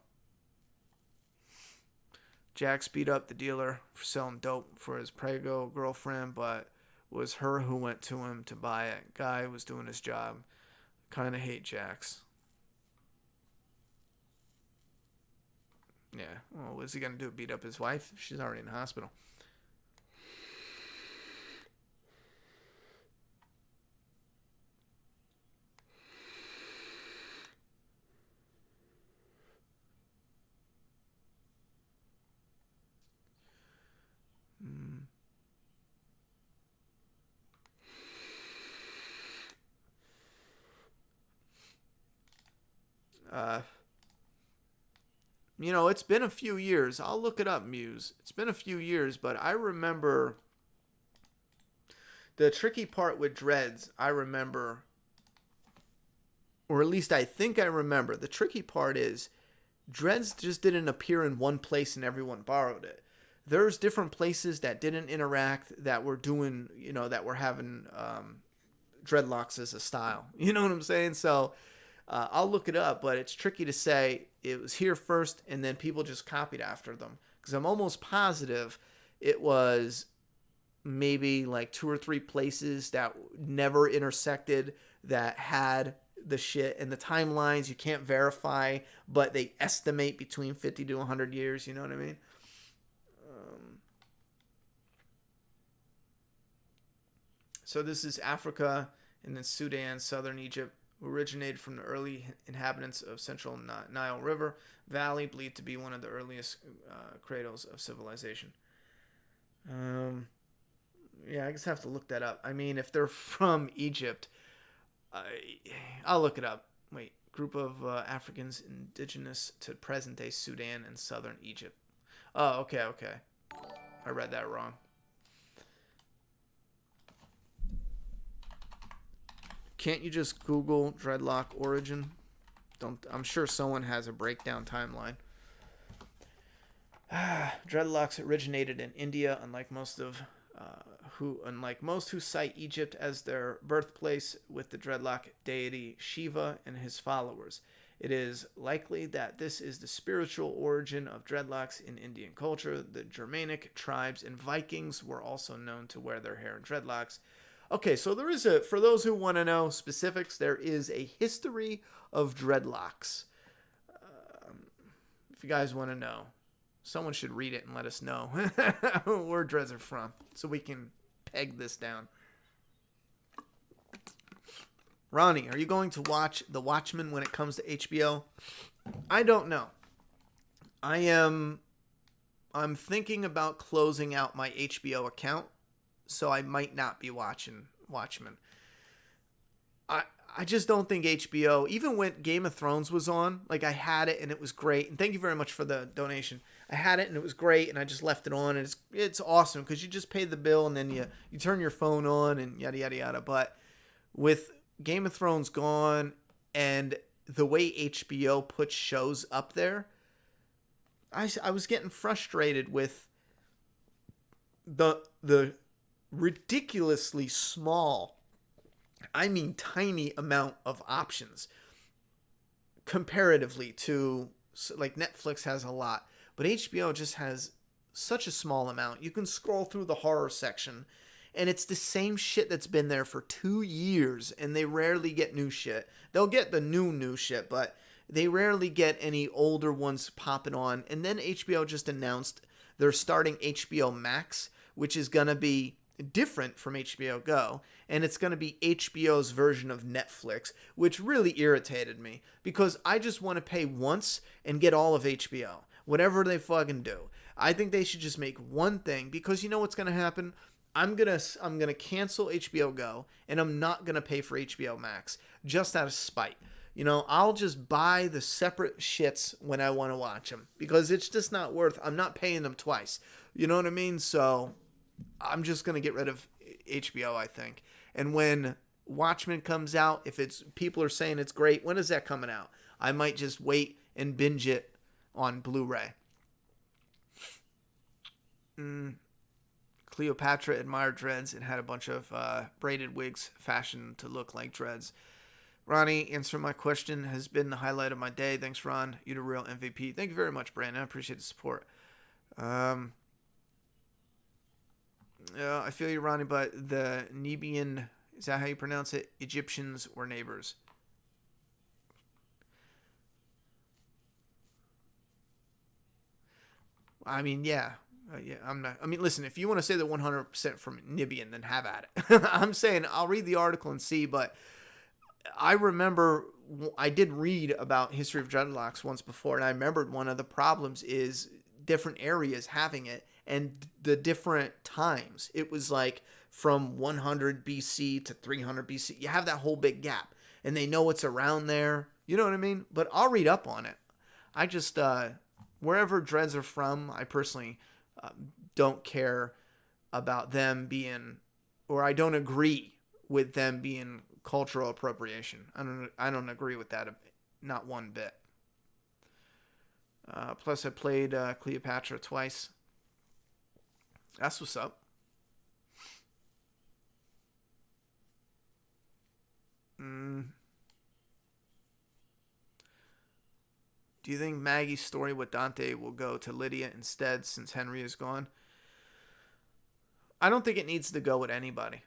S1: Jax beat up the dealer for selling dope for his Prego girlfriend, but was her who went to him to buy it. Guy was doing his job. Kind of hate Jax. Yeah. Well, what's he going to do? Beat up his wife? She's already in the hospital. It's been a few years. I'll look it up, Muse. It's been a few years, but I remember the tricky part with Dreads. I remember, or at least I think I remember. The tricky part is Dreads just didn't appear in one place and everyone borrowed it. There's different places that didn't interact that were doing, that were having dreadlocks as a style. You know what I'm saying? So I'll look it up, but it's tricky to say it was here first and then people just copied after them. Because I'm almost positive it was maybe like 2 or 3 places that never intersected that had the shit, and the timelines you can't verify, but they estimate between 50 to 100 years. You know what I mean? So this is Africa and then Sudan, southern Egypt, originated from the early inhabitants of central Nile River Valley, believed to be one of the earliest cradles of civilization. Yeah, I just have to look that up. I mean, if they're from Egypt, I'll look it up. Wait, group of Africans indigenous to present-day Sudan and southern Egypt. Oh, okay. I read that wrong. Can't you just Google dreadlock origin? I'm sure someone has a breakdown timeline. Dreadlocks originated in India, unlike most who cite Egypt as their birthplace, with the dreadlock deity Shiva and his followers. It is likely that this is the spiritual origin of dreadlocks in Indian culture. The Germanic tribes and Vikings were also known to wear their hair in dreadlocks. Okay, so there is for those who want to know specifics, there is a history of dreadlocks. If you guys want to know, someone should read it and let us know where dreads are from, so we can peg this down. Ronnie, are you going to watch The Watchmen when it comes to HBO? I don't know. I'm thinking about closing out my HBO account, so I might not be watching Watchmen. I I just don't think HBO, even when Game of Thrones was on, like I had it and it was great. And thank you very much for the donation. I had it and it was great, and I just left it on, and it's awesome because you just pay the bill and then you turn your phone on and yada yada yada. But with Game of Thrones gone and the way HBO puts shows up there, I was getting frustrated with the ridiculously small, I mean tiny amount of options comparatively to, like, Netflix has a lot, but HBO just has such a small amount. You can scroll through the horror section and it's the same shit that's been there for 2 years, and they rarely get new shit. They'll get the new shit, but they rarely get any older ones popping on. And then HBO just announced they're starting HBO Max, which is going to be different from HBO Go, and it's going to be HBO's version of Netflix, which really irritated me because I just want to pay once and get all of HBO, whatever they fucking do. I think they should just make one thing, because you know what's going to happen? I'm gonna cancel HBO Go, and I'm not gonna pay for HBO Max just out of spite. You know, I'll just buy the separate shits when I want to watch them, because it's just not worth. I'm not paying them twice. You know what I mean? So I'm just gonna get rid of HBO, I think. And when Watchmen comes out, if it's people are saying it's great, when is that coming out? I might just wait and binge it on Blu-ray. Cleopatra admired dreads and had a bunch of braided wigs fashioned to look like dreads. Ronnie, answer my question has been the highlight of my day. Thanks, Ron. You the real MVP. Thank you very much, Brandon. I appreciate the support. Yeah, I feel you, Ronnie, but the Nebian, is that how you pronounce it? Egyptians were neighbors. I mean, yeah. Yeah, I'm not. I mean, listen, if you want to say that 100% from Nibian, then have at it. I'm saying I'll read the article and see, but I remember I did read about History of Dreadlocks once before, and I remembered one of the problems is different areas having it and the different times. It was like from 100 BC to 300 BC. You have that whole big gap, and they know it's around there. You know what I mean? But I'll read up on it. I just, wherever dreads are from, I personally don't care about them being, or I don't agree with them being cultural appropriation. I don't agree with that, not one bit. Plus, I played Cleopatra twice. That's what's up. Do you think Maggie's story with Dante will go to Lydia instead since Henry is gone? I don't think it needs to go with anybody.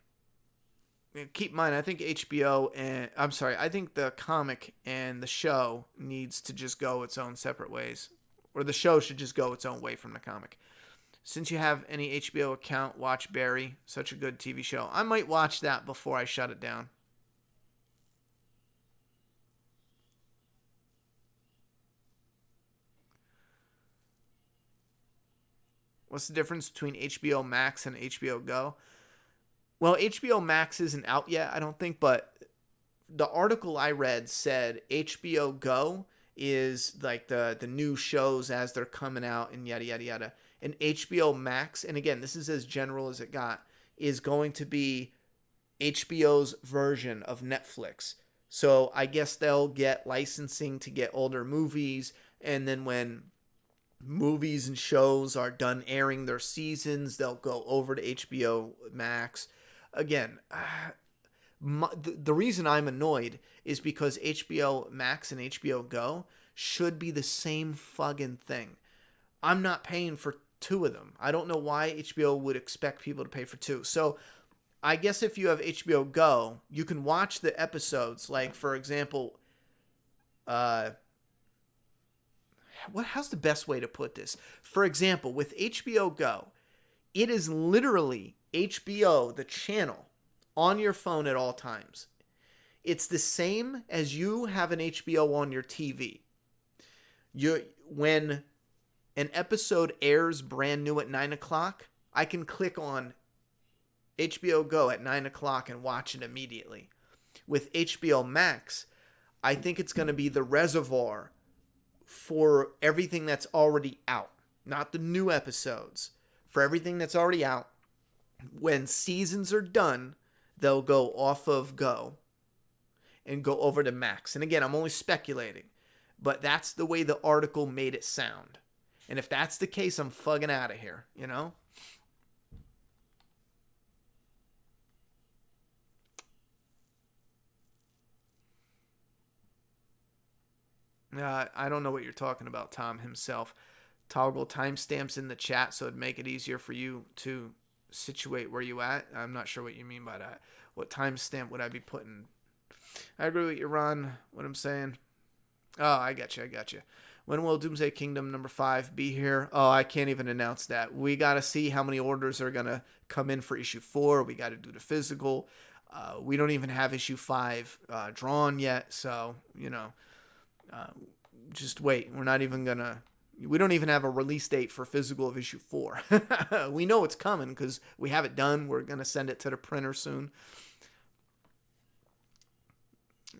S1: Keep in mind, I think I think the comic and the show needs to just go its own separate ways. Or the show should just go its own way from the comic. Since you have any HBO account, watch Barry. Such a good TV show. I might watch that before I shut it down. What's the difference between HBO Max and HBO Go? Well, HBO Max isn't out yet, I don't think, but the article I read said HBO Go is like the new shows as they're coming out and yada, yada, yada. And HBO Max, and again, this is as general as it got, is going to be HBO's version of Netflix. So I guess they'll get licensing to get older movies, and then when movies and shows are done airing their seasons, they'll go over to HBO Max. Again, the reason I'm annoyed is because HBO Max and HBO Go should be the same fucking thing. I'm not paying for two of them. I don't know why HBO would expect people to pay for two. So I guess if you have HBO Go, you can watch the episodes. Like, for example, how's the best way to put this? For example, with HBO Go, it is literally HBO, the channel, on your phone at all times. It's the same as you have an HBO on your TV. When an episode airs brand new at 9 o'clock, I can click on HBO Go at 9 o'clock and watch it immediately. With HBO Max, I think it's going to be the reservoir for everything that's already out, not the new episodes. For everything that's already out, when seasons are done, they'll go off of Go and go over to Max. And again, I'm only speculating, but that's the way the article made it sound. And if that's the case, I'm fucking out of here, you know? I don't know what you're talking about, Tom himself. Toggle timestamps in the chat so it'd make it easier for you to situate where you at. I'm not sure what you mean by that. What timestamp would I be putting? I agree with you, Ron. What I'm saying. Oh, I got you. When will Doomsday Kingdom number 5 be here? Oh, I can't even announce that. We got to see how many orders are going to come in for issue 4. We got to do the physical. We don't even have issue 5 drawn yet. So, you know, just wait. We don't even have a release date for physical of issue 4. We know it's coming because we have it done. We're going to send it to the printer soon.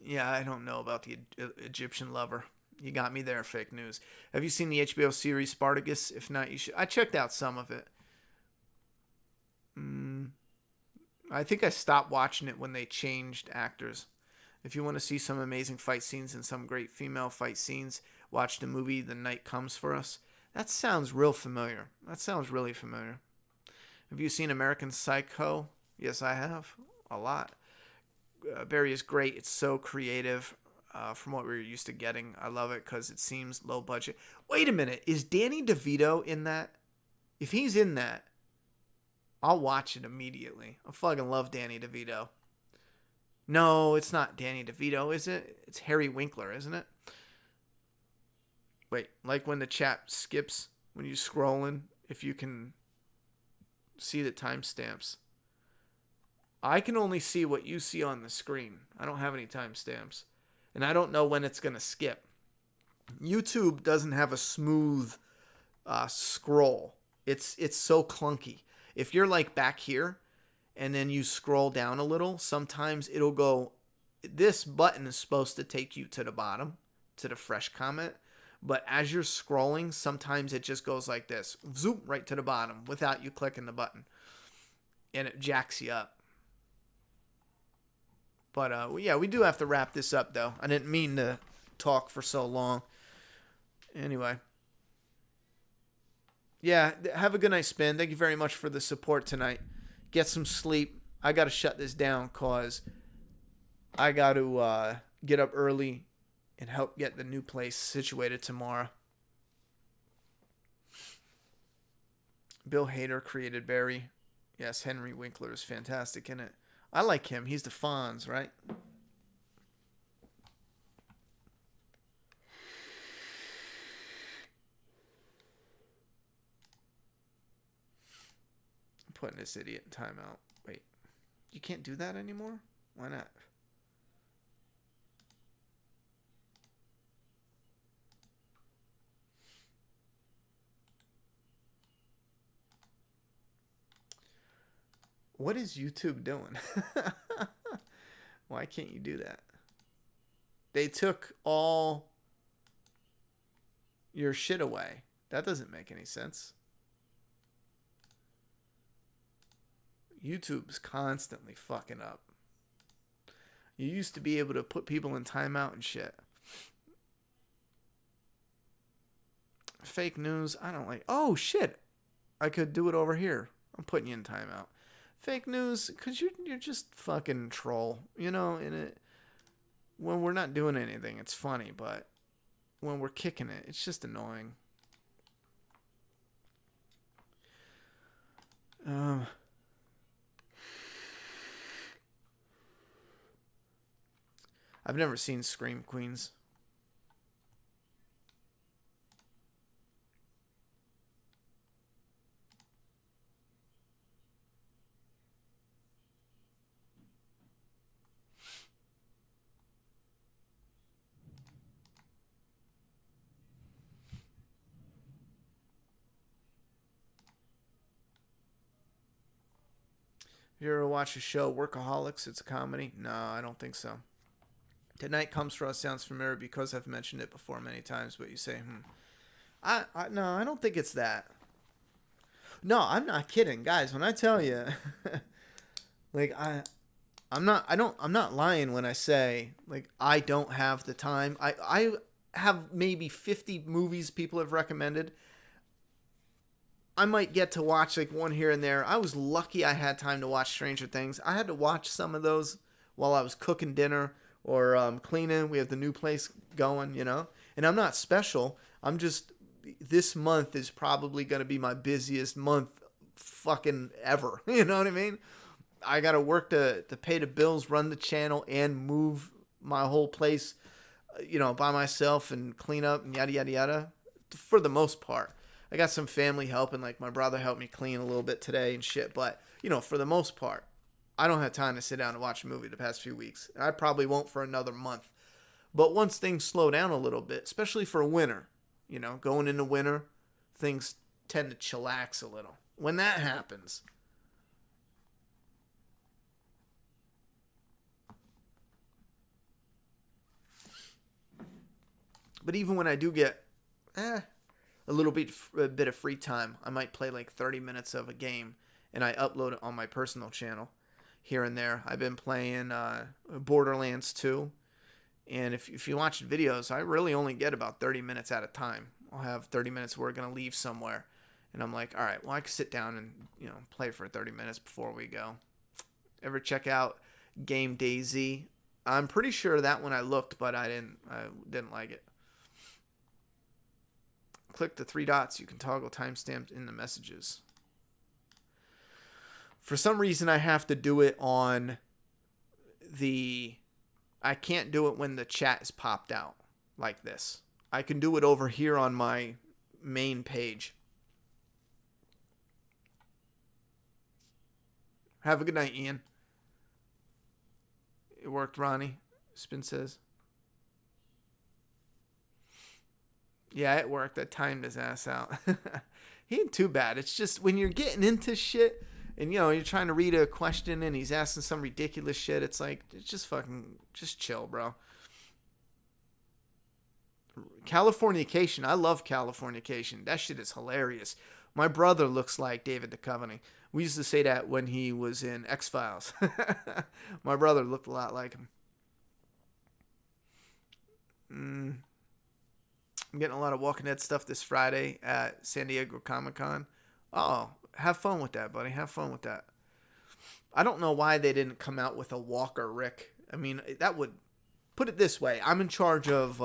S1: Yeah, I don't know about the Egyptian lover. You got me there, fake news. Have you seen the HBO series Spartacus? If not, you should. I checked out some of it. I think I stopped watching it when they changed actors. If you want to see some amazing fight scenes and some great female fight scenes, watch the movie The Night Comes for Us. That sounds real familiar. That sounds really familiar. Have you seen American Psycho? Yes, I have. A lot. Barry is great. It's so creative from what we're used to getting. I love it because it seems low budget. Wait a minute. Is Danny DeVito in that? If he's in that, I'll watch it immediately. I fucking love Danny DeVito. No, it's not Danny DeVito, is it? It's Harry Winkler, isn't it? Wait, like when the chat skips when you're scrolling, if you can see the timestamps. I can only see what you see on the screen. I don't have any timestamps. And I don't know when it's going to skip. YouTube doesn't have a smooth scroll. It's so clunky. If you're like back here and then you scroll down a little, sometimes it'll go, this button is supposed to take you to the bottom, to the fresh comment. But as you're scrolling, sometimes it just goes like this, zoom right to the bottom without you clicking the button. And it jacks you up. But yeah, we do have to wrap this up, though. I didn't mean to talk for so long. Anyway. Yeah, have a good night, Spin. Thank you very much for the support tonight. Get some sleep. I got to shut this down because I got to get up early and help get the new place situated tomorrow. Bill Hader created Barry. Yes, Henry Winkler is fantastic in it. I like him. He's the Fonz, right? I'm putting this idiot in timeout. Wait. You can't do that anymore? Why not? What is YouTube doing? Why can't you do that? They took all your shit away. That doesn't make any sense. YouTube's constantly fucking up. You used to be able to put people in timeout and shit. Fake news, I don't like. Oh, shit. I could do it over here. I'm putting you in timeout. Fake news, because you're just fucking troll. You know, and it, when we're not doing anything, it's funny. But when we're kicking it, it's just annoying. I've never seen Scream Queens. You ever watch a show, Workaholics? It's a comedy? No, I don't think so. Tonight Comes for Us sounds familiar because I've mentioned it before many times, but you say, no, I don't think it's that. No, I'm not kidding, guys. When I tell you, like I'm not lying when I say like I don't have the time. I have maybe 50 movies people have recommended. I might get to watch like one here and there. I was lucky I had time to watch Stranger Things. I had to watch some of those while I was cooking dinner or cleaning. We have the new place going, And I'm not special. I'm just, this month is probably going to be my busiest month fucking ever. You know what I mean? I got to work to pay the bills, run the channel, and move my whole place, by myself and clean up and yada, yada, yada, for the most part. I got some family helping, like my brother helped me clean a little bit today and shit. But, for the most part, I don't have time to sit down and watch a movie the past few weeks. I probably won't for another month. But once things slow down a little bit, especially for winter, going into winter, things tend to chillax a little. When that happens, but even when I do get a bit of free time, I might play like 30 minutes of a game, and I upload it on my personal channel here and there. I've been playing Borderlands 2, and if you watch videos, I really only get about 30 minutes at a time. I'll have 30 minutes where we're going to leave somewhere, and I'm like, all right, well, I can sit down and play for 30 minutes before we go. Ever check out Game DayZ? I'm pretty sure that one I looked, but I didn't like it. Click the 3 dots. You can toggle timestamps in the messages. For some reason, I have to do it on I can't do it when the chat is popped out like this. I can do it over here on my main page. Have a good night, Ian. It worked, Ronnie. Spin says. Yeah, it worked. I timed his ass out. He ain't too bad. It's just when you're getting into shit and, you're trying to read a question and he's asking some ridiculous shit, it's like, just chill, bro. Californication. I love Californication. That shit is hilarious. My brother looks like David Duchovny. We used to say that when he was in X-Files. My brother looked a lot like him. I'm getting a lot of Walking Dead stuff this Friday at San Diego Comic-Con. Oh, have fun with that, buddy. Have fun with that. I don't know why they didn't come out with a Walker Rick. I mean, that would... Put it this way. I'm in charge of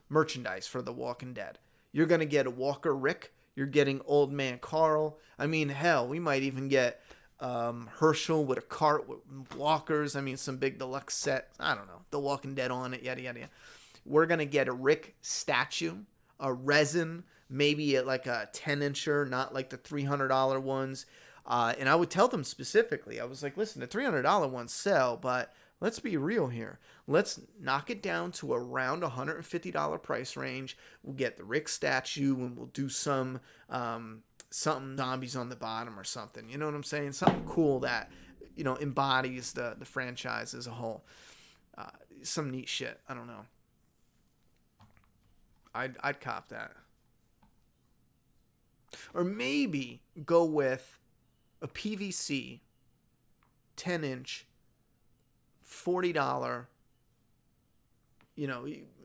S1: merchandise for The Walking Dead. You're going to get a Walker Rick. You're getting Old Man Carl. I mean, hell, we might even get Herschel with a cart with walkers. I mean, some big deluxe set. I don't know. The Walking Dead on it, yada, yada, yada. We're going to get a Rick statue, a resin, maybe like a 10-incher, not like the $300 ones. And I would tell them specifically, I was like, listen, the $300 ones sell, but let's be real here. Let's knock it down to around $150 price range. We'll get the Rick statue and we'll do some something zombies on the bottom or something. You know what I'm saying? Something cool that, embodies the franchise as a whole. Some neat shit. I don't know. I'd cop that. Or maybe go with a PVC 10-inch $40,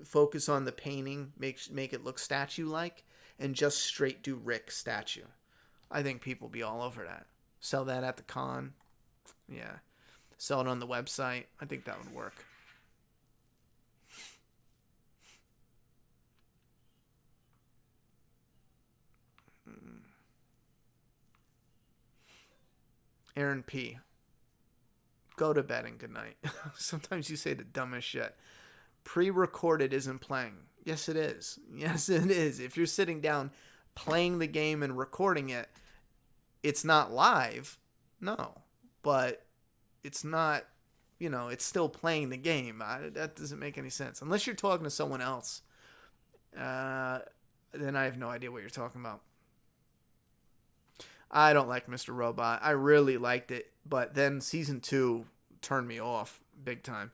S1: focus on the painting, make it look statue-like, and just straight do Rick statue. I think people be all over that. Sell that at the con. Yeah. Sell it on the website. I think that would work. Aaron P. Go to bed and good night. Sometimes you say the dumbest shit. Pre-recorded isn't playing. Yes, it is. Yes, it is. If you're sitting down playing the game and recording it, it's not live. No. But it's not, it's still playing the game. That doesn't make any sense. Unless you're talking to someone else. Then I have no idea what you're talking about. I don't like Mr. Robot. I really liked it, but then season 2 turned me off big time.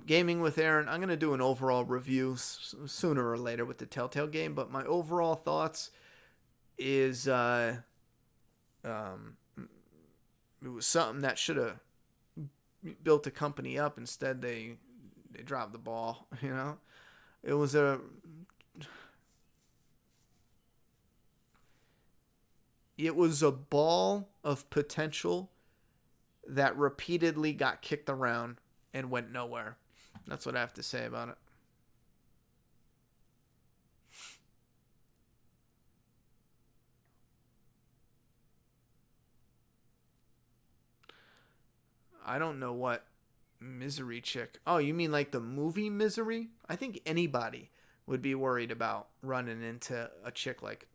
S1: Gaming with Aaron. I'm gonna do an overall review sooner or later with the Telltale game, but my overall thoughts is um, it was something that should have built a company up. Instead, they dropped the ball. You know, it was a ball of potential that repeatedly got kicked around and went nowhere. That's what I have to say about it. I don't know what Misery chick. Oh, you mean like the movie Misery? I think anybody would be worried about running into a chick like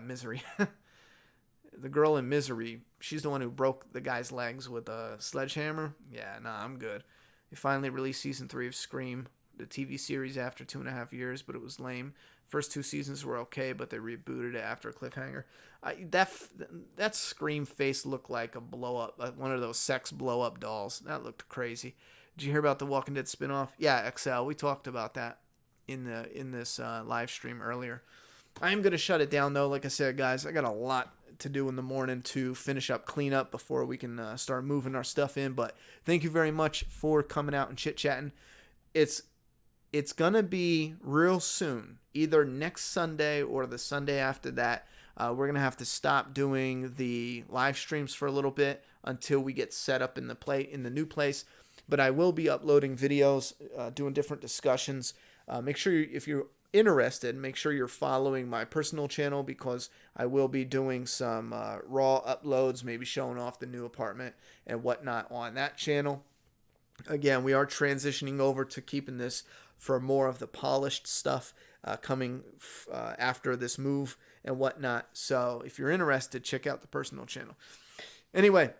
S1: Misery. The girl in Misery, she's the one who broke the guy's legs with a sledgehammer. Yeah, nah, I'm good. They finally released season 3 of Scream, the TV series, after 2.5 years, but it was lame. First 2 seasons were okay, but they rebooted it after a cliffhanger. That Scream face looked like a blow up, like one of those sex blow up dolls. That looked crazy. Did you hear about the Walking Dead spinoff? Yeah, XL. We talked about that in this live stream earlier. I am gonna shut it down though. Like I said, guys, I got a lot to do in the morning to finish up cleanup before we can start moving our stuff in. But thank you very much for coming out and chit chatting. It's gonna be real soon, either next Sunday or the Sunday after that. We're gonna have to stop doing the live streams for a little bit until we get set up in the new place. But I will be uploading videos, doing different discussions. Make sure if you're interested, make sure you're following my personal channel, because I will be doing some raw uploads, maybe showing off the new apartment and whatnot on that channel. Again, we are transitioning over to keeping this for more of the polished stuff coming after this move and whatnot. So if you're interested, check out the personal channel. Anyway,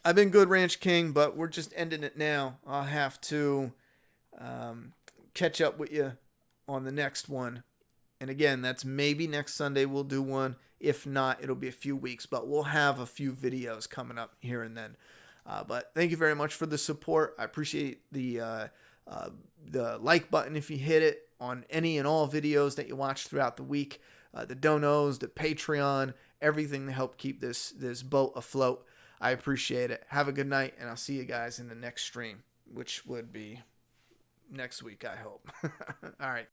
S1: I've been good, Ranch King, but we're just ending it now. I'll have to catch up with you on the next one. And again, that's maybe next Sunday we'll do one. If not, it'll be a few weeks, but we'll have a few videos coming up here and then. But thank you very much for the support. I appreciate the like button if you hit it on any and all videos that you watch throughout the week. The donos, the Patreon, everything to help keep this boat afloat. I appreciate it. Have a good night, and I'll see you guys in the next stream, which would be next week, I hope. All right.